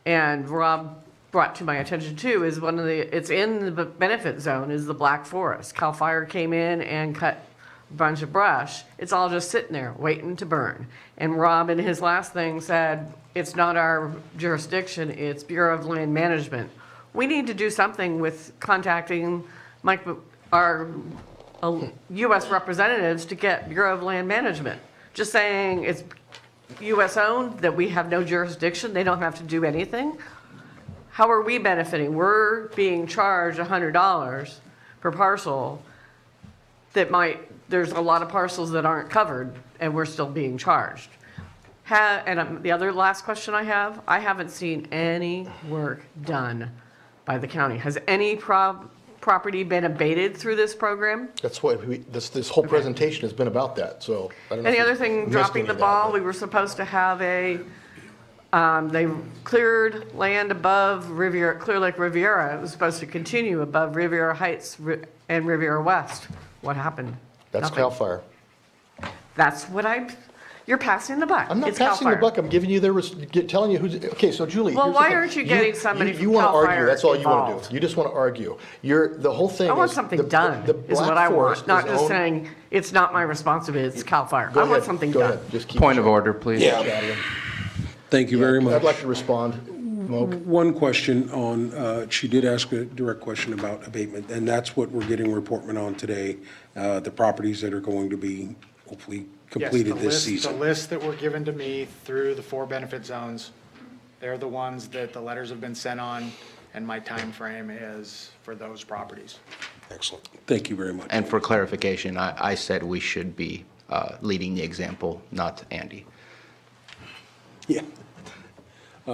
Speaker 9: and Rob brought to my attention too, is it's in the benefit zone, is the Black Forest. CAL FIRE came in and cut a bunch of brush. It's all just sitting there waiting to burn. And Rob in his last thing said, it's not our jurisdiction, it's Bureau of Land Management. We need to do something with contacting our U.S. representatives to get Bureau of Land Management. Just saying it's U.S. owned, that we have no jurisdiction, they don't have to do anything. How are we benefiting? We're being charged $100 per parcel there's a lot of parcels that aren't covered, and we're still being charged. The other last question I haven't seen any work done by the county. Has any property been abated through this program?
Speaker 2: That's what this whole presentation has been about that, so I don't know.
Speaker 9: And the
Speaker 2: if
Speaker 9: other
Speaker 2: you
Speaker 9: thing,
Speaker 2: missed
Speaker 9: dropping
Speaker 2: any
Speaker 9: the
Speaker 2: of that,
Speaker 9: ball,
Speaker 2: but-
Speaker 9: we were supposed to have they cleared land above Clear Lake Riviera. It was supposed to continue above Riviera Heights and Riviera West. What happened?
Speaker 2: That's
Speaker 9: Nothing.
Speaker 2: CAL FIRE.
Speaker 9: That's what you're passing the buck.
Speaker 2: I'm not
Speaker 9: It's CAL
Speaker 2: passing the
Speaker 9: FIRE.
Speaker 2: buck, I'm giving you telling you who's, okay, so Julie.
Speaker 9: Well,
Speaker 2: here's the
Speaker 9: why
Speaker 2: thing.
Speaker 9: aren't you getting somebody
Speaker 2: You
Speaker 9: from
Speaker 2: wanna
Speaker 9: CAL
Speaker 2: argue,
Speaker 9: FIRE
Speaker 2: that's all you want to
Speaker 9: involved?
Speaker 2: do. You just want to argue. The whole thing is.
Speaker 9: I want something done, is what I want, not just saying, it's not my responsibility, it's CAL FIRE. I want something
Speaker 2: Go
Speaker 9: done.
Speaker 2: ahead, just keep.
Speaker 3: Point of order, please.
Speaker 1: Yeah. Thank you very much.
Speaker 2: I'd like to respond. Moak.
Speaker 1: One question on, she did ask a direct question about abatement, and that's what we're getting reportment on today, the properties that are going to be hopefully completed this season.
Speaker 11: The list that were given to me through the 4 benefit zones, they're the ones that the letters have been sent on, and my time frame is for those properties.
Speaker 1: Excellent. Thank you very much.
Speaker 3: And for clarification, I said we should be leading the example, not Andy.
Speaker 1: Yeah.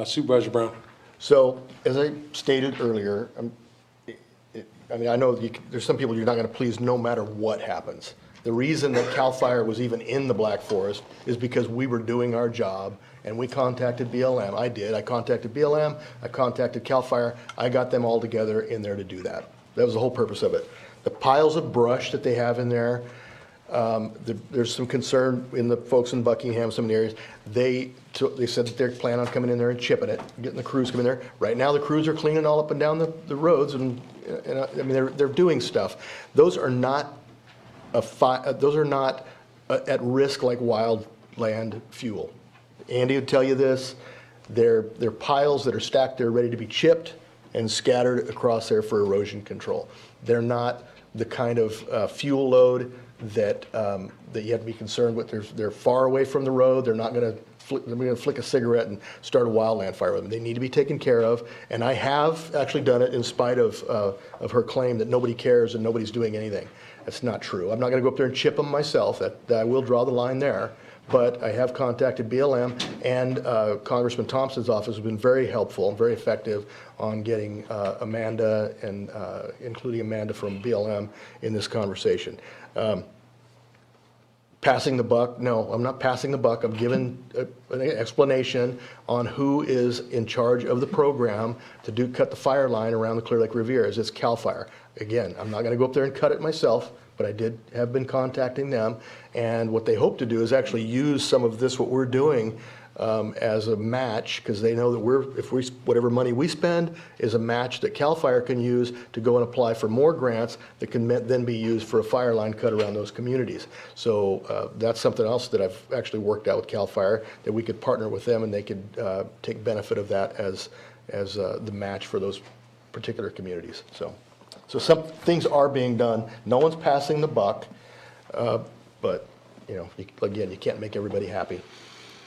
Speaker 1: Supervisor Brown.
Speaker 2: So, as I stated earlier, I know there's some people you're not going to please no matter what happens. The reason that CAL FIRE was even in the Black Forest is because we were doing our job, and we contacted BLM. I contacted BLM, I contacted CAL FIRE, I got them all together in there to do that. That was the whole purpose of it. The piles of brush that they have in there, there's some concern in the folks in Buckingham, some of the areas. They said that they're planning on coming in there and chipping it, getting the crews coming there. Right now, the crews are cleaning all up and down the roads, and I mean, they're doing stuff. Those are not at risk like wildland fuel. Andy would tell you this. They're piles that are stacked there, ready to be chipped and scattered across there for erosion control. They're not the kind of fuel load that you have to be concerned with. They're far away from the road. They're not going to flick a cigarette and start a wildland fire with them. They need to be taken care of, and I have actually done it in spite of her claim that nobody cares and nobody's doing anything. That's not true. I'm not going to go up there and chip them myself. I will draw the line there. But I have contacted BLM, and Congressman Thompson's office has been very helpful and very effective on getting Amanda and including Amanda from BLM in this conversation. Passing the buck? No, I'm not passing the buck. I'm giving an explanation on who is in charge of the program to cut the fire line around the Clear Lake Riviera. It's CAL FIRE. Again, I'm not going to go up there and cut it myself, but I have been contacting them. And what they hope to do is actually use some of this, what we're doing, as a match, because they know that whatever money we spend is a match that CAL FIRE can use to go and apply for more grants that can then be used for a fire line cut around those communities. So that's something else that I've actually worked out with CAL FIRE, that we could partner with them and they could take benefit of that as the match for those particular communities. So some things are being done. No one's passing the buck. But, again, you can't make everybody happy.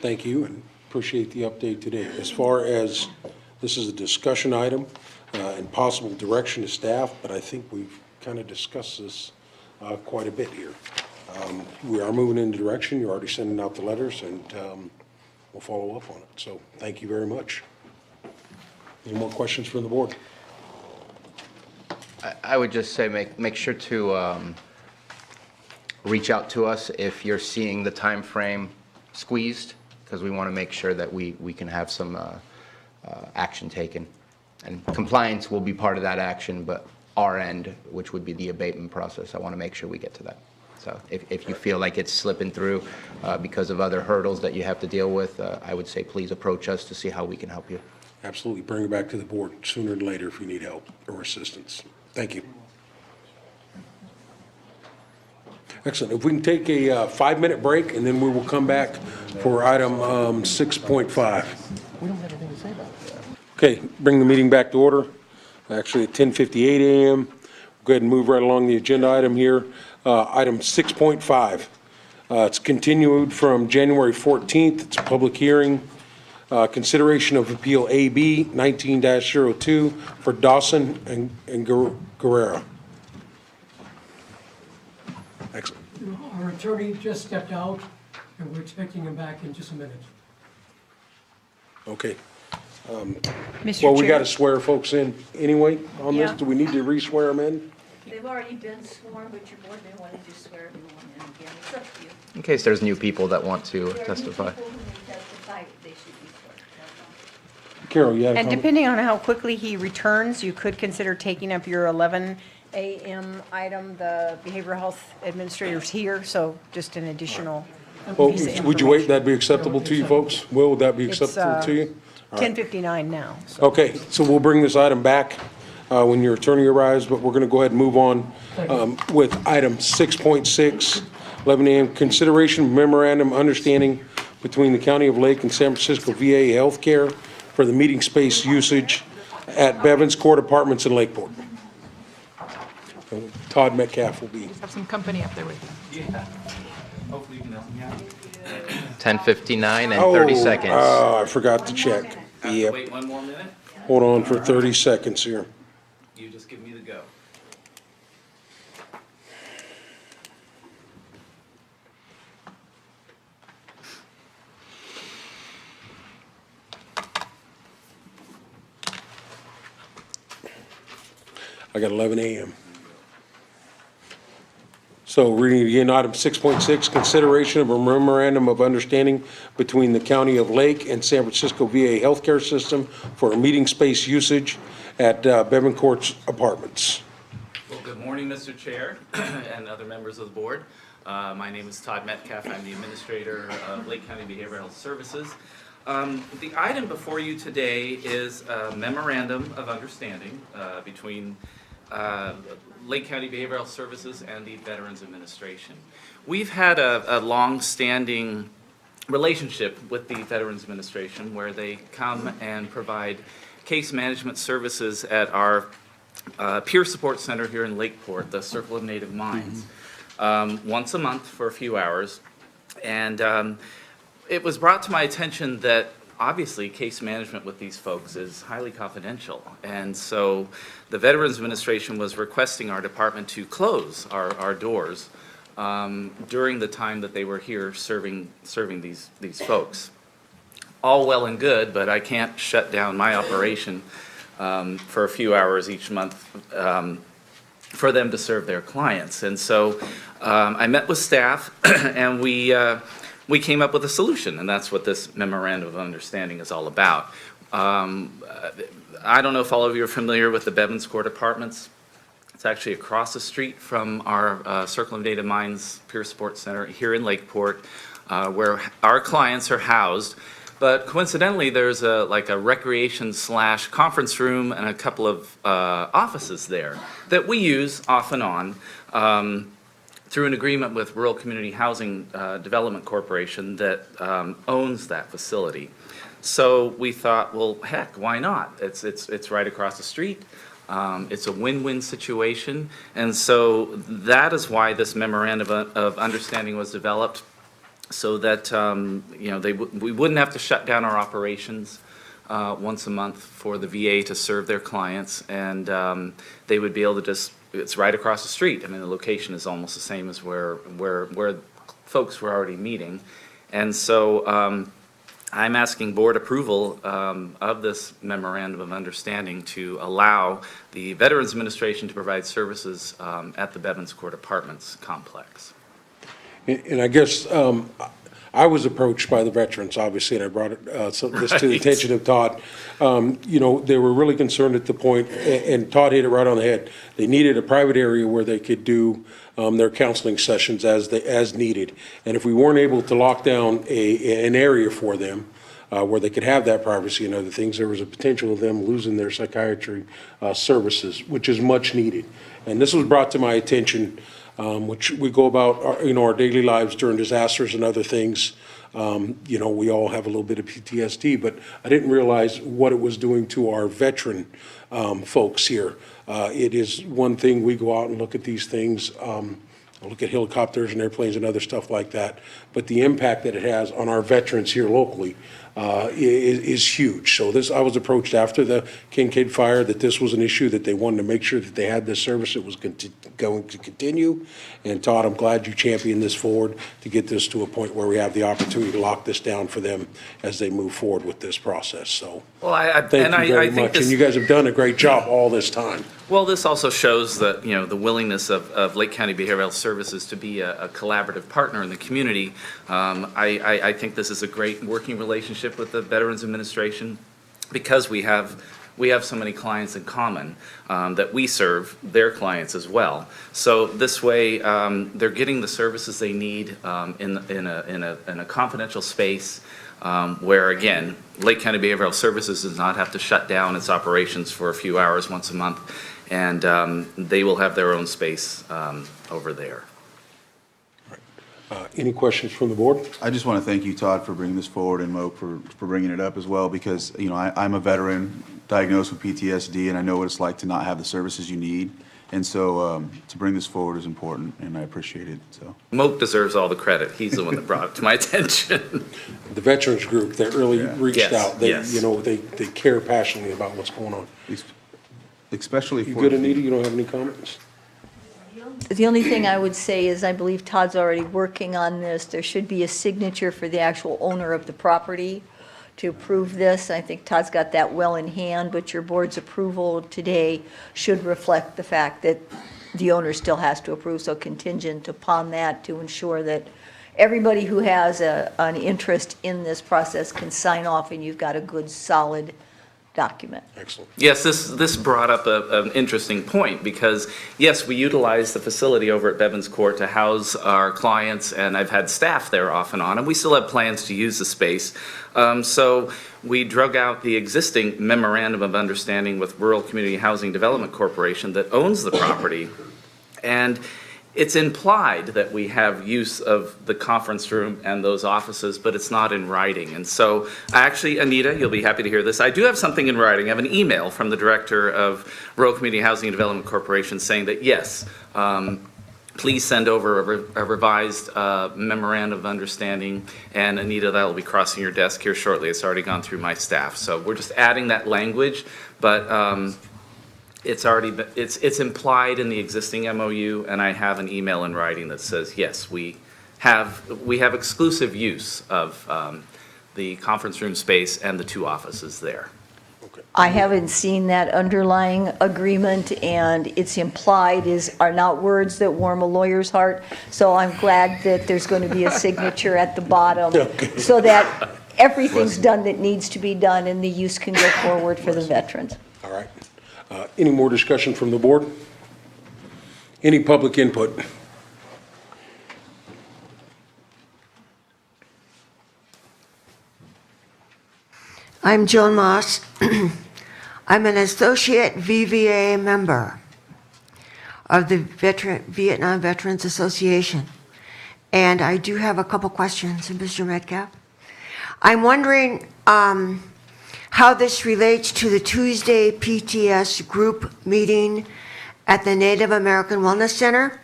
Speaker 1: Thank you, and appreciate the update today. As far as, this is a discussion item and possible direction to staff, but I think we've kind of discussed this quite a bit here. We are moving in the direction. You're already sending out the letters, and we'll follow up on it. So thank you very much. Any more questions from the board?
Speaker 3: I would just say make sure to reach out to us if you're seeing the time frame squeezed, because we want to make sure that we can have some action taken. And compliance will be part of that action, but our end, which would be the abatement process, I want to make sure we get to that. So if you feel like it's slipping through because of other hurdles that you have to deal with, I would say please approach us to see how we can help you.
Speaker 1: Absolutely. Bring it back to the board sooner than later if you need help or assistance. Thank you. Excellent. If we can take a 5-minute break, and then we will come back for item 6.5.
Speaker 2: We don't have anything to say about that.
Speaker 1: Okay, bring the meeting back to order. Actually, at 10:58 a.m. Go ahead and move right along the agenda item here. Item 6.5. It's continued from January 14th. It's a public hearing. Consideration of appeal AB 19-02 for Dawson and Guerrera. Excellent.
Speaker 10: Our attorney just stepped out, and we're expecting him back in just a minute.
Speaker 1: Okay.
Speaker 6: Mr.
Speaker 1: Well, we
Speaker 6: Chair?
Speaker 1: got to swear folks in anyway on this.
Speaker 7: Yeah.
Speaker 1: Do we need to re-swear them in?
Speaker 7: They've already been sworn, but your board may want to just swear everyone in again. It's up to you.
Speaker 3: In case there's new people that want to
Speaker 7: There are new
Speaker 3: testify.
Speaker 7: people who may testify, they should be sworn. That's all.
Speaker 1: Carol, you had a
Speaker 6: And
Speaker 1: comment?
Speaker 6: depending on how quickly he returns, you could consider taking up your 11 a.m. item. The behavioral health administrator's here, so just an additional
Speaker 1: Well,
Speaker 6: piece of
Speaker 1: would you wait?
Speaker 6: information.
Speaker 1: That'd be acceptable to you folks? Will, would that be
Speaker 6: It's,
Speaker 1: acceptable to you? All right.
Speaker 6: 10:59 now. So.
Speaker 1: Okay, so we'll bring this item back when your attorney arrives, but we're going to go ahead and move on with item 6.6, 11 a.m. Consideration of memorandum of understanding between the County of Lake and San Francisco VA Healthcare for the meeting space usage at Bevins Court Apartments in Lakeport. Todd Metcalf will be.
Speaker 13: Have some company up there with you.
Speaker 22: Yeah. Hopefully you can help me out.
Speaker 3: 10:59 and 30 seconds.
Speaker 1: Oh, I forgot to check.
Speaker 22: Have to
Speaker 1: Yep.
Speaker 22: wait one more minute?
Speaker 1: Hold on for 30 seconds here.
Speaker 22: You just give me the go.
Speaker 1: I got 11 a.m. So reading again, item 6.6, consideration of a memorandum of understanding between the County of Lake and San Francisco VA Healthcare System for meeting space usage at Bevan Courts Apartments.
Speaker 22: Well, good morning, Mr. Chair and other members of the board. My name is Todd Metcalf. I'm the administrator of Lake County Behavioral Health Services. The item before you today is a memorandum of understanding between Lake County Behavioral Health Services and the Veterans Administration. We've had a long-standing relationship with the Veterans Administration where they come and provide case management services at our peer support center here in Lakeport, the Circle of Native Minds, once a month for a few hours. And it was brought to my attention that obviously case management with these folks is highly confidential. And so the Veterans Administration was requesting our department to close our doors during the time that they were here serving these folks. All well and good, but I can't shut down my operation for a few hours each month for them to serve their clients. And so I met with staff and we came up with a solution, and that's what this memorandum of understanding is all about. I don't know if all of you are familiar with the Bevins Court Apartments. It's actually across the street from our Circle of Native Minds Peer Support Center here in Lakeport, where our clients are housed. But coincidentally, there's a recreation/conference room and a couple of offices there that we use off and on. Through an agreement with Rural Community Housing Development Corporation that owns that facility. So we thought, well, heck, why not? It's right across the street. It's a win-win situation, and so that is why this memorandum of understanding was developed, so that, we wouldn't have to shut down our operations once a month for the VA to serve their clients, and they would be able to it's right across the street. I mean, the location is almost the same as where folks were already meeting. And so I'm asking board approval of this memorandum of understanding to allow the Veterans Administration to provide services at the Bevins Court Apartments complex.
Speaker 1: And I guess I was approached by the veterans, obviously, and I brought this to the
Speaker 22: Right.
Speaker 1: attention of Todd. They were really concerned at the point, and Todd hit it right on the head. They needed a private area where they could do their counseling sessions as needed. And if we weren't able to lock down an area for them where they could have that privacy and other things, there was a potential of them losing their psychiatry services, which is much needed. And this was brought to my attention, which we go about our daily lives during disasters and other things. We all have a little bit of PTSD, but I didn't realize what it was doing to our veteran folks here. It is one thing, we go out and look at these things, look at helicopters and airplanes and other stuff like that, but the impact that it has on our veterans here locally is huge. So I was approached after the Kincaid fire that this was an issue, that they wanted to make sure that they had this service that was going to continue. And Todd, I'm glad you championed this forward to get this to a point where we have the opportunity to lock this down for them as they move forward with this process. So
Speaker 22: Well,
Speaker 1: thank you very much. And you guys have done a great job all this time.
Speaker 22: Well, this also shows that, the willingness of Lake County Behavioral Health Services to be a collaborative partner in the community. I think this is a great working relationship with the Veterans Administration because we have so many clients in common that we serve their clients as well. So this way, they're getting the services they need in a confidential space where, again, Lake County Behavioral Health Services does not have to shut down its operations for a few hours once a month, and they will have their own space over there.
Speaker 1: Any questions from the board?
Speaker 21: I just want to thank you, Todd, for bringing this forward, and Mo for bringing it up as well, because, I'm a veteran diagnosed with PTSD, and I know what it's like to not have the services you need. And so to bring this forward is important, and I appreciate it, so.
Speaker 22: Moak deserves all the credit. He's the one that brought it to my attention.
Speaker 1: The veterans group that really reached
Speaker 22: Yes,
Speaker 1: out, they,
Speaker 22: yes.
Speaker 1: they care passionately about what's going on.
Speaker 21: Especially
Speaker 1: You
Speaker 21: for.
Speaker 1: good, Anita? You don't have any comments?
Speaker 7: The only thing I would say is I believe Todd's already working on this. There should be a signature for the actual owner of the property to approve this. I think Todd's got that well in hand, but your board's approval today should reflect the fact that the owner still has to approve, so contingent upon that to ensure that everybody who has an interest in this process can sign off and you've got a good, solid document.
Speaker 1: Excellent.
Speaker 22: Yes, this brought up an interesting point because, yes, we utilize the facility over at Bevins Court to house our clients, and I've had staff there off and on, and we still have plans to use the space. So we drug out the existing memorandum of understanding with Rural Community Housing Development Corporation that owns the property, and it's implied that we have use of the conference room and those offices, but it's not in writing. And so, actually, Anita, you'll be happy to hear this. I do have something in writing. I have an email from the director of Rural Community Housing and Development Corporation saying that, yes, please send over a revised memorandum of understanding. And Anita, that will be crossing your desk here shortly. It's already gone through my staff. So we're just adding that language, but it's implied in the existing MOU, and I have an email in writing that says, yes, we have exclusive use of the conference room space and the two offices there.
Speaker 7: I haven't seen that underlying agreement, and it's implied are not words that warm a lawyer's heart, so I'm glad that there's going to be a signature at the bottom so that everything's done that needs to be done and the use can go forward for the veterans.
Speaker 1: All right. Any more discussion from the board? Any public input?
Speaker 4: I'm Joan Moss. I'm an associate VVA member of the Vietnam Veterans Association. And I do have a couple questions, Mr. Metcalf. I'm wondering how this relates to the Tuesday PTS group meeting at the Native American Wellness Center.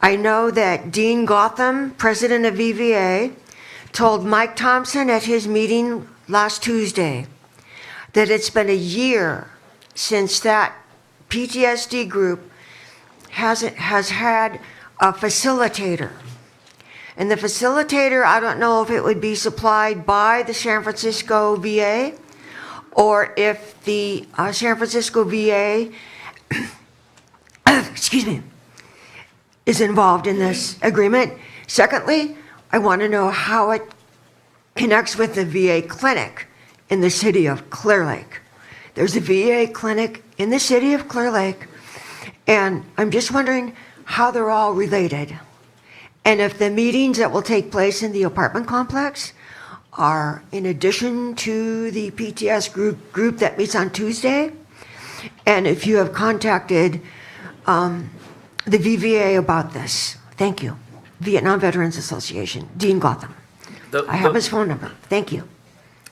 Speaker 4: I know that Dean Gotham, president of VVA, told Mike Thompson at his meeting last Tuesday that it's been a year since that PTSD group has had a facilitator. And the facilitator, I don't know if it would be supplied by the San Francisco VA or if the San Francisco VA, excuse me, is involved in this agreement. Secondly, I want to know how it connects with the VA clinic in the city of Clear Lake. There's a VA clinic in the city of Clear Lake, and I'm just wondering how they're all related. And if the meetings that will take place in the apartment complex are in addition to the PTS group that meets on Tuesday, and if you have contacted the VVA about this. Thank you. Vietnam Veterans Association, Dean Gotham. I have his phone number. Thank you.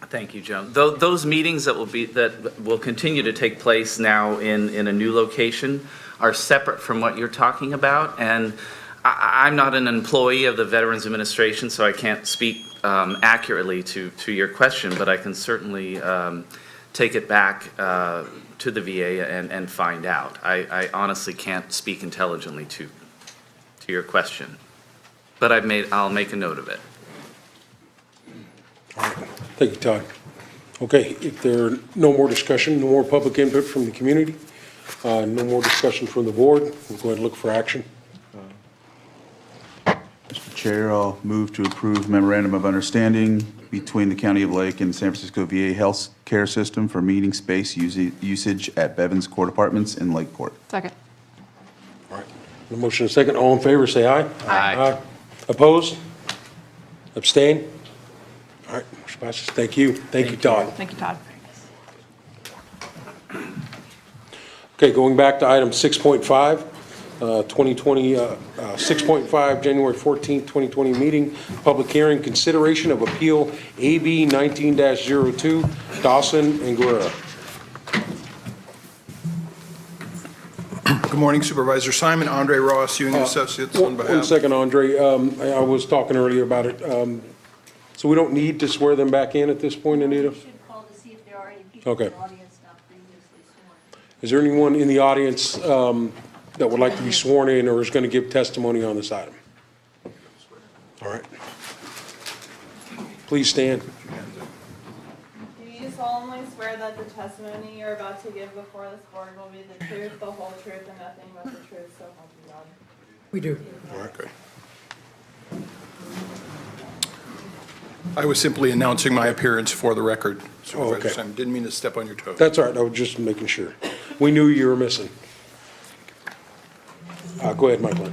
Speaker 22: Thank you, Joan. Those meetings that will continue to take place now in a new location are separate from what you're talking about. And I'm not an employee of the Veterans Administration, so I can't speak accurately to your question, but I can certainly take it back to the VA and find out. I honestly can't speak intelligently to your question, but I'll make a note of it.
Speaker 1: Thank you, Todd. Okay, if there are no more discussion, no more public input from the community, no more discussion from the board, we'll go ahead and look for action.
Speaker 21: Mr. Chair, I'll move to approve memorandum of understanding between the County of Lake and San Francisco VA Health Care System for meeting space usage at Bevins Court Apartments in Lakeport.
Speaker 13: Second.
Speaker 1: All right, the motion is second. All in favor, say aye.
Speaker 3: Aye.
Speaker 1: Opposed? Abstain? All right, motion passes. Thank you. Thank you, Todd.
Speaker 13: Thank you, Todd.
Speaker 1: Okay, going back to item 6.5, 6.5, January 14th, 2020 meeting, public hearing, consideration of appeal AB 19-02, Dawson and Guerrero.
Speaker 12: Good morning, Supervisor Simon, Andre Ross, Ewing Associates on behalf.
Speaker 1: One second, Andre. I was talking earlier about it. So we don't need to swear them back in at this point, Anita?
Speaker 7: You should call to see if there are any people
Speaker 1: Okay.
Speaker 7: in the audience not previously sworn.
Speaker 1: Is there anyone in the audience that would like to be sworn in or is going to give testimony on this item? All right. Please stand.
Speaker 14: Do you solemnly swear that the testimony you're about to give before this board will be the truth, the whole truth, and nothing but the truth, so help you God?
Speaker 10: We do.
Speaker 1: All right, good.
Speaker 12: I was simply announcing my appearance for the record, Supervisor
Speaker 1: okay.
Speaker 12: Simon. Didn't mean to step on your toes.
Speaker 1: That's all right. I was just making sure. We knew you were missing. Go ahead, Michael.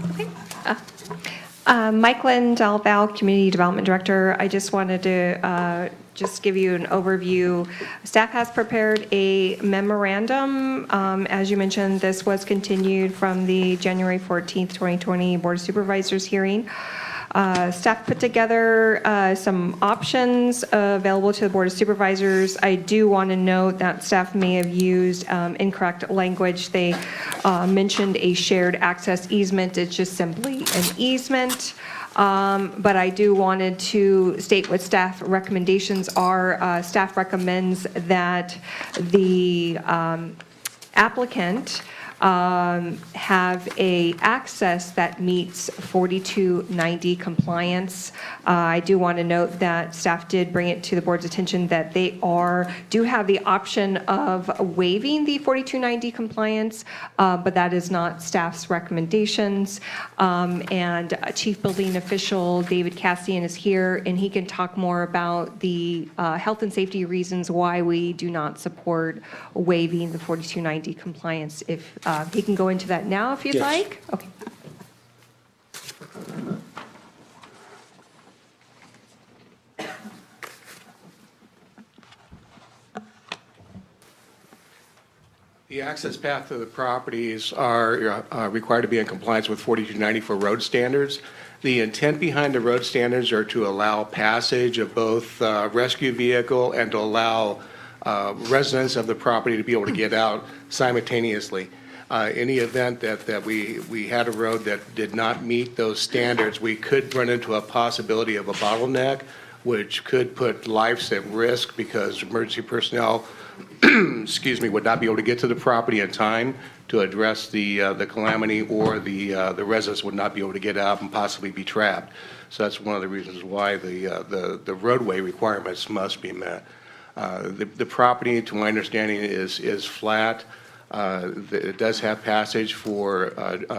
Speaker 14: Mike Lynn Delval, Community Development Director. I just wanted to just give you an overview. Staff has prepared a memorandum. As you mentioned, this was continued from the January 14th, 2020 Board of Supervisors hearing. Staff put together some options available to the Board of Supervisors. I do want to note that staff may have used incorrect language. They mentioned a shared access easement. It's just simply an easement. But I do wanted to state what staff recommendations are. Staff recommends that the applicant have a access that meets 4290 compliance. I do want to note that staff did bring it to the board's attention that they do have the option of waiving the 4290 compliance, but that is not staff's recommendations. And Chief Building Official David Cassian is here, and he can talk more about the health and safety reasons why we do not support waiving the 4290 compliance. If he can go into that now if you'd
Speaker 1: Yes.
Speaker 14: like. Okay.
Speaker 23: The access path to the properties are required to be in compliance with 4294 road standards. The intent behind the road standards are to allow passage of both rescue vehicle and to allow residents of the property to be able to get out simultaneously. In the event that we had a road that did not meet those standards, we could run into a possibility of a bottleneck, which could put lives at risk because emergency personnel, excuse me, would not be able to get to the property in time to address the calamity, or the residents would not be able to get out and possibly be trapped. So that's one of the reasons why the roadway requirements must be met. The property, to my understanding, is flat. It does have passage for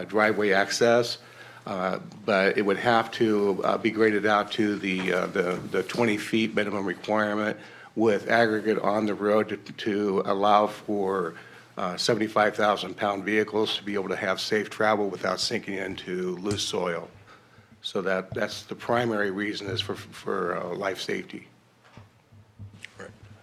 Speaker 23: driveway access, but it would have to be graded out to the 20 feet minimum requirement with aggregate on the road to allow for 75,000-pound vehicles to be able to have safe travel without sinking into loose soil. So that's the primary reason, is for life safety.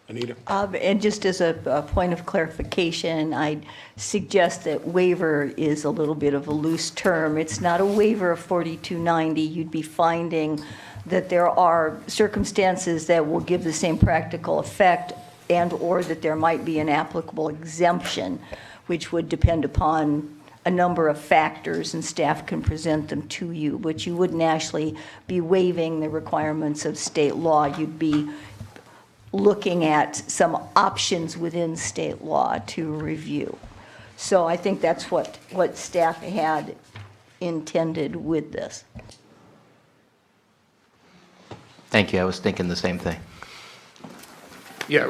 Speaker 1: Anita?
Speaker 7: And just as a point of clarification, I'd suggest that waiver is a little bit of a loose term. It's not a waiver of 4290. You'd be finding that there are circumstances that will give the same practical effect, and/or that there might be an applicable exemption, which would depend upon a number of factors, and staff can present them to you. But you wouldn't actually be waiving the requirements of state law. You'd be looking at some options within state law to review. So I think that's what staff had intended with this.
Speaker 3: Thank you. I was thinking the same thing.
Speaker 23: Yeah,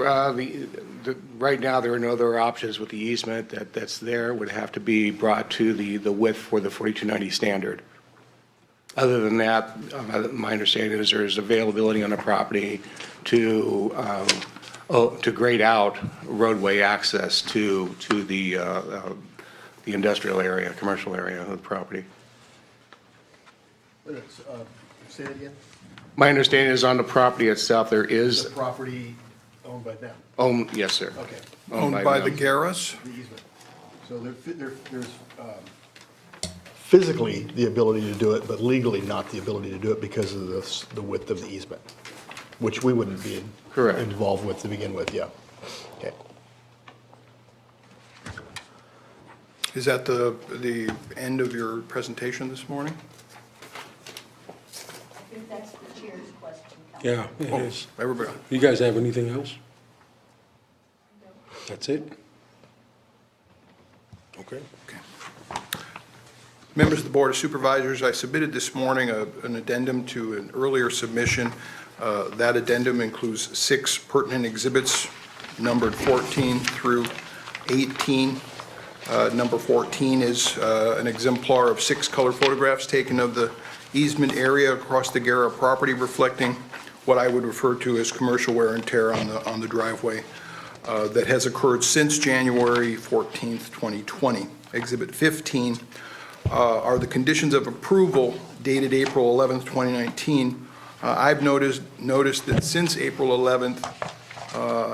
Speaker 23: right now, there are no other options with the easement that's there. Would have to be brought to the width for the 4290 standard. Other than that, my understanding is there's availability on the property to grade out roadway access to the industrial area, commercial area of the property.
Speaker 2: Say that again?
Speaker 23: My understanding is on the property itself, there is.
Speaker 2: The property owned by them?
Speaker 23: Yes, sir.
Speaker 2: Okay.
Speaker 12: Owned by the
Speaker 23: them.
Speaker 12: Garras?
Speaker 2: The easement. So there's physically the ability to do it, but legally not the ability to do it because of the width of the easement, which we wouldn't be
Speaker 23: Correct.
Speaker 2: involved with to begin with, yeah. Okay.
Speaker 12: Is that the end of your presentation this morning?
Speaker 7: I think that's the chair's question.
Speaker 1: Yeah, it is.
Speaker 12: Everybody.
Speaker 1: You guys have anything else? That's it? Okay.
Speaker 12: Members of the Board of Supervisors, I submitted this morning an addendum to an earlier submission. That addendum includes 6 pertinent exhibits, numbered 14 through 18. Number 14 is an exemplar of 6 color photographs taken of the easement area across the Guerra property, reflecting what I would refer to as commercial wear and tear on the driveway that has occurred since January 14th, 2020. Exhibit 15 are the conditions of approval dated April 11th, 2019. I've noticed that since April 11th,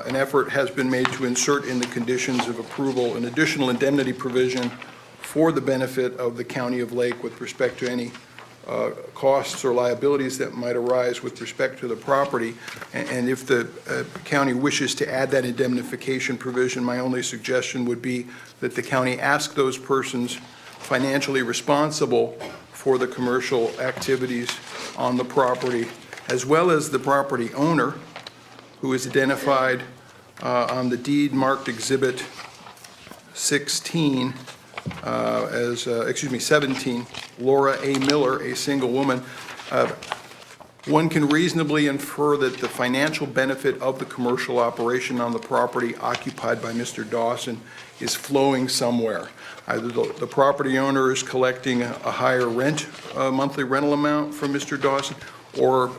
Speaker 12: an effort has been made to insert in the conditions of approval an additional indemnity provision for the benefit of the County of Lake with respect to any costs or liabilities that might arise with respect to the property. And if the county wishes to add that indemnification provision, my only suggestion would be that the county ask those persons financially responsible for the commercial activities on the property, as well as the property owner, who is identified on the deed marked Exhibit 16 17, Laura A. Miller, a single woman. One can reasonably infer that the financial benefit of the commercial operation on the property occupied by Mr. Dawson is flowing somewhere. Either the property owner is collecting a higher monthly rental amount from Mr. Dawson, or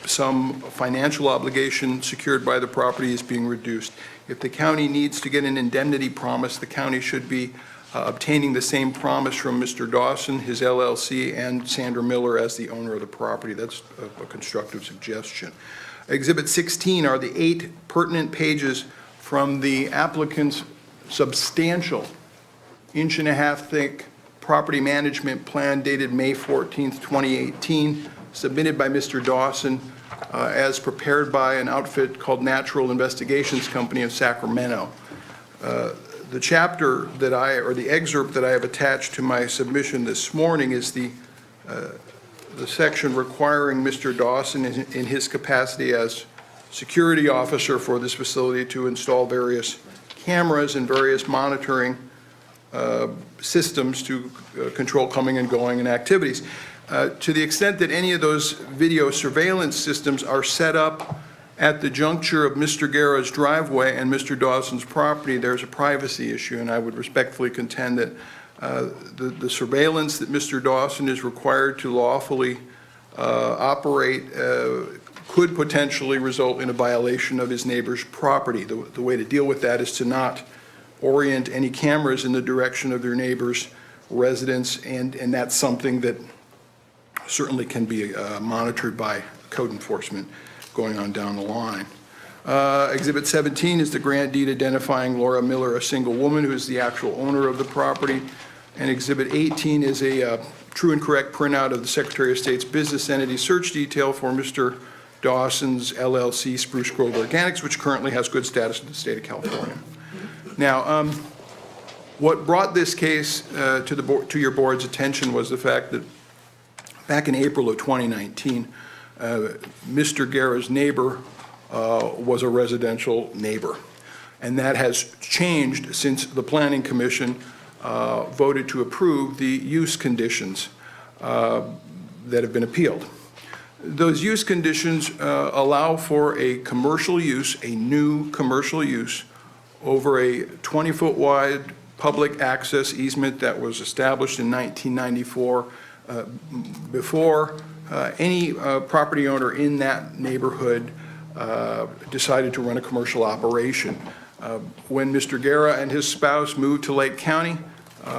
Speaker 12: some financial obligation secured by the property is being reduced. If the county needs to get an indemnity promise, the county should be obtaining the same promise from Mr. Dawson, his LLC, and Sandra Miller as the owner of the property. That's a constructive suggestion. Exhibit 16 are the 8 pertinent pages from the applicant's substantial 1.5 inch thick property management plan dated May 14th, 2018, submitted by Mr. Dawson as prepared by an outfit called Natural Investigations Company of Sacramento. The chapter that or the excerpt that I have attached to my submission this morning is the section requiring Mr. Dawson in his capacity as security officer for this facility to install various cameras and various monitoring systems to control coming and going and activities. To the extent that any of those video surveillance systems are set up at the juncture of Mr. Guerra's driveway and Mr. Dawson's property, there's a privacy issue, and I would respectfully contend that the surveillance that Mr. Dawson is required to lawfully operate could potentially result in a violation of his neighbor's property. The way to deal with that is to not orient any cameras in the direction of their neighbor's residence, and that's something that certainly can be monitored by code enforcement going on down the line. Exhibit 17 is the grant deed identifying Laura Miller, a single woman who is the actual owner of the property. And Exhibit 18 is a true and correct printout of the Secretary of State's business entity search detail for Mr. Dawson's LLC Spruce Grove Organics, which currently has good status in the state of California. Now, what brought this case to your board's attention was the fact that back in April of 2019, Mr. Guerra's neighbor was a residential neighbor. And that has changed since the Planning Commission voted to approve the use conditions that have been appealed. Those use conditions allow for a commercial use, a new commercial use, over a 20-foot wide public access easement that was established in 1994 before any property owner in that neighborhood decided to run a commercial operation. When Mr. Guerra and his spouse moved to Lake County,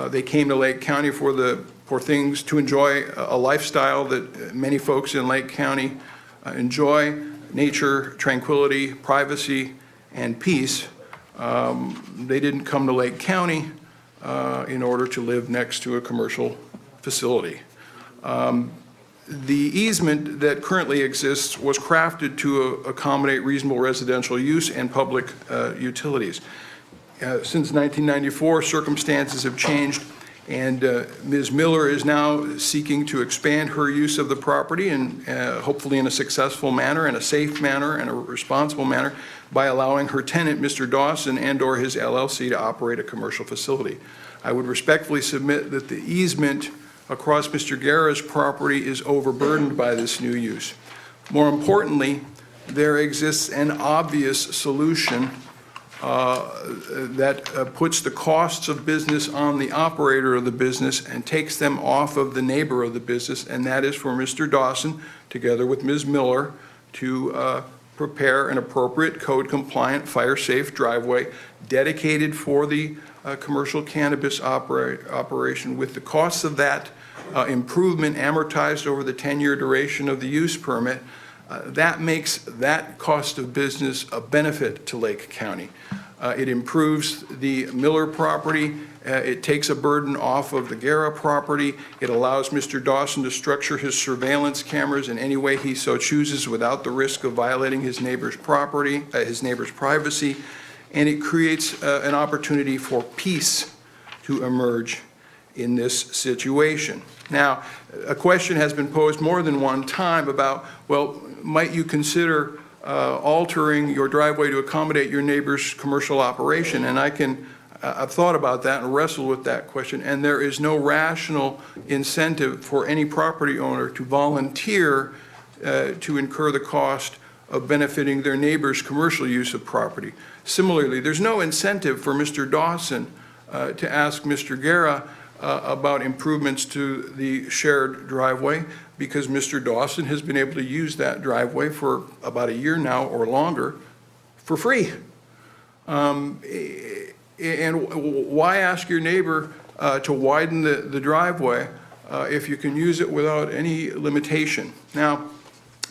Speaker 12: they came to Lake County for things to enjoy a lifestyle that many folks in Lake County enjoy: nature, tranquility, privacy, and peace. They didn't come to Lake County in order to live next to a commercial facility. The easement that currently exists was crafted to accommodate reasonable residential use and public utilities. Since 1994, circumstances have changed, and Ms. Miller is now seeking to expand her use of the property, and hopefully in a successful manner, and a safe manner, and a responsible manner, by allowing her tenant, Mr. Dawson, and/or his LLC to operate a commercial facility. I would respectfully submit that the easement across Mr. Guerra's property is overburdened by this new use. More importantly, there exists an obvious solution that puts the costs of business on the operator of the business and takes them off of the neighbor of the business, and that is for Mr. Dawson, together with Ms. Miller, to prepare an appropriate code-compliant, fire-safe driveway dedicated for the commercial cannabis operation, with the costs of that improvement amortized over the 10-year duration of the use permit. That makes that cost of business a benefit to Lake County. It improves the Miller property. It takes a burden off of the Guerra property. It allows Mr. Dawson to structure his surveillance cameras in any way he so chooses without the risk of violating his neighbor's property, his neighbor's privacy. And it creates an opportunity for peace to emerge in this situation. Now, a question has been posed more than one time about, well, might you consider altering your driveway to accommodate your neighbor's commercial operation? And I've thought about that and wrestled with that question, and there is no rational incentive for any property owner to volunteer to incur the cost of benefiting their neighbor's commercial use of property. Similarly, there's no incentive for Mr. Dawson to ask Mr. Guerra about improvements to the shared driveway, because Mr. Dawson has been able to use that driveway for about a year now or longer for free. And why ask your neighbor to widen the driveway if you can use it without any limitation? Now,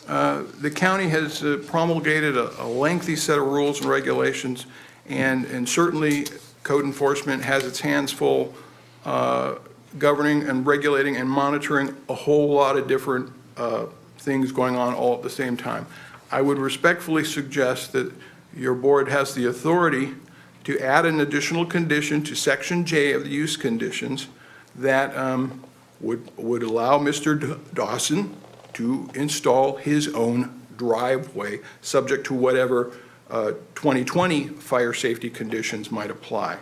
Speaker 12: the county has promulgated a lengthy set of rules and regulations, and certainly code enforcement has its hands full governing and regulating and monitoring a whole lot of different things going on all at the same time. I would respectfully suggest that your board has the authority to add an additional condition to Section J of the use conditions that would allow Mr. Dawson to install his own driveway, subject to whatever 2020 fire safety conditions might apply.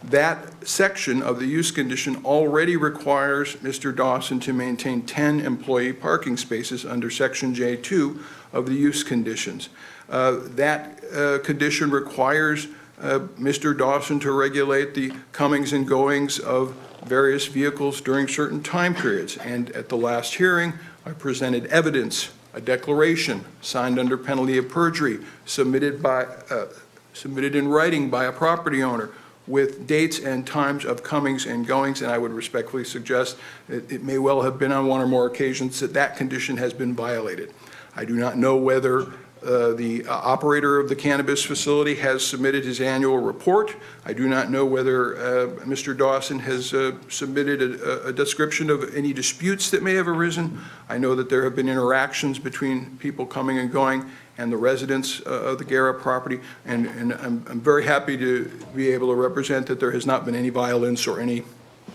Speaker 12: That section of the use condition already requires Mr. Dawson to maintain 10 employee parking spaces under Section J2 of the use conditions. That condition requires Mr. Dawson to regulate the comings and goings of various vehicles during certain time periods. And at the last hearing, I presented evidence, a declaration signed under penalty of perjury, submitted in writing by a property owner with dates and times of comings and goings, and I would respectfully suggest that it may well have been on one or more occasions that that condition has been violated. I do not know whether the operator of the cannabis facility has submitted his annual report. I do not know whether Mr. Dawson has submitted a description of any disputes that may have arisen. I know that there have been interactions between people coming and going and the residents of the Guerra property, and I'm very happy to be able to represent that there has not been any violence or any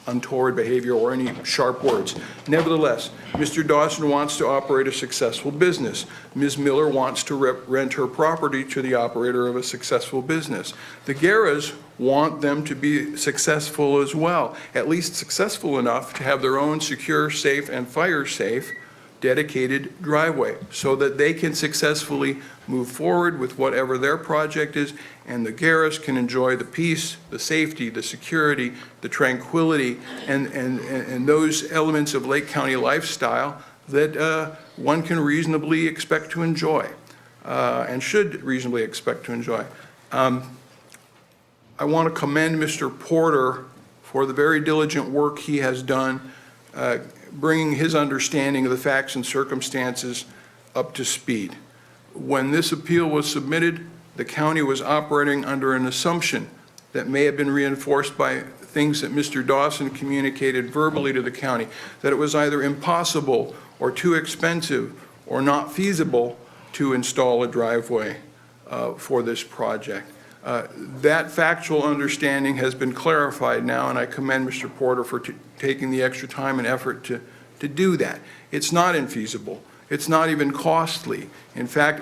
Speaker 12: untoward behavior or any sharp words. Nevertheless, Mr. Dawson wants to operate a successful business. Ms. Miller wants to rent her property to the operator of a successful business. The Guerras want them to be successful as well, at least successful enough to have their own secure, safe, and fire-safe dedicated driveway so that they can successfully move forward with whatever their project is, and the Guerras can enjoy the peace, the safety, the security, the tranquility, and those elements of Lake County lifestyle that one can reasonably expect to enjoy and should reasonably expect to enjoy. I want to commend Mr. Porter for the very diligent work he has done bringing his understanding of the facts and circumstances up to speed. When this appeal was submitted, the county was operating under an assumption that may have been reinforced by things that Mr. Dawson communicated verbally to the county, that it was either impossible or too expensive or not feasible to install a driveway for this project. That factual understanding has been clarified now, and I commend Mr. Porter for taking the extra time and effort to do that. It's not infeasible. It's not even costly. In fact,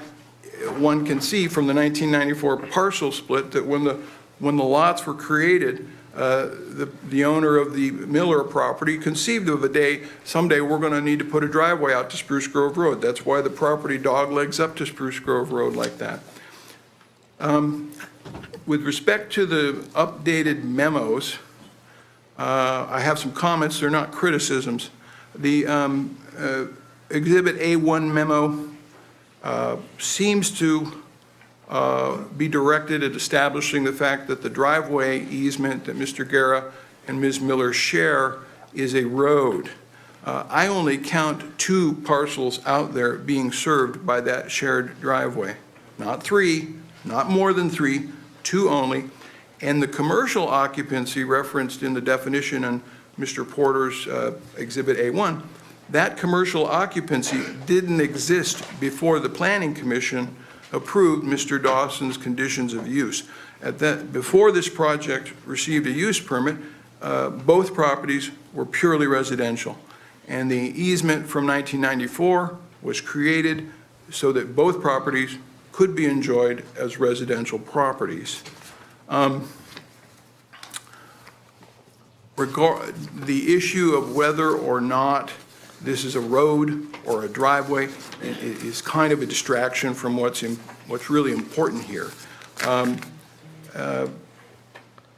Speaker 12: one can see from the 1994 parcel split that when the lots were created, the owner of the Miller property conceived of a day, someday we're going to need to put a driveway out to Spruce Grove Road. That's why the property doglegs up to Spruce Grove Road like that. With respect to the updated memos, I have some comments. They're not criticisms. The Exhibit A1 memo seems to be directed at establishing the fact that the driveway easement that Mr. Guerra and Ms. Miller share is a road. I only count 2 parcels out there being served by that shared driveway. Not 3, not more than 3, 2 only. And the commercial occupancy referenced in the definition in Mr. Porter's Exhibit A1, that commercial occupancy didn't exist before the Planning Commission approved Mr. Dawson's conditions of use. Before this project received a use permit, both properties were purely residential. And the easement from 1994 was created so that both properties could be enjoyed as residential properties. The issue of whether or not this is a road or a driveway is kind of a distraction from what's really important here.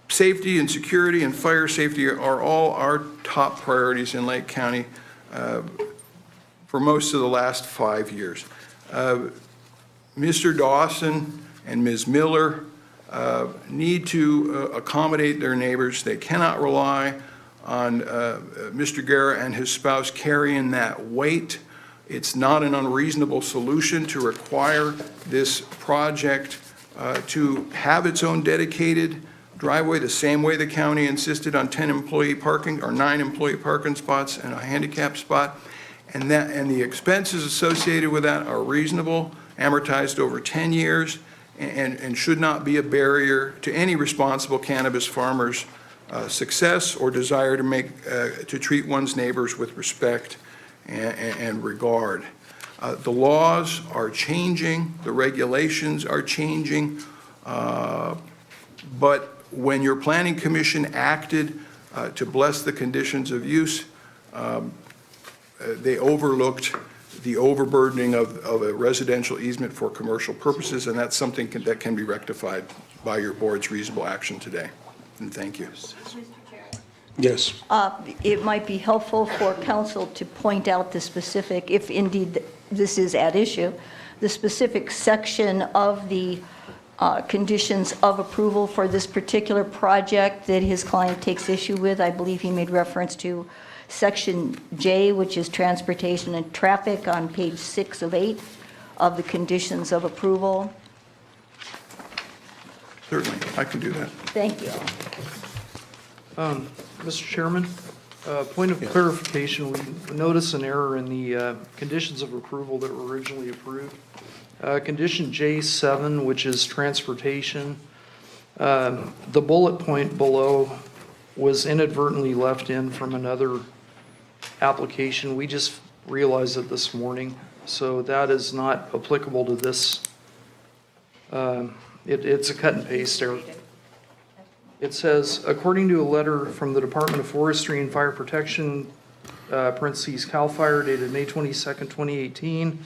Speaker 12: Safety and security and fire safety are all our top priorities in Lake County for most of the last 5 years. Mr. Dawson and Ms. Miller need to accommodate their neighbors. They cannot rely on Mr. Guerra and his spouse carrying that weight. It's not an unreasonable solution to require this project to have its own dedicated driveway, the same way the county insisted on 10 employee parking or 9 employee parking spots and a handicap spot. and the expenses associated with that are reasonable, amortized over 10 years, and should not be a barrier to any responsible cannabis farmer's success or desire to treat one's neighbors with respect and regard. The laws are changing, the regulations are changing, but when your planning commission acted to bless the conditions of use, they overlooked the overburdening of a residential easement for commercial purposes, and that's something that can be rectified by your board's reasonable action today. And thank you.
Speaker 1: Yes.
Speaker 7: It might be helpful for council to point out the specific, if indeed this is at issue, the specific section of the conditions of approval for this particular project that his client takes issue with. I believe he made reference to Section J, which is transportation and traffic, on page 6 of 8 of the conditions of approval.
Speaker 12: Certainly, I can do that.
Speaker 7: Thank you.
Speaker 16: Mr. Chairman, point of clarification, we notice an error in the conditions of approval that were originally approved. Condition J7, which is transportation, the bullet point below was inadvertently left in from another application. We just realized it this morning, so that is not applicable to this. It's a cut and paste error. It says, according to a letter from the Department of Forestry and Fire Protection, parentheses, CAL FIRE, dated May 22nd, 2018,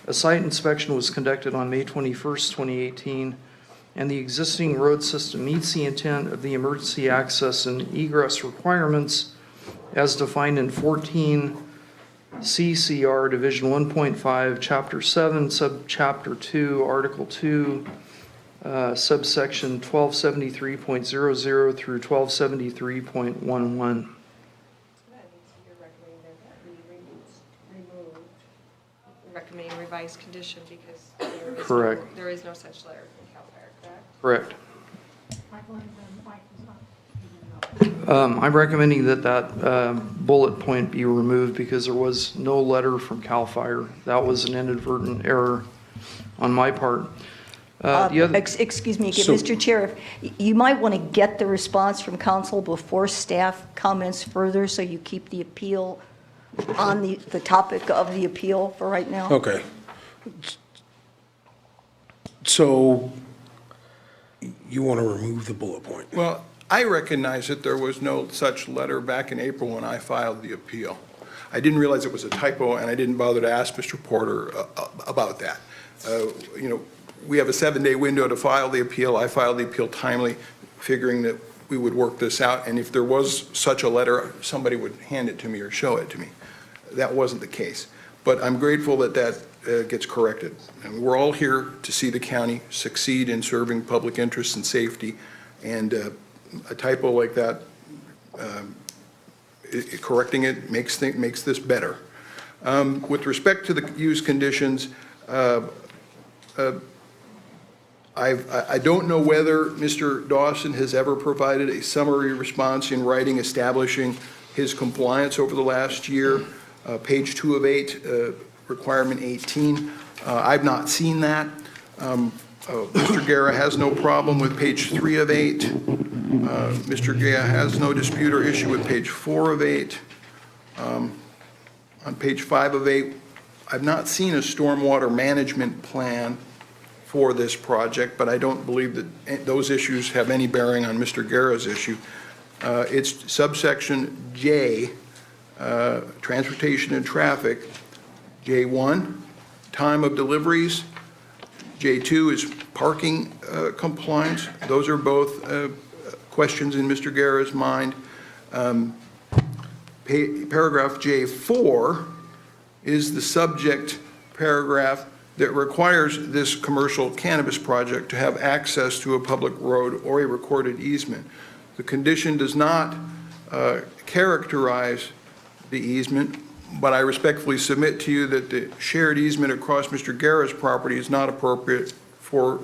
Speaker 16: a site inspection was conducted on May 21st, 2018, and the existing road system meets the intent of the emergency access and egress requirements as defined in 14 CCR Division 1.5, Chapter 7, Subchapter 2, Article 2, subsection 1273.00 through 1273.11.
Speaker 17: Recommending revised condition because
Speaker 16: Correct.
Speaker 17: There is no such letter from CAL FIRE, correct?
Speaker 16: Correct. I'm recommending that bullet point be removed because there was no letter from CAL FIRE. That was an inadvertent error on my part.
Speaker 7: Excuse me again, Mr. Chair, you might want to get the response from council before staff comments further, so you keep the appeal on the topic of the appeal for right now.
Speaker 1: Okay. So you want to remove the bullet point?
Speaker 12: Well, I recognize that there was no such letter back in April when I filed the appeal. I didn't realize it was a typo, and I didn't bother to ask Mr. Porter about that. You know, we have a 7-day window to file the appeal. I filed the appeal timely, figuring that we would work this out, and if there was such a letter, somebody would hand it to me or show it to me. That wasn't the case. But I'm grateful that that gets corrected. And we're all here to see the county succeed in serving public interest and safety, and a typo like that, correcting it makes this better. With respect to the use conditions, I don't know whether Mr. Dawson has ever provided a summary response in writing establishing his compliance over the last year. Page 2 of 8, requirement 18. I've not seen that. Mr. Guerra has no problem with page 3 of 8. Mr. Guerra has no dispute or issue with page 4 of 8. On page 5 of 8, I've not seen a stormwater management plan for this project, but I don't believe that those issues have any bearing on Mr. Guerra's issue. It's subsection J, transportation and traffic. J1, time of deliveries. J2 is parking compliance. Those are both questions in Mr. Guerra's mind. Paragraph J4 is the subject paragraph that requires this commercial cannabis project to have access to a public road or a recorded easement. The condition does not characterize the easement, but I respectfully submit to you that the shared easement across Mr. Guerra's property is not appropriate for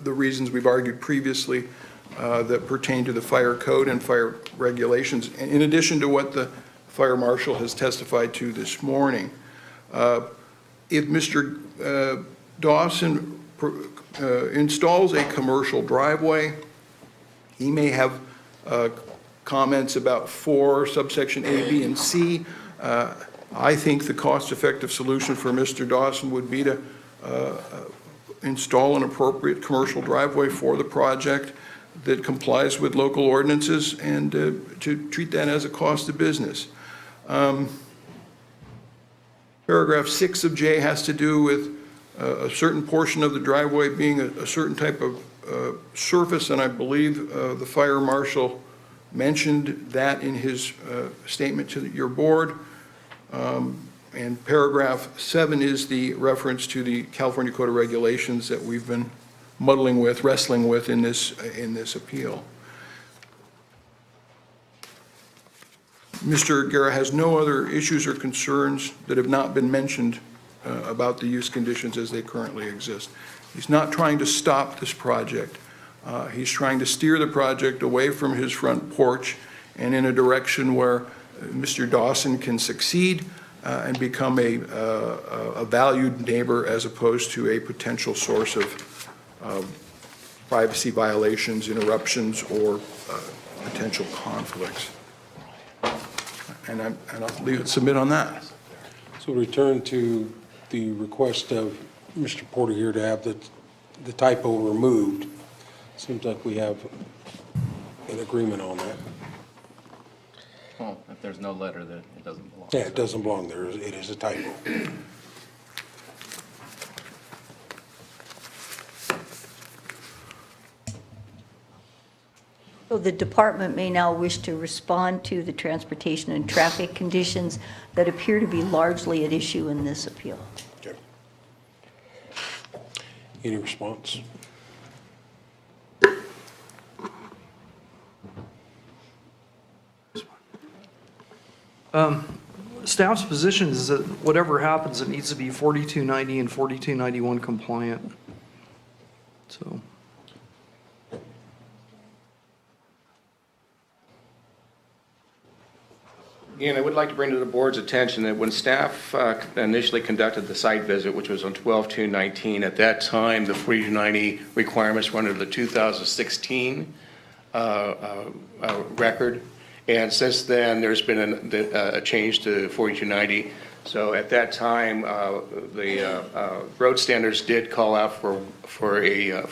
Speaker 12: the reasons we've argued previously that pertain to the fire code and fire regulations, in addition to what the fire marshal has testified to this morning. If Mr. Dawson installs a commercial driveway, he may have comments about 4 subsection A, B, and C. I think the cost-effective solution for Mr. Dawson would be to install an appropriate commercial driveway for the project that complies with local ordinances and to treat that as a cost of business. Paragraph 6 of J has to do with a certain portion of the driveway being a certain type of surface, and I believe the fire marshal mentioned that in his statement to your board. And paragraph 7 is the reference to the California Code of Regulations that we've been wrestling with in this appeal. Mr. Guerra has no other issues or concerns that have not been mentioned about the use conditions as they currently exist. He's not trying to stop this project. He's trying to steer the project away from his front porch and in a direction where Mr. Dawson can succeed and become a valued neighbor as opposed to a potential source of privacy violations, interruptions, or potential conflicts. And I'll submit on that.
Speaker 1: So return to the request of Mr. Porter here to have the typo removed. Seems like we have an agreement on that.
Speaker 3: Well, if there's no letter, then it doesn't belong.
Speaker 1: Yeah, it doesn't belong there. It is a typo.
Speaker 7: So the department may now wish to respond to the transportation and traffic conditions that appear to be largely at issue in this appeal.
Speaker 1: Okay. Any response?
Speaker 16: Staff's position is that whatever happens, it needs to be 4290 and 4291 compliant. So.
Speaker 23: And I would like to bring to the board's attention that when staff initially conducted the site visit, which was on 12/2/19, at that time, the 4290 requirements were under the 2016 record. And since then, there's been a change to 4290. So at that time, the road standards did call out for a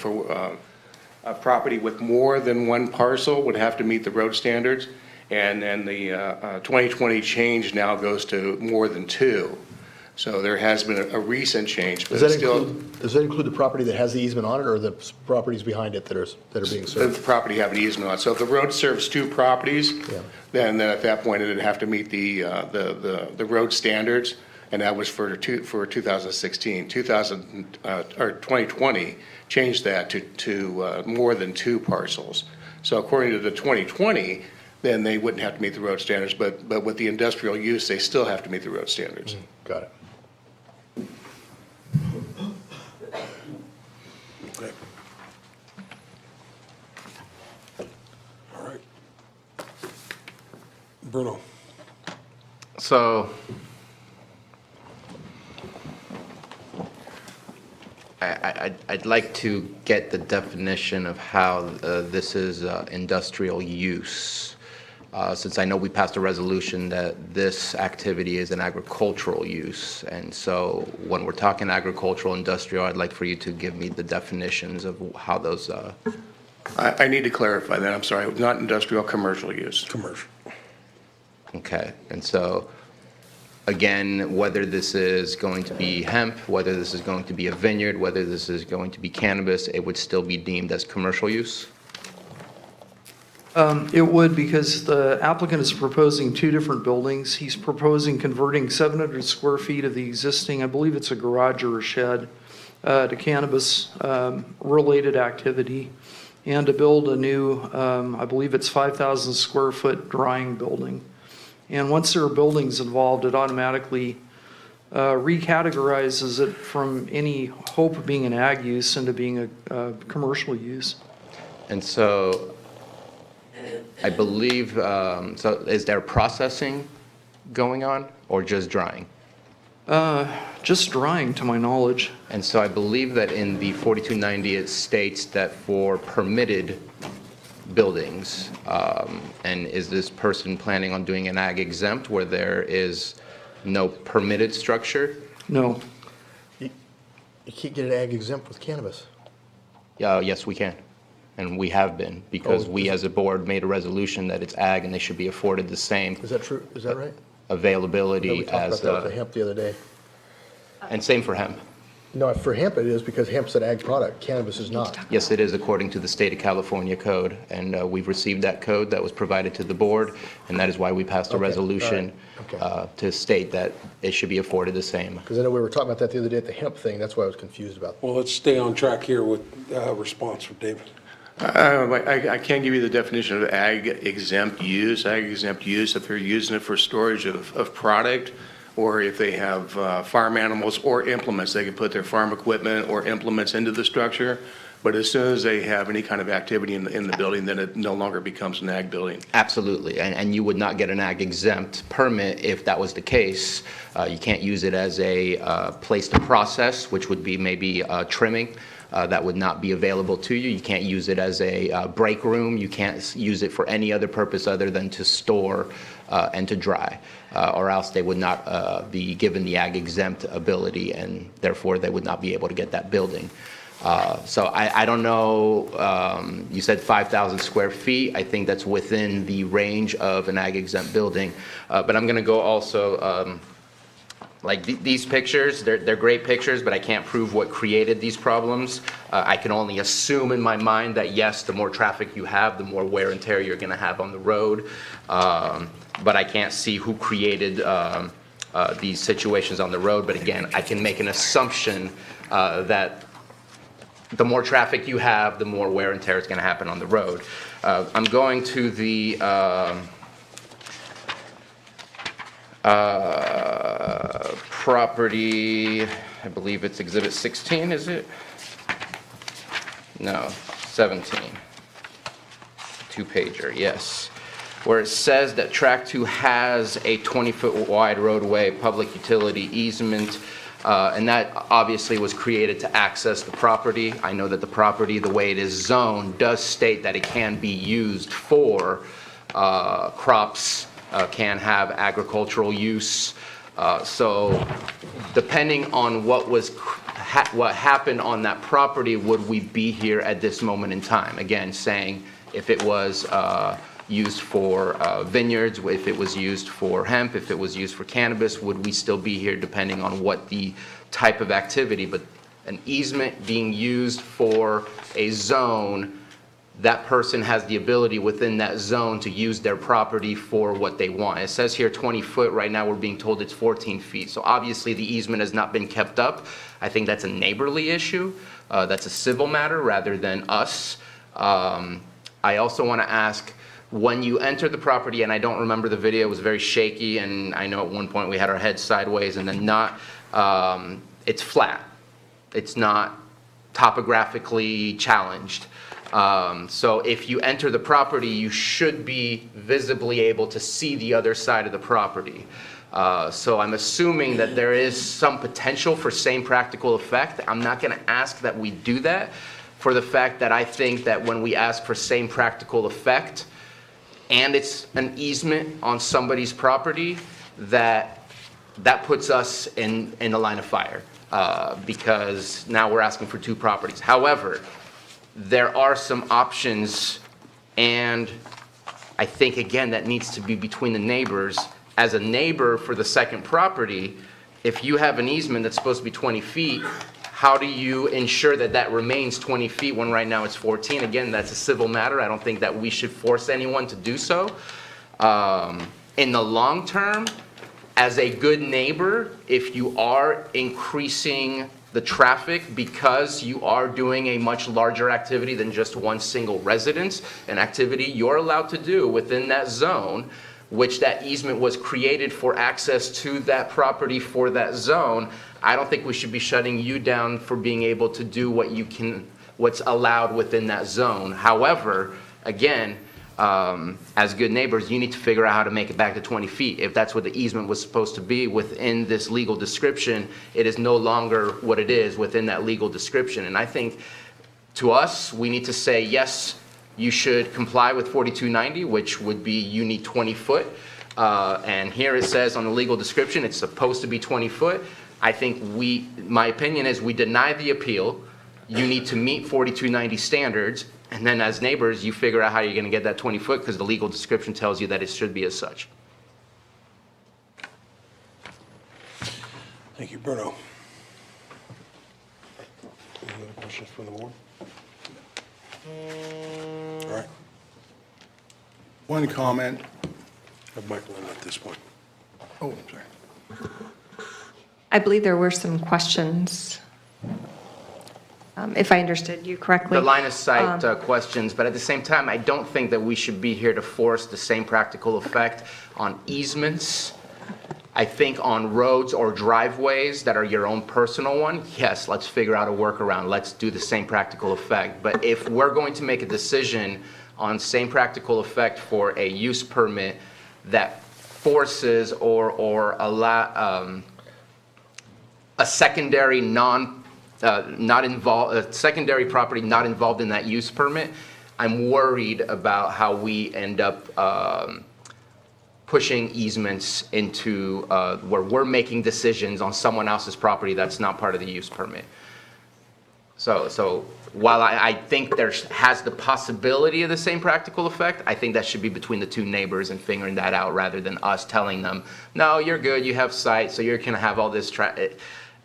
Speaker 23: property with more than one parcel would have to meet the road standards. And then the 2020 change now goes to more than 2. So there has been a recent change, but
Speaker 2: Does
Speaker 23: still.
Speaker 2: that include the property that has the easement on it, or the properties behind it that are being served?
Speaker 23: The property have an easement on it. So if the road serves 2 properties, then at that point, it'd have to meet the road standards, and that was for 2016. 2020 changed that to more than 2 parcels. So according to the 2020, then they wouldn't have to meet the road standards, but with the industrial use, they still have to meet the road standards.
Speaker 2: Got it.
Speaker 1: Okay. All right. Bruno.
Speaker 3: So I'd like to get the definition of how this is industrial use. Since I know we passed a resolution that this activity is an agricultural use. And so when we're talking agricultural, industrial, I'd like for you to give me the definitions of how those.
Speaker 23: I need to clarify that. I'm sorry. Not industrial, commercial use.
Speaker 1: Commercial.
Speaker 3: Okay. And so, again, whether this is going to be hemp, whether this is going to be a vineyard, whether this is going to be cannabis, it would still be deemed as commercial use?
Speaker 16: It would, because the applicant is proposing 2 different buildings. He's proposing converting 700 square feet of the existing, I believe it's a garage or a shed, to cannabis related activity, and to build a new, I believe it's 5,000 square foot drying building. And once there are buildings involved, it automatically recategorizes it from any hope of being an ag use into being a commercial use.
Speaker 3: And so I believe, so is there processing going on or just drying?
Speaker 16: Just drying, to my knowledge.
Speaker 3: And so I believe that in the 4290, it states that for permitted buildings, and is this person planning on doing an ag exempt where there is no permitted structure?
Speaker 16: No.
Speaker 2: You can't get an ag exempt with cannabis.
Speaker 3: Yes, we can. And we have been, because
Speaker 2: Oh,
Speaker 3: we as a board made a resolution that it's ag and they should be afforded the same
Speaker 2: Is that true? Is that right?
Speaker 3: availability
Speaker 2: We talked about
Speaker 3: as,
Speaker 2: that with the hemp the other day.
Speaker 3: and same for hemp.
Speaker 2: No, for hemp it is because hemp's an ag product, cannabis is not.
Speaker 3: Yes, it is according to the state of California code, and we've received that code that was provided to the board, and that is why we passed a
Speaker 2: Okay, all
Speaker 3: resolution
Speaker 2: right, okay.
Speaker 3: to state that it should be afforded the same.
Speaker 2: Because I know we were talking about that the other day at the hemp thing, that's why I was confused about.
Speaker 1: Well, let's stay on track here with response from David.
Speaker 23: I can't give you the definition of ag exempt use. Ag exempt use, if they're using it for storage of product, or if they have farm animals or implements, they can put their farm equipment or implements into the structure. But as soon as they have any kind of activity in the building, then it no longer becomes an ag building.
Speaker 3: Absolutely, and you would not get an ag exempt permit if that was the case. You can't use it as a place to process, which would be maybe trimming. That would not be available to you. You can't use it as a break room. You can't use it for any other purpose other than to store and to dry, or else they would not be given the ag exempt ability, and therefore they would not be able to get that building. So I don't know, you said 5,000 square feet. I think that's within the range of an ag exempt building. But I'm going to go also, like these pictures, they're great pictures, but I can't prove what created these problems. I can only assume in my mind that yes, the more traffic you have, the more wear and tear you're going to have on the road. But I can't see who created these situations on the road. But again, I can make an assumption that the more traffic you have, the more wear and tear is going to happen on the road. I'm going to the property, I believe it's Exhibit 16, is it? No, 17. Two-pager, yes. Where it says that Track 2 has a 20-foot wide roadway, public utility easement, and that obviously was created to access the property. I know that the property, the way it is zoned, does state that it can be used for crops, can have agricultural use. So depending on what happened on that property, would we be here at this moment in time? Again, saying if it was used for vineyards, if it was used for hemp, if it was used for cannabis, would we still be here depending on what the type of activity? But an easement being used for a zone, that person has the ability within that zone to use their property for what they want. It says here 20 foot, right now we're being told it's 14 feet. So obviously the easement has not been kept up. I think that's a neighborly issue. That's a civil matter rather than us. I also want to ask, when you enter the property, and I don't remember the video, it was very shaky, and I know at one point we had our heads sideways and then not, it's flat. It's not topographically challenged. So if you enter the property, you should be visibly able to see the other side of the property. So I'm assuming that there is some potential for same practical effect. I'm not going to ask that we do that, for the fact that I think that when we ask for same practical effect, and it's an easement on somebody's property, that puts us in the line of fire, because now we're asking for two properties. However, there are some options, and I think, again, that needs to be between the neighbors. As a neighbor for the second property, if you have an easement that's supposed to be 20 feet, how do you ensure that that remains 20 feet when right now it's 14? Again, that's a civil matter. I don't think that we should force anyone to do so. In the long term, as a good neighbor, if you are increasing the traffic because you are doing a much larger activity than just one single residence, an activity you're allowed to do within that zone, which that easement was created for access to that property for that zone, I don't think we should be shutting you down for being able to do what's allowed within that zone. However, again, as good neighbors, you need to figure out how to make it back to 20 feet. If that's what the easement was supposed to be within this legal description, it is no longer what it is within that legal description. And I think, to us, we need to say, yes, you should comply with 4290, which would be you need 20 foot. And here it says on the legal description, it's supposed to be 20 foot. I think my opinion is we deny the appeal. You need to meet 4290 standards. And then as neighbors, you figure out how you're going to get that 20 foot because the legal description tells you that it should be as such.
Speaker 1: Thank you, Bruno. Any other questions from the board? All right.
Speaker 12: One comment.
Speaker 1: Have Michael in at this point.
Speaker 12: Oh, I'm sorry.
Speaker 14: I believe there were some questions, if I understood you correctly.
Speaker 3: The line of sight questions, but at the same time, I don't think that we should be here to force the same practical effect on easements. I think on roads or driveways that are your own personal one, yes, let's figure out a workaround. Let's do the same practical effect. But if we're going to make a decision on same practical effect for a use permit that forces or allow a secondary secondary property not involved in that use permit, I'm worried about how we end up pushing easements into where we're making decisions on someone else's property that's not part of the use permit. So while I think there has the possibility of the same practical effect, I think that should be between the two neighbors and figuring that out rather than us telling them, no, you're good, you have sight, so you're gonna have all this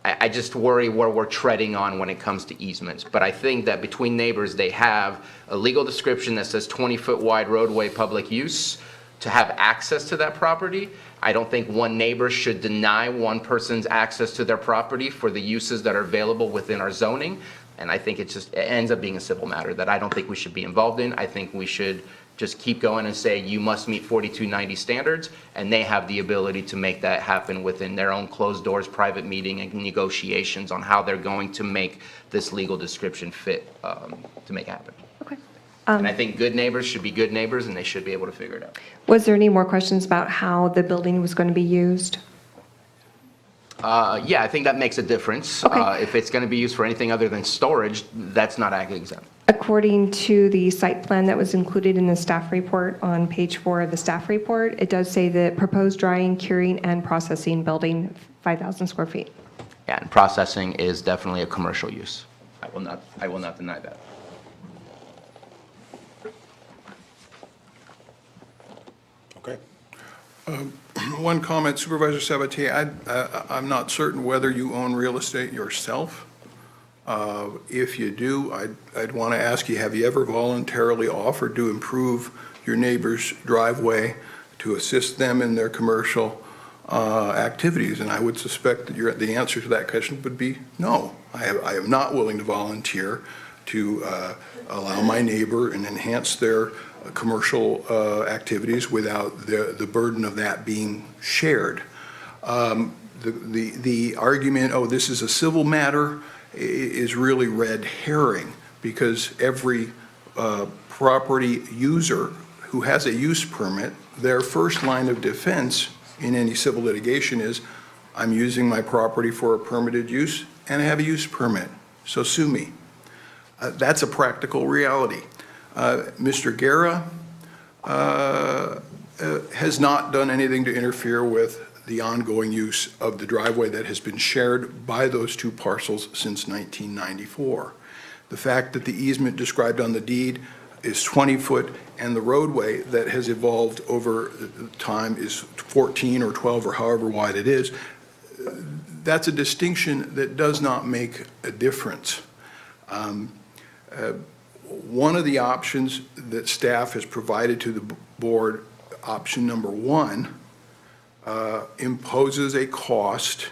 Speaker 3: I just worry where we're treading on when it comes to easements. But I think that between neighbors, they have a legal description that says 20-foot wide roadway public use to have access to that property. I don't think one neighbor should deny one person's access to their property for the uses that are available within our zoning. And I think it ends up being a civil matter that I don't think we should be involved in. I think we should just keep going and say, you must meet 4290 standards, and they have the ability to make that happen within their own closed doors, private meeting and negotiations on how they're going to make this legal description fit to make it happen.
Speaker 14: Okay.
Speaker 3: And I think good neighbors should be good neighbors, and they should be able to figure it out.
Speaker 14: Was there any more questions about how the building was going to be used?
Speaker 3: Yeah, I think that makes a difference.
Speaker 14: Okay.
Speaker 3: If it's going to be used for anything other than storage, that's not ag exempt.
Speaker 14: According to the site plan that was included in the staff report on page 4 of the staff report, it does say the proposed drying, curing, and processing building, 5,000 square feet.
Speaker 3: Yeah, and processing is definitely a commercial use. I will not deny that.
Speaker 1: Okay.
Speaker 12: One comment, Supervisor Sabatier, I'm not certain whether you own real estate yourself. If you do, I'd want to ask you, have you ever voluntarily offered to improve your neighbor's driveway to assist them in their commercial activities? And I would suspect that the answer to that question would be no. I am not willing to volunteer to allow my neighbor and enhance their commercial activities without the burden of that being shared. The argument, oh, this is a civil matter, is really red herring, because every property user who has a use permit, their first line of defense in any civil litigation is, I'm using my property for a permitted use and I have a use permit, so sue me. That's a practical reality. Mr. Guerra has not done anything to interfere with the ongoing use of the driveway that has been shared by those two parcels since 1994. The fact that the easement described on the deed is 20 foot and the roadway that has evolved over time is 14 or 12 or however wide it is, that's a distinction that does not make a difference. One of the options that staff has provided to the board, option number 1, imposes a cost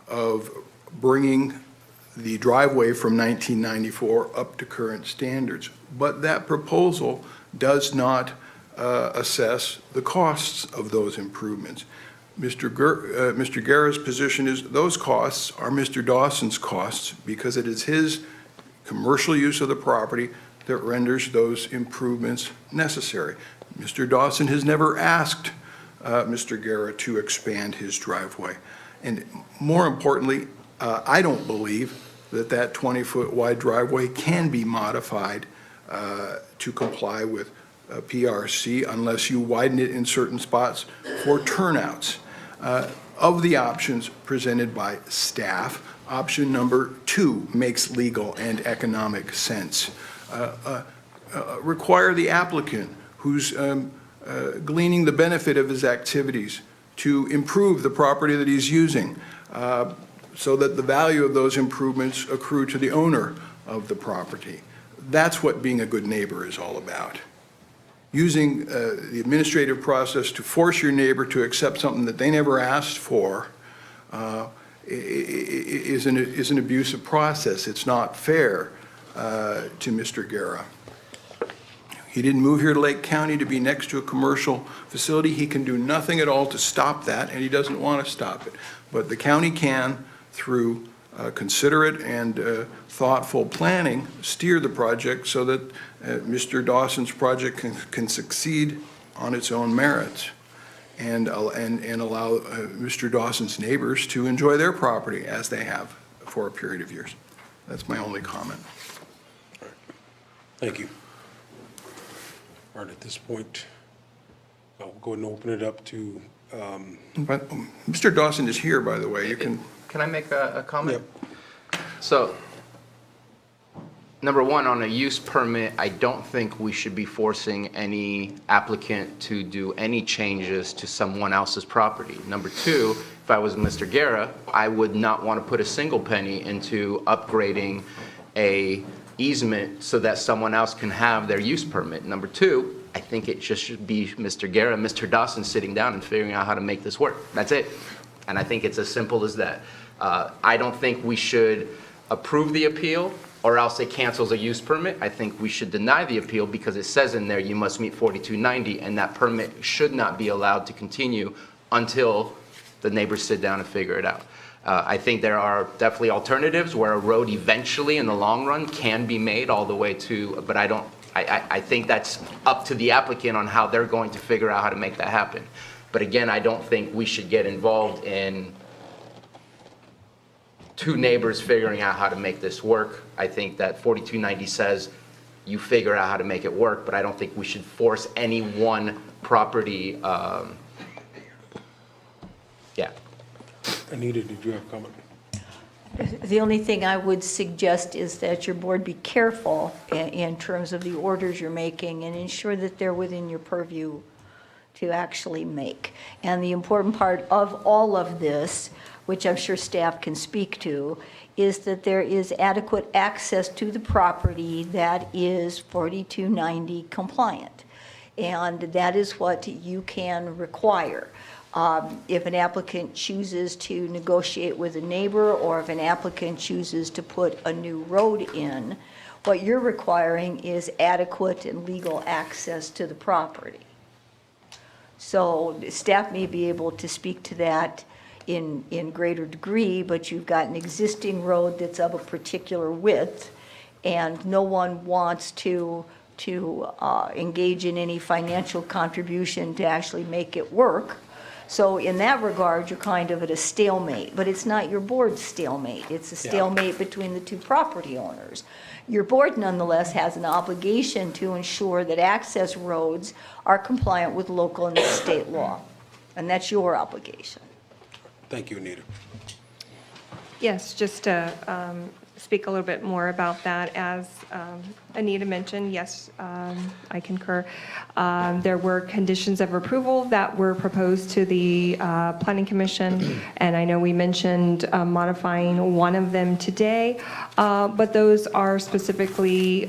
Speaker 12: of bringing the driveway from 1994 up to current standards. But that proposal does not assess the costs of those improvements. Mr. Guerra's position is those costs are Mr. Dawson's costs because it is his commercial use of the property that renders those improvements necessary. Mr. Dawson has never asked Mr. Guerra to expand his driveway. And more importantly, I don't believe that 20-foot wide driveway can be modified to comply with PRC unless you widen it in certain spots for turnouts. Of the options presented by staff, option number 2 makes legal and economic sense. Require the applicant who's gleaning the benefit of his activities to improve the property that he's using so that the value of those improvements accrue to the owner of the property. That's what being a good neighbor is all about. Using the administrative process to force your neighbor to accept something that they never asked for is an abusive process. It's not fair to Mr. Guerra. He didn't move here to Lake County to be next to a commercial facility. He can do nothing at all to stop that, and he doesn't want to stop it. But the county can, through considerate and thoughtful planning, steer the project so that Mr. Dawson's project can succeed on its own merits and allow Mr. Dawson's neighbors to enjoy their property as they have for a period of years. That's my only comment.
Speaker 1: Thank you. All right, at this point, I'll go ahead and open it up to,
Speaker 12: But Mr. Dawson is here, by the way. You can.
Speaker 3: Can I make a comment? So, number one, on a use permit, I don't think we should be forcing any applicant to do any changes to someone else's property. Number two, if I was Mr. Guerra, I would not want to put a single penny into upgrading a easement so that someone else can have their use permit. Number two, I think it just should be Mr. Guerra, Mr. Dawson sitting down and figuring out how to make this work. That's it. And I think it's as simple as that. I don't think we should approve the appeal or else it cancels a use permit. I think we should deny the appeal because it says in there you must meet 4290 and that permit should not be allowed to continue until the neighbors sit down and figure it out. I think there are definitely alternatives where a road eventually in the long run can be made all the way to, but I think that's up to the applicant on how they're going to figure out how to make that happen. But again, I don't think we should get involved in two neighbors figuring out how to make this work. I think that 4290 says you figure out how to make it work, but I don't think we should force any one property. Yeah.
Speaker 1: Anita, did you have a comment?
Speaker 7: The only thing I would suggest is that your board be careful in terms of the orders you're making and ensure that they're within your purview to actually make. And the important part of all of this, which I'm sure staff can speak to, is that there is adequate access to the property that is 4290 compliant. And that is what you can require. If an applicant chooses to negotiate with a neighbor or if an applicant chooses to put a new road in, what you're requiring is adequate and legal access to the property. So staff may be able to speak to that in greater degree, but you've got an existing road that's of a particular width, and no one wants to engage in any financial contribution to actually make it work. So in that regard, you're kind of at a stalemate, but it's not your board's stalemate. It's a stalemate between the two property owners. Your board nonetheless has an obligation to ensure that access roads are compliant with local and state law, and that's your obligation.
Speaker 1: Thank you, Anita.
Speaker 14: Yes, just to speak a little bit more about that, as Anita mentioned, yes, I concur. There were conditions of approval that were proposed to the Planning Commission, and I know we mentioned modifying one of them today, but those are specifically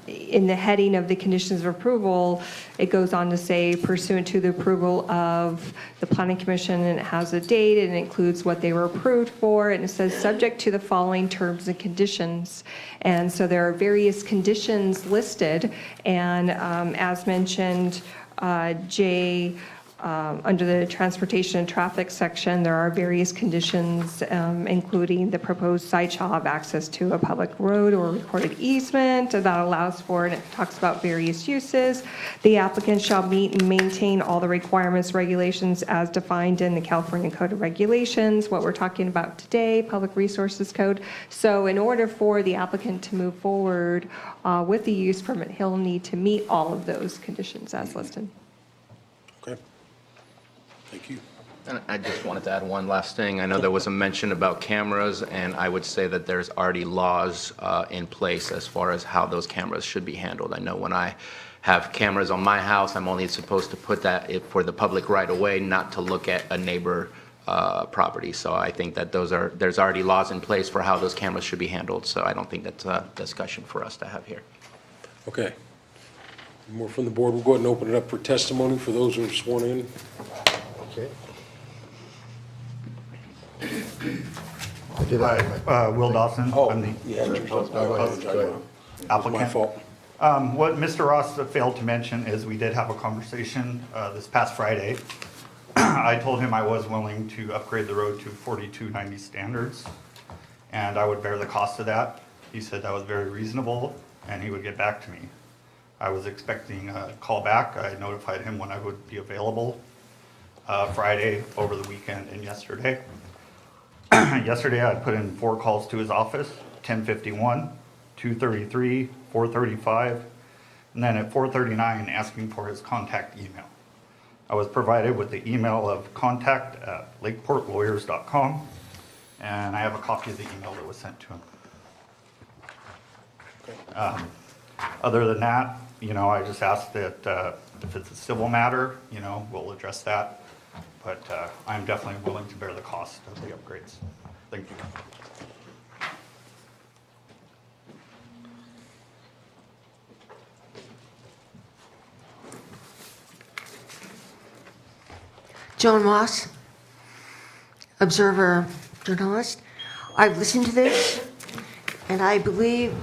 Speaker 14: in the heading of the conditions of approval. It goes on to say pursuant to the approval of the Planning Commission, and it has a date, and it includes what they were approved for, and it says subject to the following terms and conditions. And so there are various conditions listed, and as mentioned, Jay Under the transportation and traffic section, there are various conditions, including the proposed site shall have access to a public road or recorded easement that allows for, and it talks about various uses. The applicant shall meet and maintain all the requirements, regulations as defined in the California Code of Regulations, what we're talking about today, Public Resources Code. So in order for the applicant to move forward with the use permit, he'll need to meet all of those conditions as listed.
Speaker 1: Okay. Thank you.
Speaker 3: And I just wanted to add one last thing. I know there was a mention about cameras, and I would say that there's already laws in place as far as how those cameras should be handled. I know when I have cameras on my house, I'm only supposed to put that for the public right away, not to look at a neighbor property. So I think that there's already laws in place for how those cameras should be handled. So I don't think that's a discussion for us to have here.
Speaker 1: Okay. More from the board. We'll go ahead and open it up for testimony for those who are sworn in.
Speaker 2: Okay.
Speaker 15: Hi, Will Dawson.
Speaker 1: Oh,
Speaker 15: I'm the
Speaker 1: yeah, go ahead.
Speaker 15: applicant.
Speaker 1: My fault.
Speaker 15: What Mr. Ross failed to mention is we did have a conversation this past Friday. I told him I was willing to upgrade the road to 4290 standards, and I would bear the cost of that. He said that was very reasonable, and he would get back to me. I was expecting a call back. I notified him when I would be available Friday, over the weekend, and yesterday. Yesterday, I put in 4 calls to his office, 10:51, 2:33, 4:35, and then at 4:39, asking for his contact email. I was provided with the email of contact@lakeportlawyers.com, and I have a copy of the email that was sent to him. Other than that, I just ask that if it's a civil matter, we'll address that. But I'm definitely willing to bear the cost of the upgrades. Thank you.
Speaker 4: Joan Moss, observer, journalist. I've listened to this, and I believe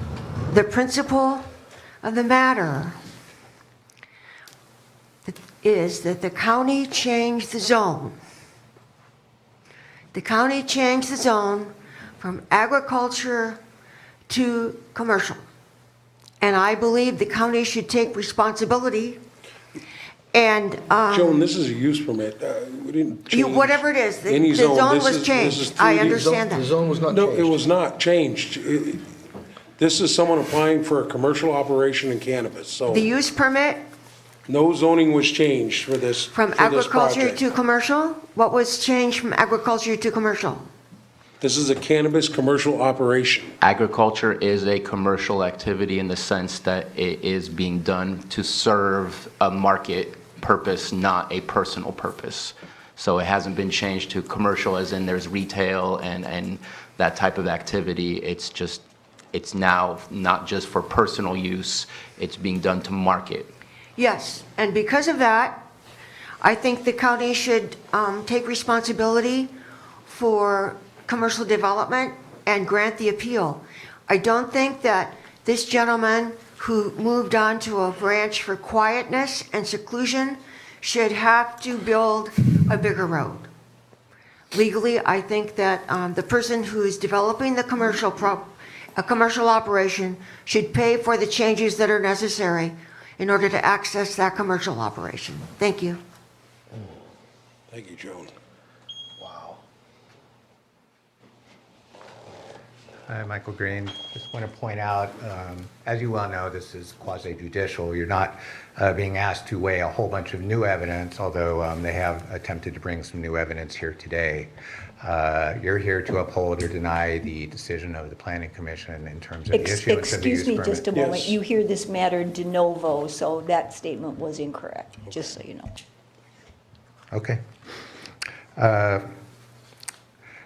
Speaker 4: the principle of the matter is that the county changed the zone. The county changed the zone from agriculture to commercial. And I believe the county should take responsibility and
Speaker 1: Joan, this is a use permit. We didn't change.
Speaker 4: whatever it is, the
Speaker 1: any
Speaker 4: zone
Speaker 1: This
Speaker 4: was
Speaker 1: is
Speaker 4: changed.
Speaker 1: 3D.
Speaker 4: I understand
Speaker 2: The
Speaker 4: that.
Speaker 2: zone was not
Speaker 1: No,
Speaker 2: changed.
Speaker 1: it was not changed. This is someone applying for a commercial operation in cannabis, so
Speaker 4: The use permit
Speaker 1: no zoning was changed for this,
Speaker 4: from
Speaker 1: for this
Speaker 4: agriculture
Speaker 1: project.
Speaker 4: to commercial? What was changed from agriculture to commercial?
Speaker 1: This is a cannabis commercial operation.
Speaker 3: Agriculture is a commercial activity in the sense that it is being done to serve a market purpose, not a personal purpose. So it hasn't been changed to commercial as in there's retail and that type of activity. It's now not just for personal use, it's being done to market.
Speaker 4: Yes, and because of that, I think the county should take responsibility for commercial development and grant the appeal. I don't think that this gentleman who moved on to a ranch for quietness and seclusion should have to build a bigger road. Legally, I think that the person who is developing a commercial operation should pay for the changes that are necessary in order to access that commercial operation. Thank you.
Speaker 1: Thank you, Joan.
Speaker 19: Hi, Michael Green. Just want to point out, as you well know, this is quasi-judicial. You're not being asked to weigh a whole bunch of new evidence, although they have attempted to bring some new evidence here today. You're here to uphold or deny the decision of the Planning Commission in terms of the issuance of the use
Speaker 7: Excuse me
Speaker 19: permit.
Speaker 7: just a moment.
Speaker 1: Yes.
Speaker 7: You hear this matter de novo, so that statement was incorrect, just so you know.
Speaker 19: Okay.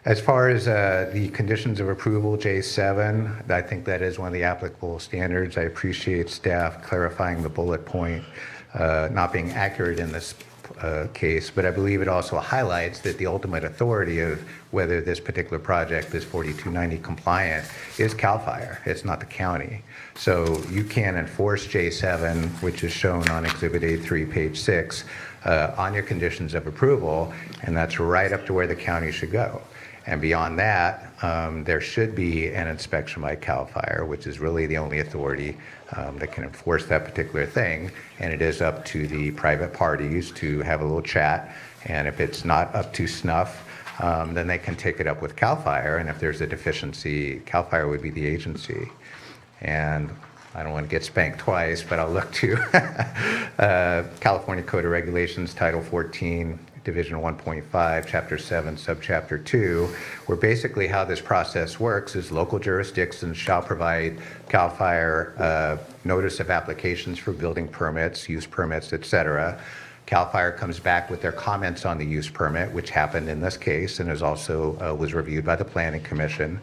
Speaker 19: As far as the conditions of approval, J7, I think that is one of the applicable standards. I appreciate staff clarifying the bullet point, not being accurate in this case, but I believe it also highlights that the ultimate authority of whether this particular project is 4290 compliant is CAL FIRE. It's not the county. So you can enforce J7, which is shown on Exhibit A3, page 6, on your conditions of approval, and that's right up to where the county should go. And beyond that, there should be an inspection by CAL FIRE, which is really the only authority that can enforce that particular thing. And it is up to the private parties to have a little chat. And if it's not up to snuff, then they can take it up with CAL FIRE. And if there's a deficiency, CAL FIRE would be the agency. And I don't want to get spanked twice, but I'll look to California Code of Regulations, Title 14, Division 1.5, Chapter 7, Subchapter 2, where basically how this process works is local jurisdictions shall provide CAL FIRE notice of applications for building permits, use permits, et cetera. CAL FIRE comes back with their comments on the use permit, which happened in this case and is also was reviewed by the Planning Commission.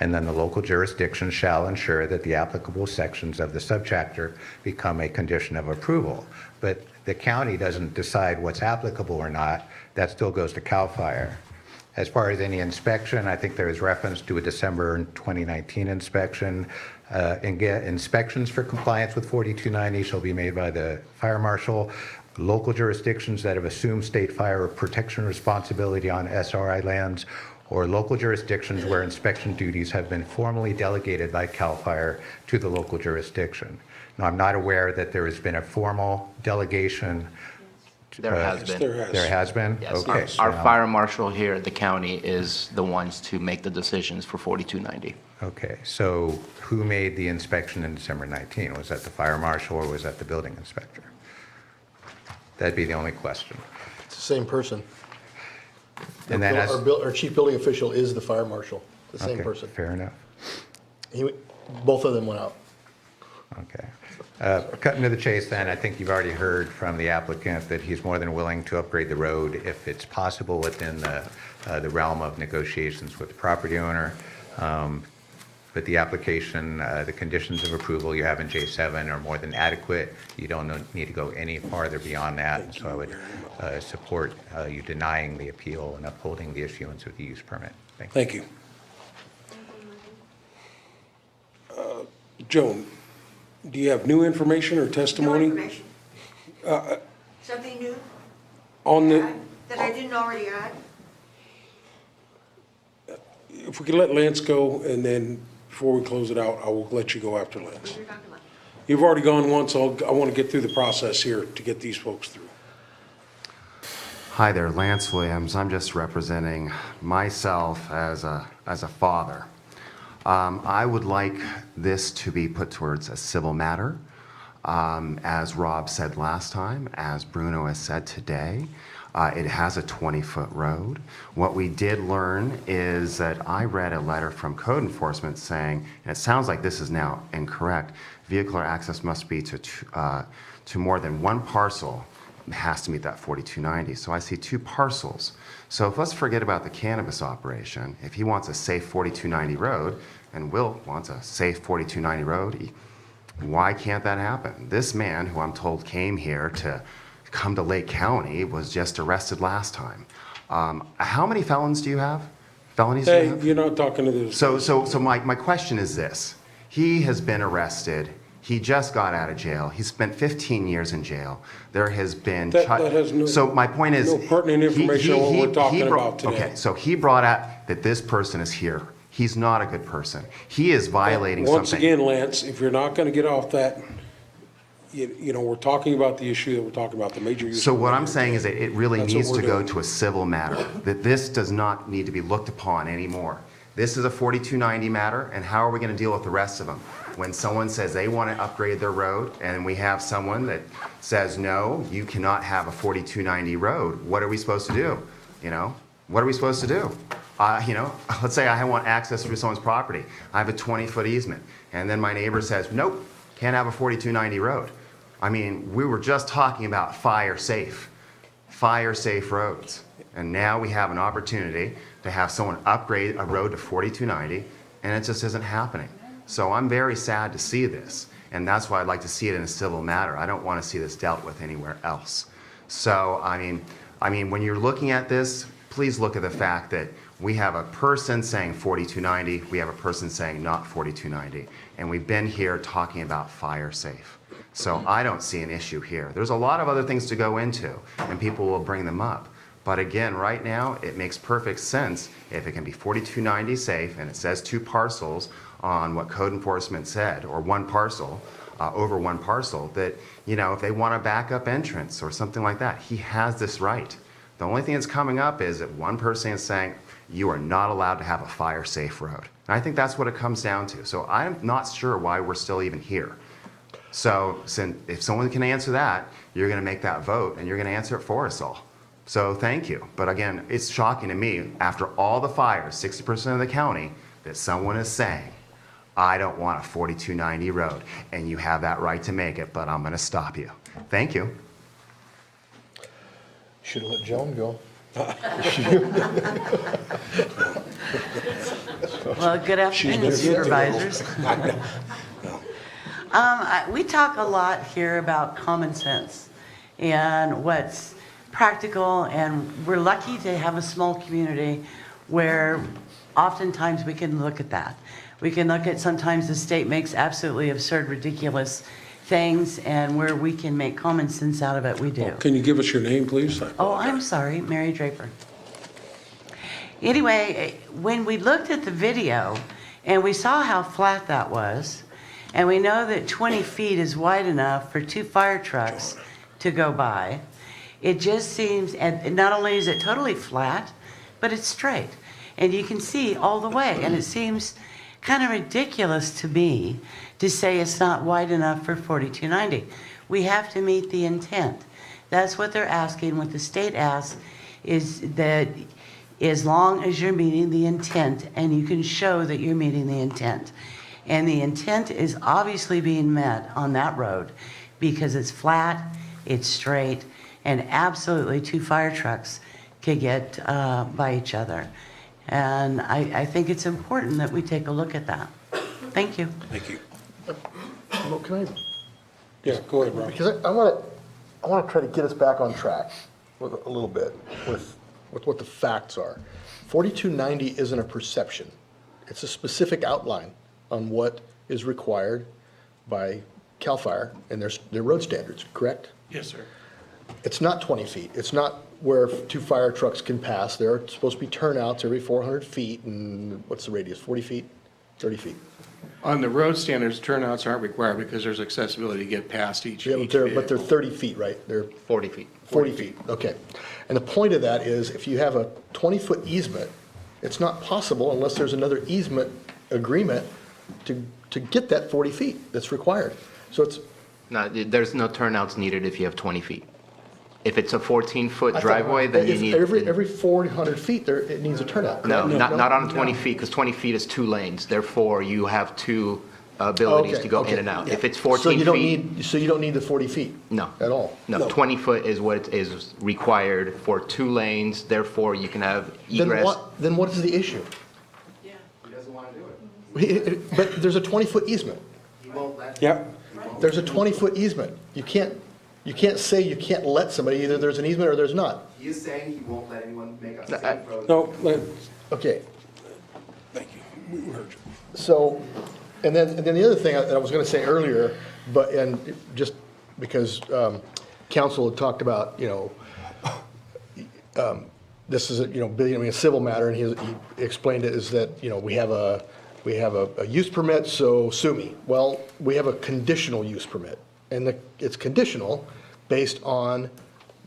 Speaker 19: And then the local jurisdiction shall ensure that the applicable sections of the subchapter become a condition of approval. But the county doesn't decide what's applicable or not. That still goes to CAL FIRE. As far as any inspection, I think there is reference to a December 2019 inspection. Inspections for compliance with 4290 shall be made by the fire marshal. Local jurisdictions that have assumed state fire protection responsibility on SRI lands, or local jurisdictions where inspection duties have been formally delegated by CAL FIRE to the local jurisdiction. Now, I'm not aware that there has been a formal delegation.
Speaker 3: There has been.
Speaker 19: There has been?
Speaker 3: Yes,
Speaker 19: Okay.
Speaker 3: our fire marshal here at the county is the ones to make the decisions for 4290.
Speaker 19: Okay, so who made the inspection in December 19? Was that the fire marshal or was that the building inspector? That'd be the only question.
Speaker 2: It's the same person.
Speaker 19: And then as-
Speaker 2: Our chief building official is the fire marshal, the same
Speaker 19: Okay,
Speaker 2: person.
Speaker 19: fair enough.
Speaker 2: Both of them went out.
Speaker 19: Okay. Cutting to the chase then, I think you've already heard from the applicant that he's more than willing to upgrade the road if it's possible within the realm of negotiations with the property owner. But the application, the conditions of approval you have in J7 are more than adequate. You don't need to go any farther beyond that. So I would support you denying the appeal and upholding the issuance of the use permit.
Speaker 1: Thank you. Joan, do you have new information or
Speaker 4: New
Speaker 1: testimony
Speaker 4: information? Something new
Speaker 1: on the,
Speaker 4: that I didn't already add?
Speaker 1: if we could let Lance go, and then before we close it out, I will let you go after Lance. You've already gone once, I want to get through the process here to get these folks through.
Speaker 5: Hi there, Lance Williams. I'm just representing myself as a father. I would like this to be put towards a civil matter. As Rob said last time, as Bruno has said today, it has a 20-foot road. What we did learn is that I read a letter from code enforcement saying, and it sounds like this is now incorrect, vehicular access must be to more than one parcel. It has to meet that 4290. So I see two parcels. So if let's forget about the cannabis operation. If he wants a safe 4290 road, and Will wants a safe 4290 road, why can't that happen? This man, who I'm told came here to come to Lake County, was just arrested last time. How many felons do you have? Felonies do you
Speaker 1: Hey,
Speaker 5: have?
Speaker 1: you're not talking to this.
Speaker 5: So my question is this. He has been arrested. He just got out of jail. He spent 15 years in jail. There has been...
Speaker 1: That has no-
Speaker 5: so my point is...
Speaker 1: no pertinent information on what we're talking about today.
Speaker 5: Okay, so he brought out that this person is here. He's not a good person. He is violating something.
Speaker 1: Once again, Lance, if you're not going to get off that, you know, we're talking about the issue that we're talking about, the major issue.
Speaker 5: So what I'm saying is that it really
Speaker 1: That's what
Speaker 5: needs to
Speaker 1: we're
Speaker 5: go
Speaker 1: doing.
Speaker 5: to a civil matter, that this does not need to be looked upon anymore. This is a 4290 matter, and how are we going to deal with the rest of them? When someone says they want to upgrade their road, and we have someone that says, no, you cannot have a 4290 road, what are we supposed to do? You know, what are we supposed to do? You know, let's say I want access through someone's property. I have a 20-foot easement, and then my neighbor says, nope, can't have a 4290 road. I mean, we were just talking about fire-safe roads. And now we have an opportunity to have someone upgrade a road to 4290, and it just isn't happening. So I'm very sad to see this, and that's why I'd like to see it in a civil matter. I don't want to see this dealt with anywhere else. So, I mean, when you're looking at this, please look at the fact that we have a person saying 4290, we have a person saying not 4290, and we've been here talking about fire safe. So I don't see an issue here. There's a lot of other things to go into, and people will bring them up. But again, right now, it makes perfect sense if it can be 4290 safe, and it says 2 parcels on what code enforcement said, or 1 parcel, over 1 parcel, that, you know, if they want a backup entrance or something like that, he has this right. The only thing that's coming up is that one person is saying, you are not allowed to have a fire-safe road. And I think that's what it comes down to. So I'm not sure why we're still even here. So if someone can answer that, you're going to make that vote, and you're going to answer it for us all. So thank you. But again, it's shocking to me, after all the fires, 60% of the county, that someone is saying, I don't want a 4290 road, and you have that right to make it, but I'm going to stop you. Thank you.
Speaker 2: Should have let Joan go.
Speaker 8: Well, good afternoon, Supervisors. We talk a lot here about common sense and what's practical, and we're lucky to have a small community where oftentimes we can look at that. We can look at sometimes the state makes absolutely absurd, ridiculous things, and where we can make common sense out of it, we do.
Speaker 1: Can you give us your name, please?
Speaker 8: Oh, I'm sorry, Mary Draper. Anyway, when we looked at the video and we saw how flat that was, and we know that 20 feet is wide enough for 2 fire trucks to go by, it just seems, and not only is it totally flat, but it's straight. And you can see all the way, and it seems kind of ridiculous to me to say it's not wide enough for 4290. We have to meet the intent. That's what they're asking. What the state asks is that as long as you're meeting the intent and you can show that you're meeting the intent. And the intent is obviously being met on that road because it's flat, it's straight, and absolutely 2 fire trucks could get by each other. And I think it's important that we take a look at that. Thank you.
Speaker 1: Thank you.
Speaker 2: Well, can I?
Speaker 1: Yeah, go ahead, Rob.
Speaker 2: Because I want to try to get us back on track with a little bit with what the facts are. 4290 isn't a perception. It's a specific outline on what is required by CAL FIRE and their road standards, correct?
Speaker 1: Yes, sir.
Speaker 2: It's not 20 feet. It's not where 2 fire trucks can pass. There are supposed to be turnouts every 400 feet, and what's the radius, 40 feet, 30 feet?
Speaker 23: On the road standards, turnouts aren't required because there's accessibility to get past each
Speaker 2: Yeah, but they're 30 feet, right? They're
Speaker 3: 40 feet.
Speaker 2: 40 feet, okay. And the point of that is, if you have a 20-foot easement, it's not possible unless there's another easement agreement to get that 40 feet that's required. So it's.
Speaker 3: No, there's no turnouts needed if you have 20 feet. If it's a 14-foot
Speaker 2: I thought
Speaker 3: driveway, then you need.
Speaker 2: Every 400 feet, it needs a turnout.
Speaker 3: No,
Speaker 2: correct?
Speaker 3: not on 20 feet, because 20 feet is 2 lanes. Therefore, you have 2 abilities
Speaker 2: Okay,
Speaker 3: to go
Speaker 2: okay.
Speaker 3: in and out.
Speaker 2: Yeah.
Speaker 3: If it's
Speaker 2: So
Speaker 3: 14
Speaker 2: you don't
Speaker 3: feet.
Speaker 2: So you don't need the 40 feet?
Speaker 3: No.
Speaker 2: At all?
Speaker 3: No, 20 foot is what is required for 2 lanes, therefore you can have egress.
Speaker 2: Then what is the issue?
Speaker 5: He doesn't want to do it.
Speaker 2: But there's a 20-foot easement.
Speaker 5: He won't let.
Speaker 1: Yep.
Speaker 2: There's a 20-foot easement. You can't say you can't let somebody, either there's an easement or there's not.
Speaker 5: He is saying he won't let anyone make a safe road.
Speaker 1: No,
Speaker 2: Okay,
Speaker 1: thank you. We heard you.
Speaker 2: so, and then the other thing that I was gonna say earlier, and just because council had talked about, this is a civil matter, and he explained it is that, we have a use permit, so sue me. Well, we have a conditional use permit, and it's conditional based on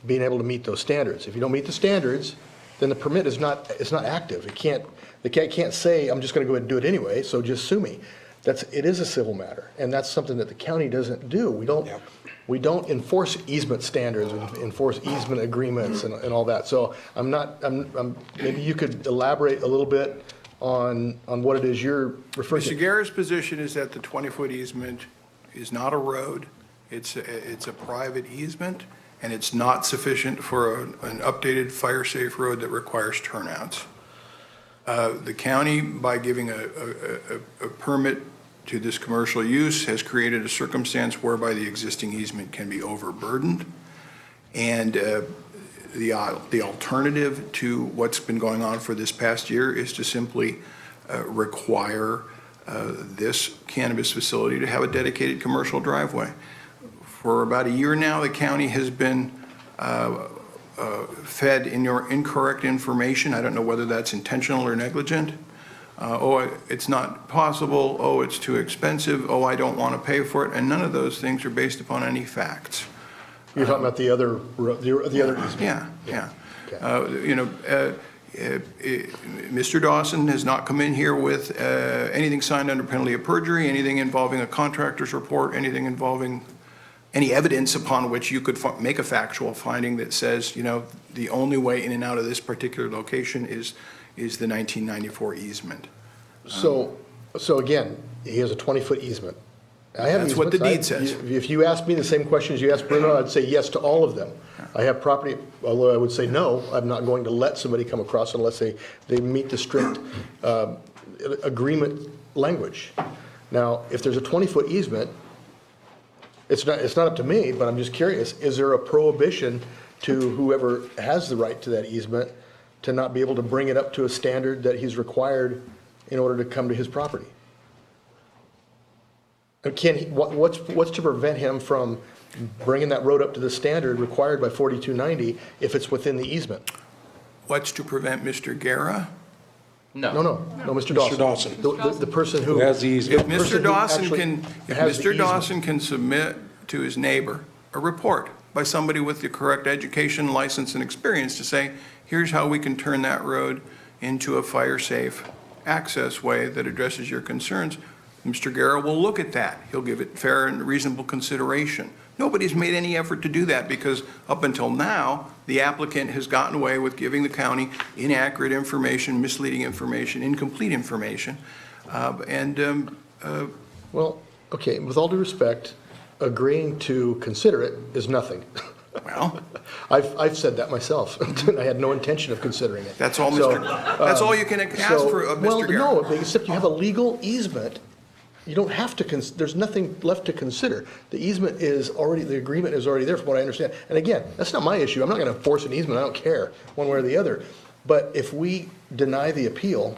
Speaker 2: being able to meet those standards. If you don't meet the standards, then the permit is not active. The can't say, I'm just gonna go ahead and do it anyway, so just sue me. It is a civil matter, and that's something that the county doesn't do. We don't enforce easement standards, we enforce easement agreements and all that. So maybe you could elaborate a little bit on what it is you're referring to.
Speaker 12: Mr. Guerra's position is that the 20-foot easement is not a road. It's a private easement, and it's not sufficient for an updated fire-safe road that requires turnouts. The county, by giving a permit to this commercial use, has created a circumstance whereby the existing easement can be overburdened. And the alternative to what's been going on for this past year is to simply require this cannabis facility to have a dedicated commercial driveway. For about a year now, the county has been fed incorrect information. I don't know whether that's intentional or negligent. It's not possible. Oh, it's too expensive. Oh, I don't want to pay for it. And none of those things are based upon any facts.
Speaker 2: You're talking about the other easement?
Speaker 12: Yeah. Mr. Dawson has not come in here with anything signed under penalty of perjury, anything involving a contractor's report, anything involving any evidence upon which you could make a factual finding that says, the only way in and out of this particular location is the 1994 easement.
Speaker 2: So again, he has a 20-foot easement. I have
Speaker 12: That's what the
Speaker 2: easements.
Speaker 12: deed says.
Speaker 2: If you asked me the same questions you asked Bruno, I'd say yes to all of them. I have property, although I would say no, I'm not going to let somebody come across unless they meet the strict agreement language. Now, if there's a 20-foot easement, it's not up to me, but I'm just curious, is there a prohibition to whoever has the right to that easement to not be able to bring it up to a standard that he's required in order to come to his property? What's to prevent him from bringing that road up to the standard required by 4290 if it's within the easement?
Speaker 12: What's to prevent Mr. Guerra?
Speaker 2: No, Mr. Dawson. The person who
Speaker 1: has the easement.
Speaker 12: If Mr. Dawson can submit to his neighbor a report by somebody with the correct education, license, and experience to say, here's how we can turn that road into a fire-safe access way that addresses your concerns, Mr. Guerra will look at that. He'll give it fair and reasonable consideration. Nobody's made any effort to do that because up until now, the applicant has gotten away with giving the county inaccurate information, misleading information, incomplete information.
Speaker 2: Well, okay, with all due respect, agreeing to consider it is nothing.
Speaker 12: Well,
Speaker 2: I've said that myself. I had no intention of considering it.
Speaker 12: That's all, that's all you can ask for of Mr. Guerra.
Speaker 2: Well, no, except you have a legal easement. You don't have to, there's nothing left to consider. The easement is already, the agreement is already there from what I understand. And again, that's not my issue. I'm not going to enforce an easement. I don't care one way or the other. But if we deny the appeal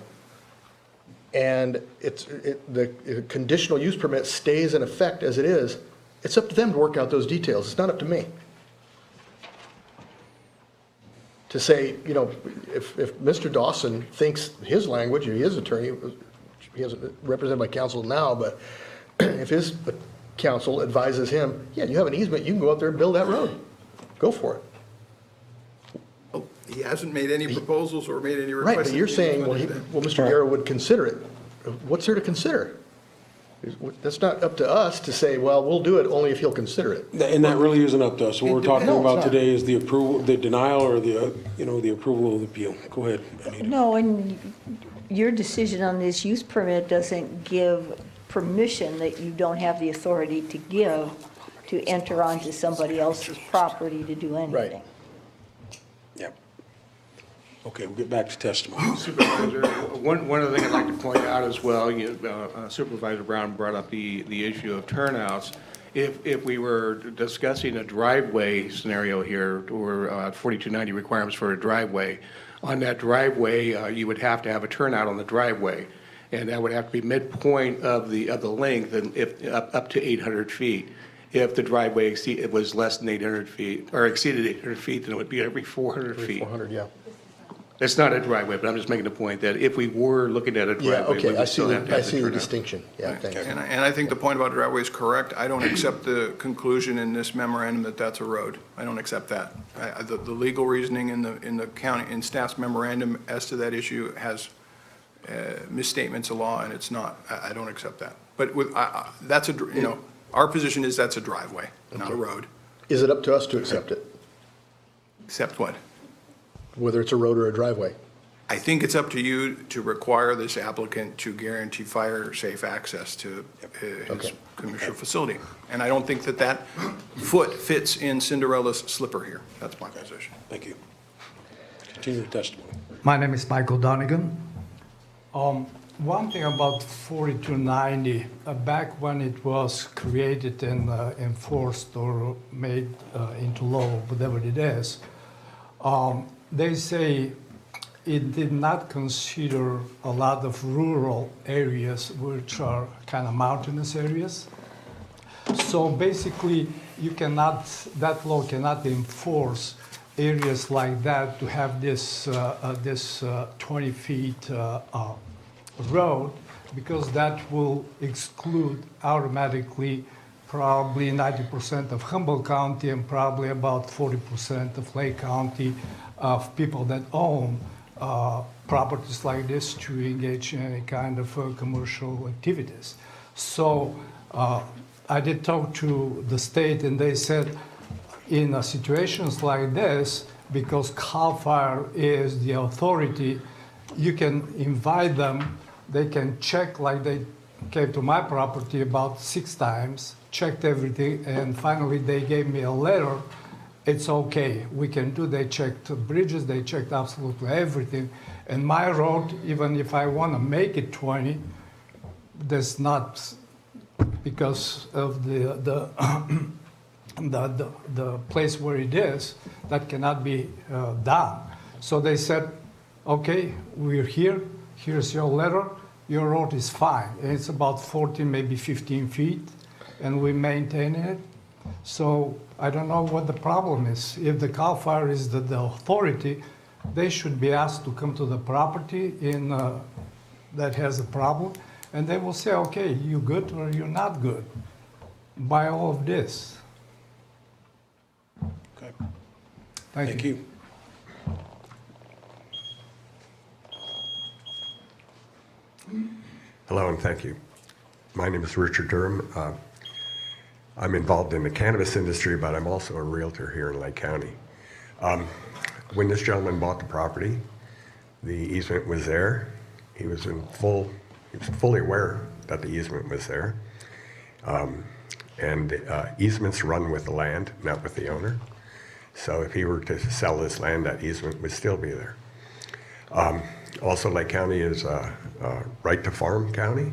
Speaker 2: and the conditional use permit stays in effect as it is, it's up to them to work out those details. It's not up to me. To say, if Mr. Dawson thinks his language, or his attorney, he isn't represented by counsel now, but if his counsel advises him, yeah, you have an easement, you can go out there and build that road. Go for it.
Speaker 12: Well, he hasn't made any proposals or made any requests.
Speaker 2: Right, but you're saying, well, Mr. Guerra would consider it. What's there to consider? That's not up to us to say, well, we'll do it only if he'll consider it.
Speaker 1: And that really isn't up to us. What we're talking
Speaker 2: No, it's
Speaker 1: about
Speaker 2: not.
Speaker 1: today is the approval, the denial or the approval of the appeal. Go ahead, Anita.
Speaker 7: No, and your decision on this use permit doesn't give permission that you don't have the authority to give to enter onto somebody else's property to do anything.
Speaker 1: Yep. Okay, we'll get back to testimony.
Speaker 23: Supervisor, one other thing I'd like to point out as well, Supervisor Brown brought up the issue of turnouts. If we were discussing a driveway scenario here, or 4290 requirements for a driveway, on that driveway, you would have to have a turnout on the driveway, and that would have to be midpoint of the length, and if up to 800 feet. If the driveway it was less than 800 feet, or exceeded 800 feet, then it would be every 400 feet.
Speaker 2: 400, yeah.
Speaker 23: It's not a driveway, but I'm just making the point that if we were looking at a
Speaker 2: Yeah,
Speaker 23: driveway, we
Speaker 2: okay, I
Speaker 23: would
Speaker 2: see
Speaker 23: still have to have the
Speaker 2: the
Speaker 23: turnout.
Speaker 2: distinction. Yeah, thanks.
Speaker 12: And I think the point about driveway is correct. I don't accept the conclusion in this memorandum that that's a road. I don't accept that. The legal reasoning in the county, in staff's memorandum as to that issue has misstatements of law, and it's not. I don't accept that. But that's our position is that's a driveway, not a road.
Speaker 2: Is it up to us to accept it,
Speaker 12: Accept what?
Speaker 2: whether it's a road or a driveway?
Speaker 12: I think it's up to you to require this applicant to guarantee fire-safe access to his commercial facility. And I don't think that foot fits in Cinderella's slipper here. That's my position.
Speaker 1: Thank you. Continue the testimony.
Speaker 9: My name is Michael Donegan. One thing about 4290, back when it was created and enforced or made into law, whatever it is, they say it did not consider a lot of rural areas, which are kind of mountainous areas. So basically, that law cannot enforce areas like that to have this 20 feet road, because that will exclude automatically probably 90% of Humboldt County and probably about 40% of Lake County of people that own properties like this to engage in any kind of commercial activities. So I did talk to the state, and they said in situations like this, because CAL FIRE is the authority, you can invite them, they can check, like they came to my property about 6 times, checked everything, and finally they gave me a letter. It's okay, we can do. They checked the bridges, they checked absolutely everything. And my road, even if I want to make it 20, there's not, because of the place where it is, that cannot be done. So they said, okay, we're here, here's your letter, your road is fine. And it's about 14, maybe 15 feet, and we maintain it. So I don't know what the problem is. If the CAL FIRE is the authority, they should be asked to come to the property that has a problem, and they will say, okay, you good or you're not good by all of this.
Speaker 1: Okay.
Speaker 9: Thank you.
Speaker 18: Hello and thank you. My name is Richard Durham. I'm involved in the cannabis industry, but I'm also a realtor here in Lake County. When this gentleman bought the property, the easement was there. He was fully aware that the easement was there. Easements run with the land, not with the owner. So if he were to sell this land, that easement would still be there. Also, Lake County is a right to farm county.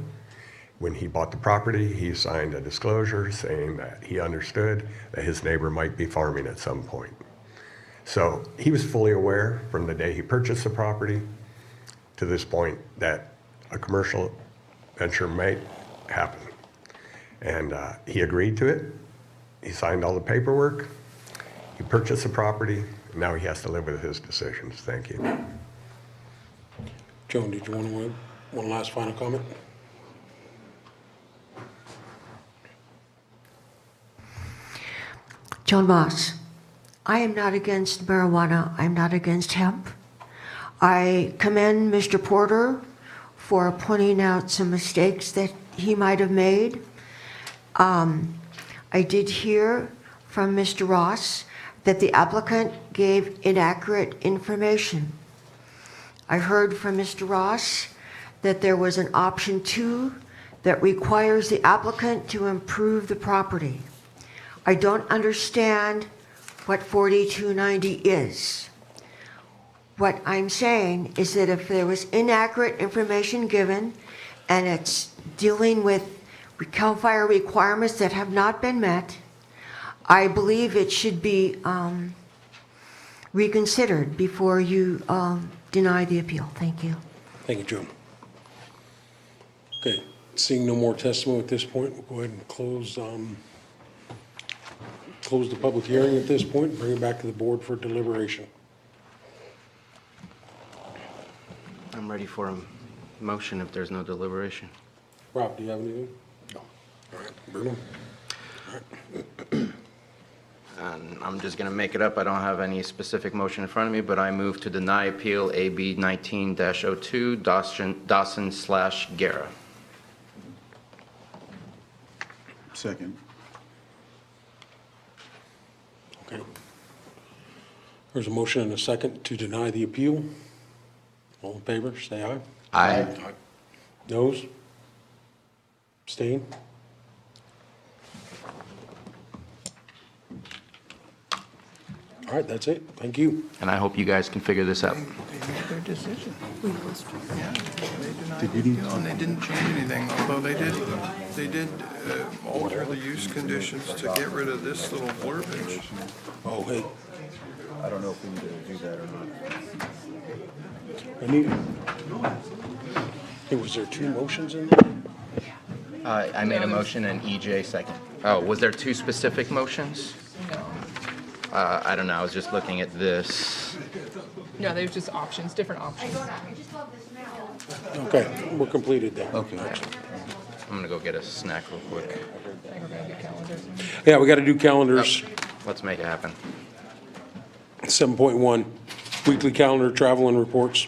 Speaker 18: When he bought the property, he signed a disclosure saying that he understood that his neighbor might be farming at some point. So he was fully aware from the day he purchased the property to this point that a commercial venture might happen. And he agreed to it. He signed all the paperwork. He purchased the property. And now he has to live with his decisions. Thank you.
Speaker 1: Joan, did you want to one last final comment?
Speaker 4: Joan Moss, I am not against marijuana. I'm not against hemp. I commend Mr. Porter for pointing out some mistakes that he might have made. I did hear from Mr. Ross that the applicant gave inaccurate information. I heard from Mr. Ross that there was an option 2 that requires the applicant to improve the property. I don't understand what 4290 is. What I'm saying is that if there was inaccurate information given and it's dealing with CAL FIRE requirements that have not been met, I believe it should be reconsidered before you deny the appeal. Thank you.
Speaker 1: Thank you, Joan. Okay, seeing no more testimony at this point, we'll go ahead and close the public hearing at this point, bring it back to the board for deliberation.
Speaker 3: I'm ready for a motion if there's no deliberation.
Speaker 1: Rob, do you have anything? No. All right, Bruno?
Speaker 3: And I'm just going to make it up. I don't have any specific motion in front of me, but I move to deny appeal AB 19-02 Dawson/Guerra.
Speaker 21: Second.
Speaker 1: Okay. There's a motion and a second to deny the appeal. All in favor, say aye.
Speaker 3: Aye.
Speaker 1: Noes? Abstain? All right, that's it. Thank you.
Speaker 3: And I hope you guys can figure this out.
Speaker 12: They made their decision. Yeah, they denied and they didn't change anything, although they did alter the use conditions to get rid of this little verbiage.
Speaker 1: Oh, hey.
Speaker 21: I don't know if we need to do that or not.
Speaker 1: I need, hey, was there 2 motions in there?
Speaker 3: I made a motion and EJ second. Oh, was there 2 specific motions? I don't know, I was just looking at this.
Speaker 13: No, there's just options, different options.
Speaker 1: Okay, we're completed then.
Speaker 21: Okay.
Speaker 3: I'm gonna go get a snack real quick.
Speaker 13: I think we're gonna get calendars.
Speaker 1: Yeah, we got to do calendars.
Speaker 3: Let's make it happen.
Speaker 1: 7.1, weekly calendar, travel and reports.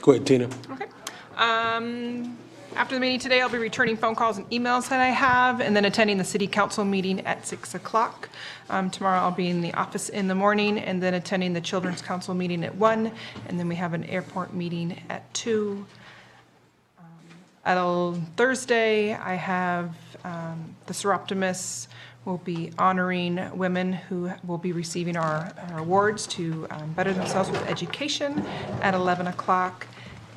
Speaker 1: Go ahead, Tina.
Speaker 13: Okay. After the meeting today, I'll be returning phone calls and emails that I have, and then attending the city council meeting at 6 o'clock. Tomorrow, I'll be in the office in the morning, and then attending the children's council meeting at 1, and then we have an airport meeting at 2. Thursday, I have the Seroptimists will be honoring women who will be receiving our awards to better themselves with education at 11 o'clock.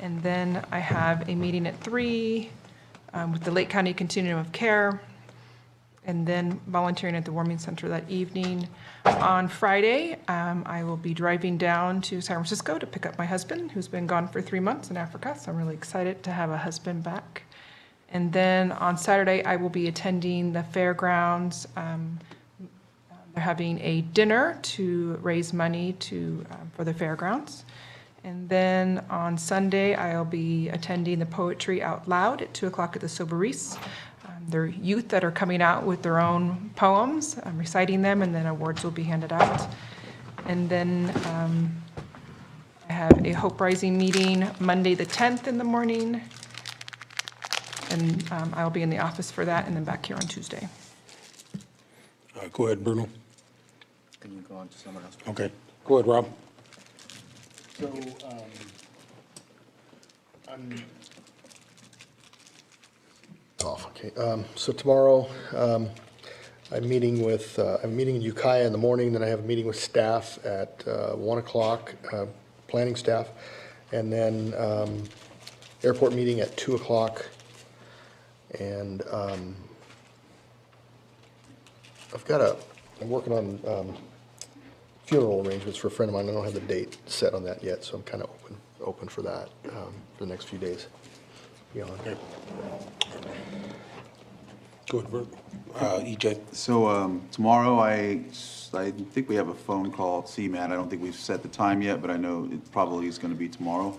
Speaker 13: And then I have a meeting at 3 with the Lake County Continuum of Care, and then volunteering at the Warming Center that evening. On Friday, I will be driving down to San Francisco to pick up my husband, who's been gone for 3 months in Africa, so I'm really excited to have a husband back. And then on Saturday, I will be attending the fairgrounds. They're having a dinner to raise money for the fairgrounds. And then on Sunday, I'll be attending the Poetry Out Loud at 2 o'clock at the Soberis. They're youth that are coming out with their own poems, reciting them, and then awards will be handed out. And then I have a Hope Rising meeting Monday the 10th in the morning. And I'll be in the office for that, and then back here on Tuesday.
Speaker 1: Go ahead, Bruno.
Speaker 21: Can you go on to someone else?
Speaker 1: Okay, go ahead, Rob.
Speaker 2: So, I'm off, okay. So tomorrow, I'm meeting in Ukiah in the morning, then I have a meeting with staff at 1 o'clock, planning staff, and then airport meeting at 2 o'clock. And I'm working on funeral arrangements for a friend of mine. I don't have the date set on that yet, so I'm kind of open for that for the next few days. Beyond.
Speaker 1: Okay. Go ahead, EJ.
Speaker 21: So tomorrow, I think we have a phone call at CMAT. I don't think we've set the time yet, but I know it probably is going to be tomorrow.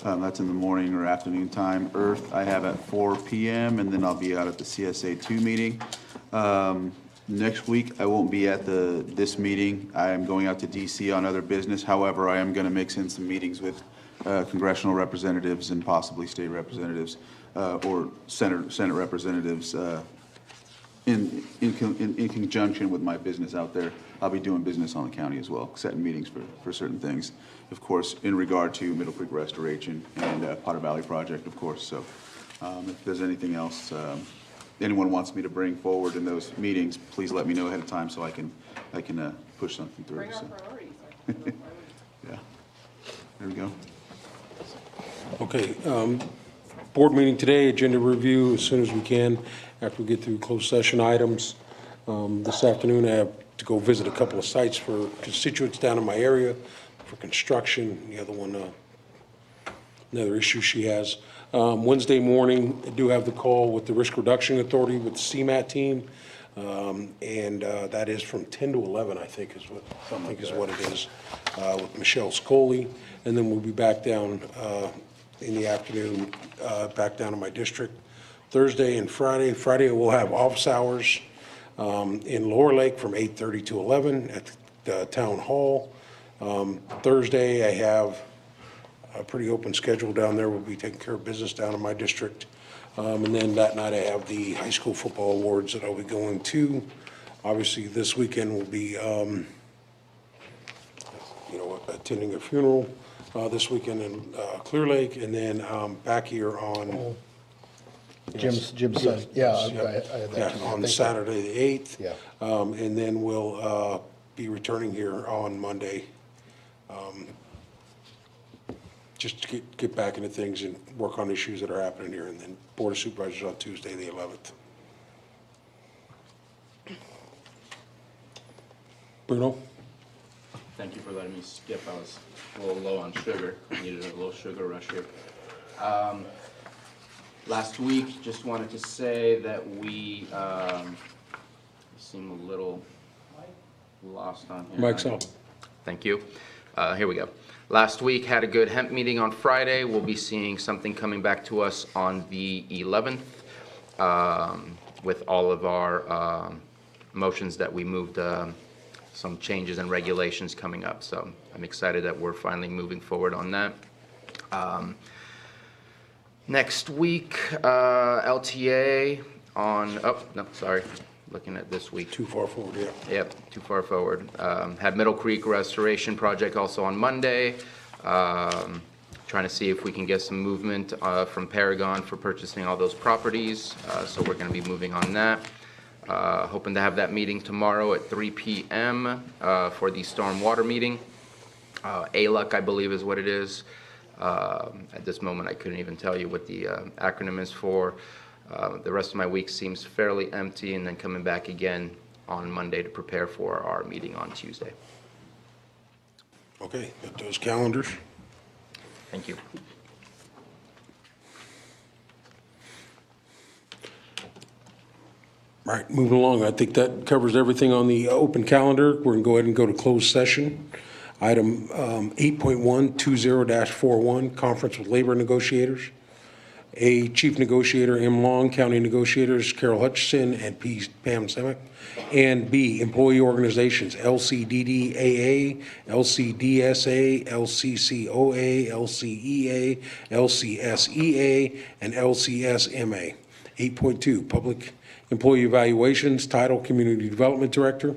Speaker 21: That's in the morning or afternoon time. Earth, I have at 4 p.m., and then I'll be out at the CSA2 meeting. Next week, I won't be at this meeting. I am going out to DC on other business. However, I am going to mix in some meetings with congressional representatives and possibly state representatives or Senate representatives in conjunction with my business out there. I'll be doing business on the county as well, setting meetings for certain things. Of course, in regard to Middle Creek Restoration and Potter Valley Project, of course. So if there's anything else anyone wants me to bring forward in those meetings, please let me know ahead of time so I can push something through.
Speaker 13: Bring our
Speaker 21: So.
Speaker 13: priorities.
Speaker 21: Yeah. There we go.
Speaker 1: Okay, board meeting today, agenda review as soon as we can after we get through closed session items. This afternoon, I have to go visit a couple of sites for constituents down in my area for construction. The other one, another issue she has. Wednesday morning, I do have the call with the Risk Reduction Authority with the CMAT team. And that is from 10 to 11, I think is what it is, with Michelle Scully. And then we'll be back down in the afternoon, back down to my district. Thursday and Friday. Friday, we'll have office hours in Lower Lake from 8:30 to 11 at the town hall. Thursday, I have a pretty open schedule down there. We'll be taking care of business down in my district. And then that night, I have the high school football awards that I'll be going to. Obviously, this weekend will be, attending a funeral this weekend in Clear Lake, and then back here on
Speaker 2: Jim's son, yeah, I
Speaker 1: Yes,
Speaker 2: had that
Speaker 1: yeah,
Speaker 2: too.
Speaker 1: on
Speaker 2: Thank you.
Speaker 1: Saturday, the 8th.
Speaker 2: Yeah.
Speaker 1: And then we'll be returning here on Monday, just to get back into things and work on issues that are happening here, and then Board of Supervisors on Tuesday, the 11th. Bruno?
Speaker 3: Thank you for letting me skip. I was a little low on sugar. Needed a little sugar rush here. Last week, just wanted to say that we seem a little lost on here.
Speaker 1: Mike's up.
Speaker 3: Thank you. Here we go. Last week, had a good hemp meeting on Friday. We'll be seeing something coming back to us on the 11th with all of our motions that we moved, some changes and regulations coming up. So I'm excited that we're finally moving forward on that. Next week, LTA on, oh, no, sorry, looking at this week.
Speaker 1: Too far forward, yeah.
Speaker 3: Yep, too far forward. Had Middle Creek Restoration Project also on Monday. Trying to see if we can get some movement from Paragon for purchasing all those properties. So we're going to be moving on that. Hoping to have that meeting tomorrow at 3 p.m. For the stormwater meeting. ALUC, I believe, is what it is. At this moment, I couldn't even tell you what the acronym is for. The rest of my week seems fairly empty, and then coming back again on Monday to prepare for our meeting on Tuesday.
Speaker 1: Okay, got those calendars.
Speaker 3: Thank you.
Speaker 1: All right, moving along. I think that covers everything on the open calendar. We're going to go ahead and go to closed session. Item 8.120-41, conference with labor negotiators. A, Chief Negotiator M. Long, County Negotiators Carol Hutchison and Pam Semick. And B, Employee Organizations, LCDDAA, LCDSA, LCCOA, LCEA, LCSEA, and LCSMA. 8.2, Public Employee Evaluations, Title Community Development Director.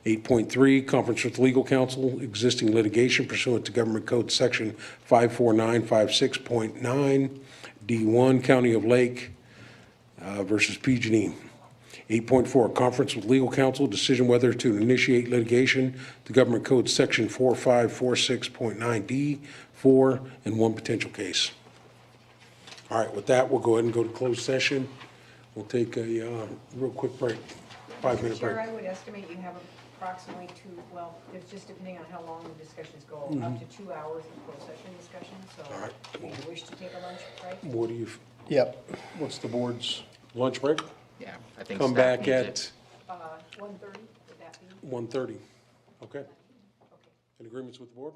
Speaker 1: 8.3, Conference with Legal Counsel, existing litigation pursuant to Government Code Section 54956.9, D1, County of Lake versus PG&E. 8.4, Conference with Legal Counsel, decision whether to initiate litigation to Government Code Section 4546.9D, 4, and 1 potential case. All right, with that, we'll go ahead and go to closed session. We'll take a real quick break, 5-minute break.
Speaker 17: Chair, I would estimate you have approximately well, it's just depending on how long the discussions go, up to 2 hours of closed session discussion, so
Speaker 1: All right.
Speaker 17: do you wish to take a lunch break?
Speaker 1: What do you,
Speaker 2: Yep.
Speaker 1: what's the board's lunch break?
Speaker 3: Yeah, I think
Speaker 1: Come
Speaker 3: staff
Speaker 1: back
Speaker 3: needs
Speaker 1: at
Speaker 17: 1:30, would that be?
Speaker 1: 1:30. Okay. In agreements with the board?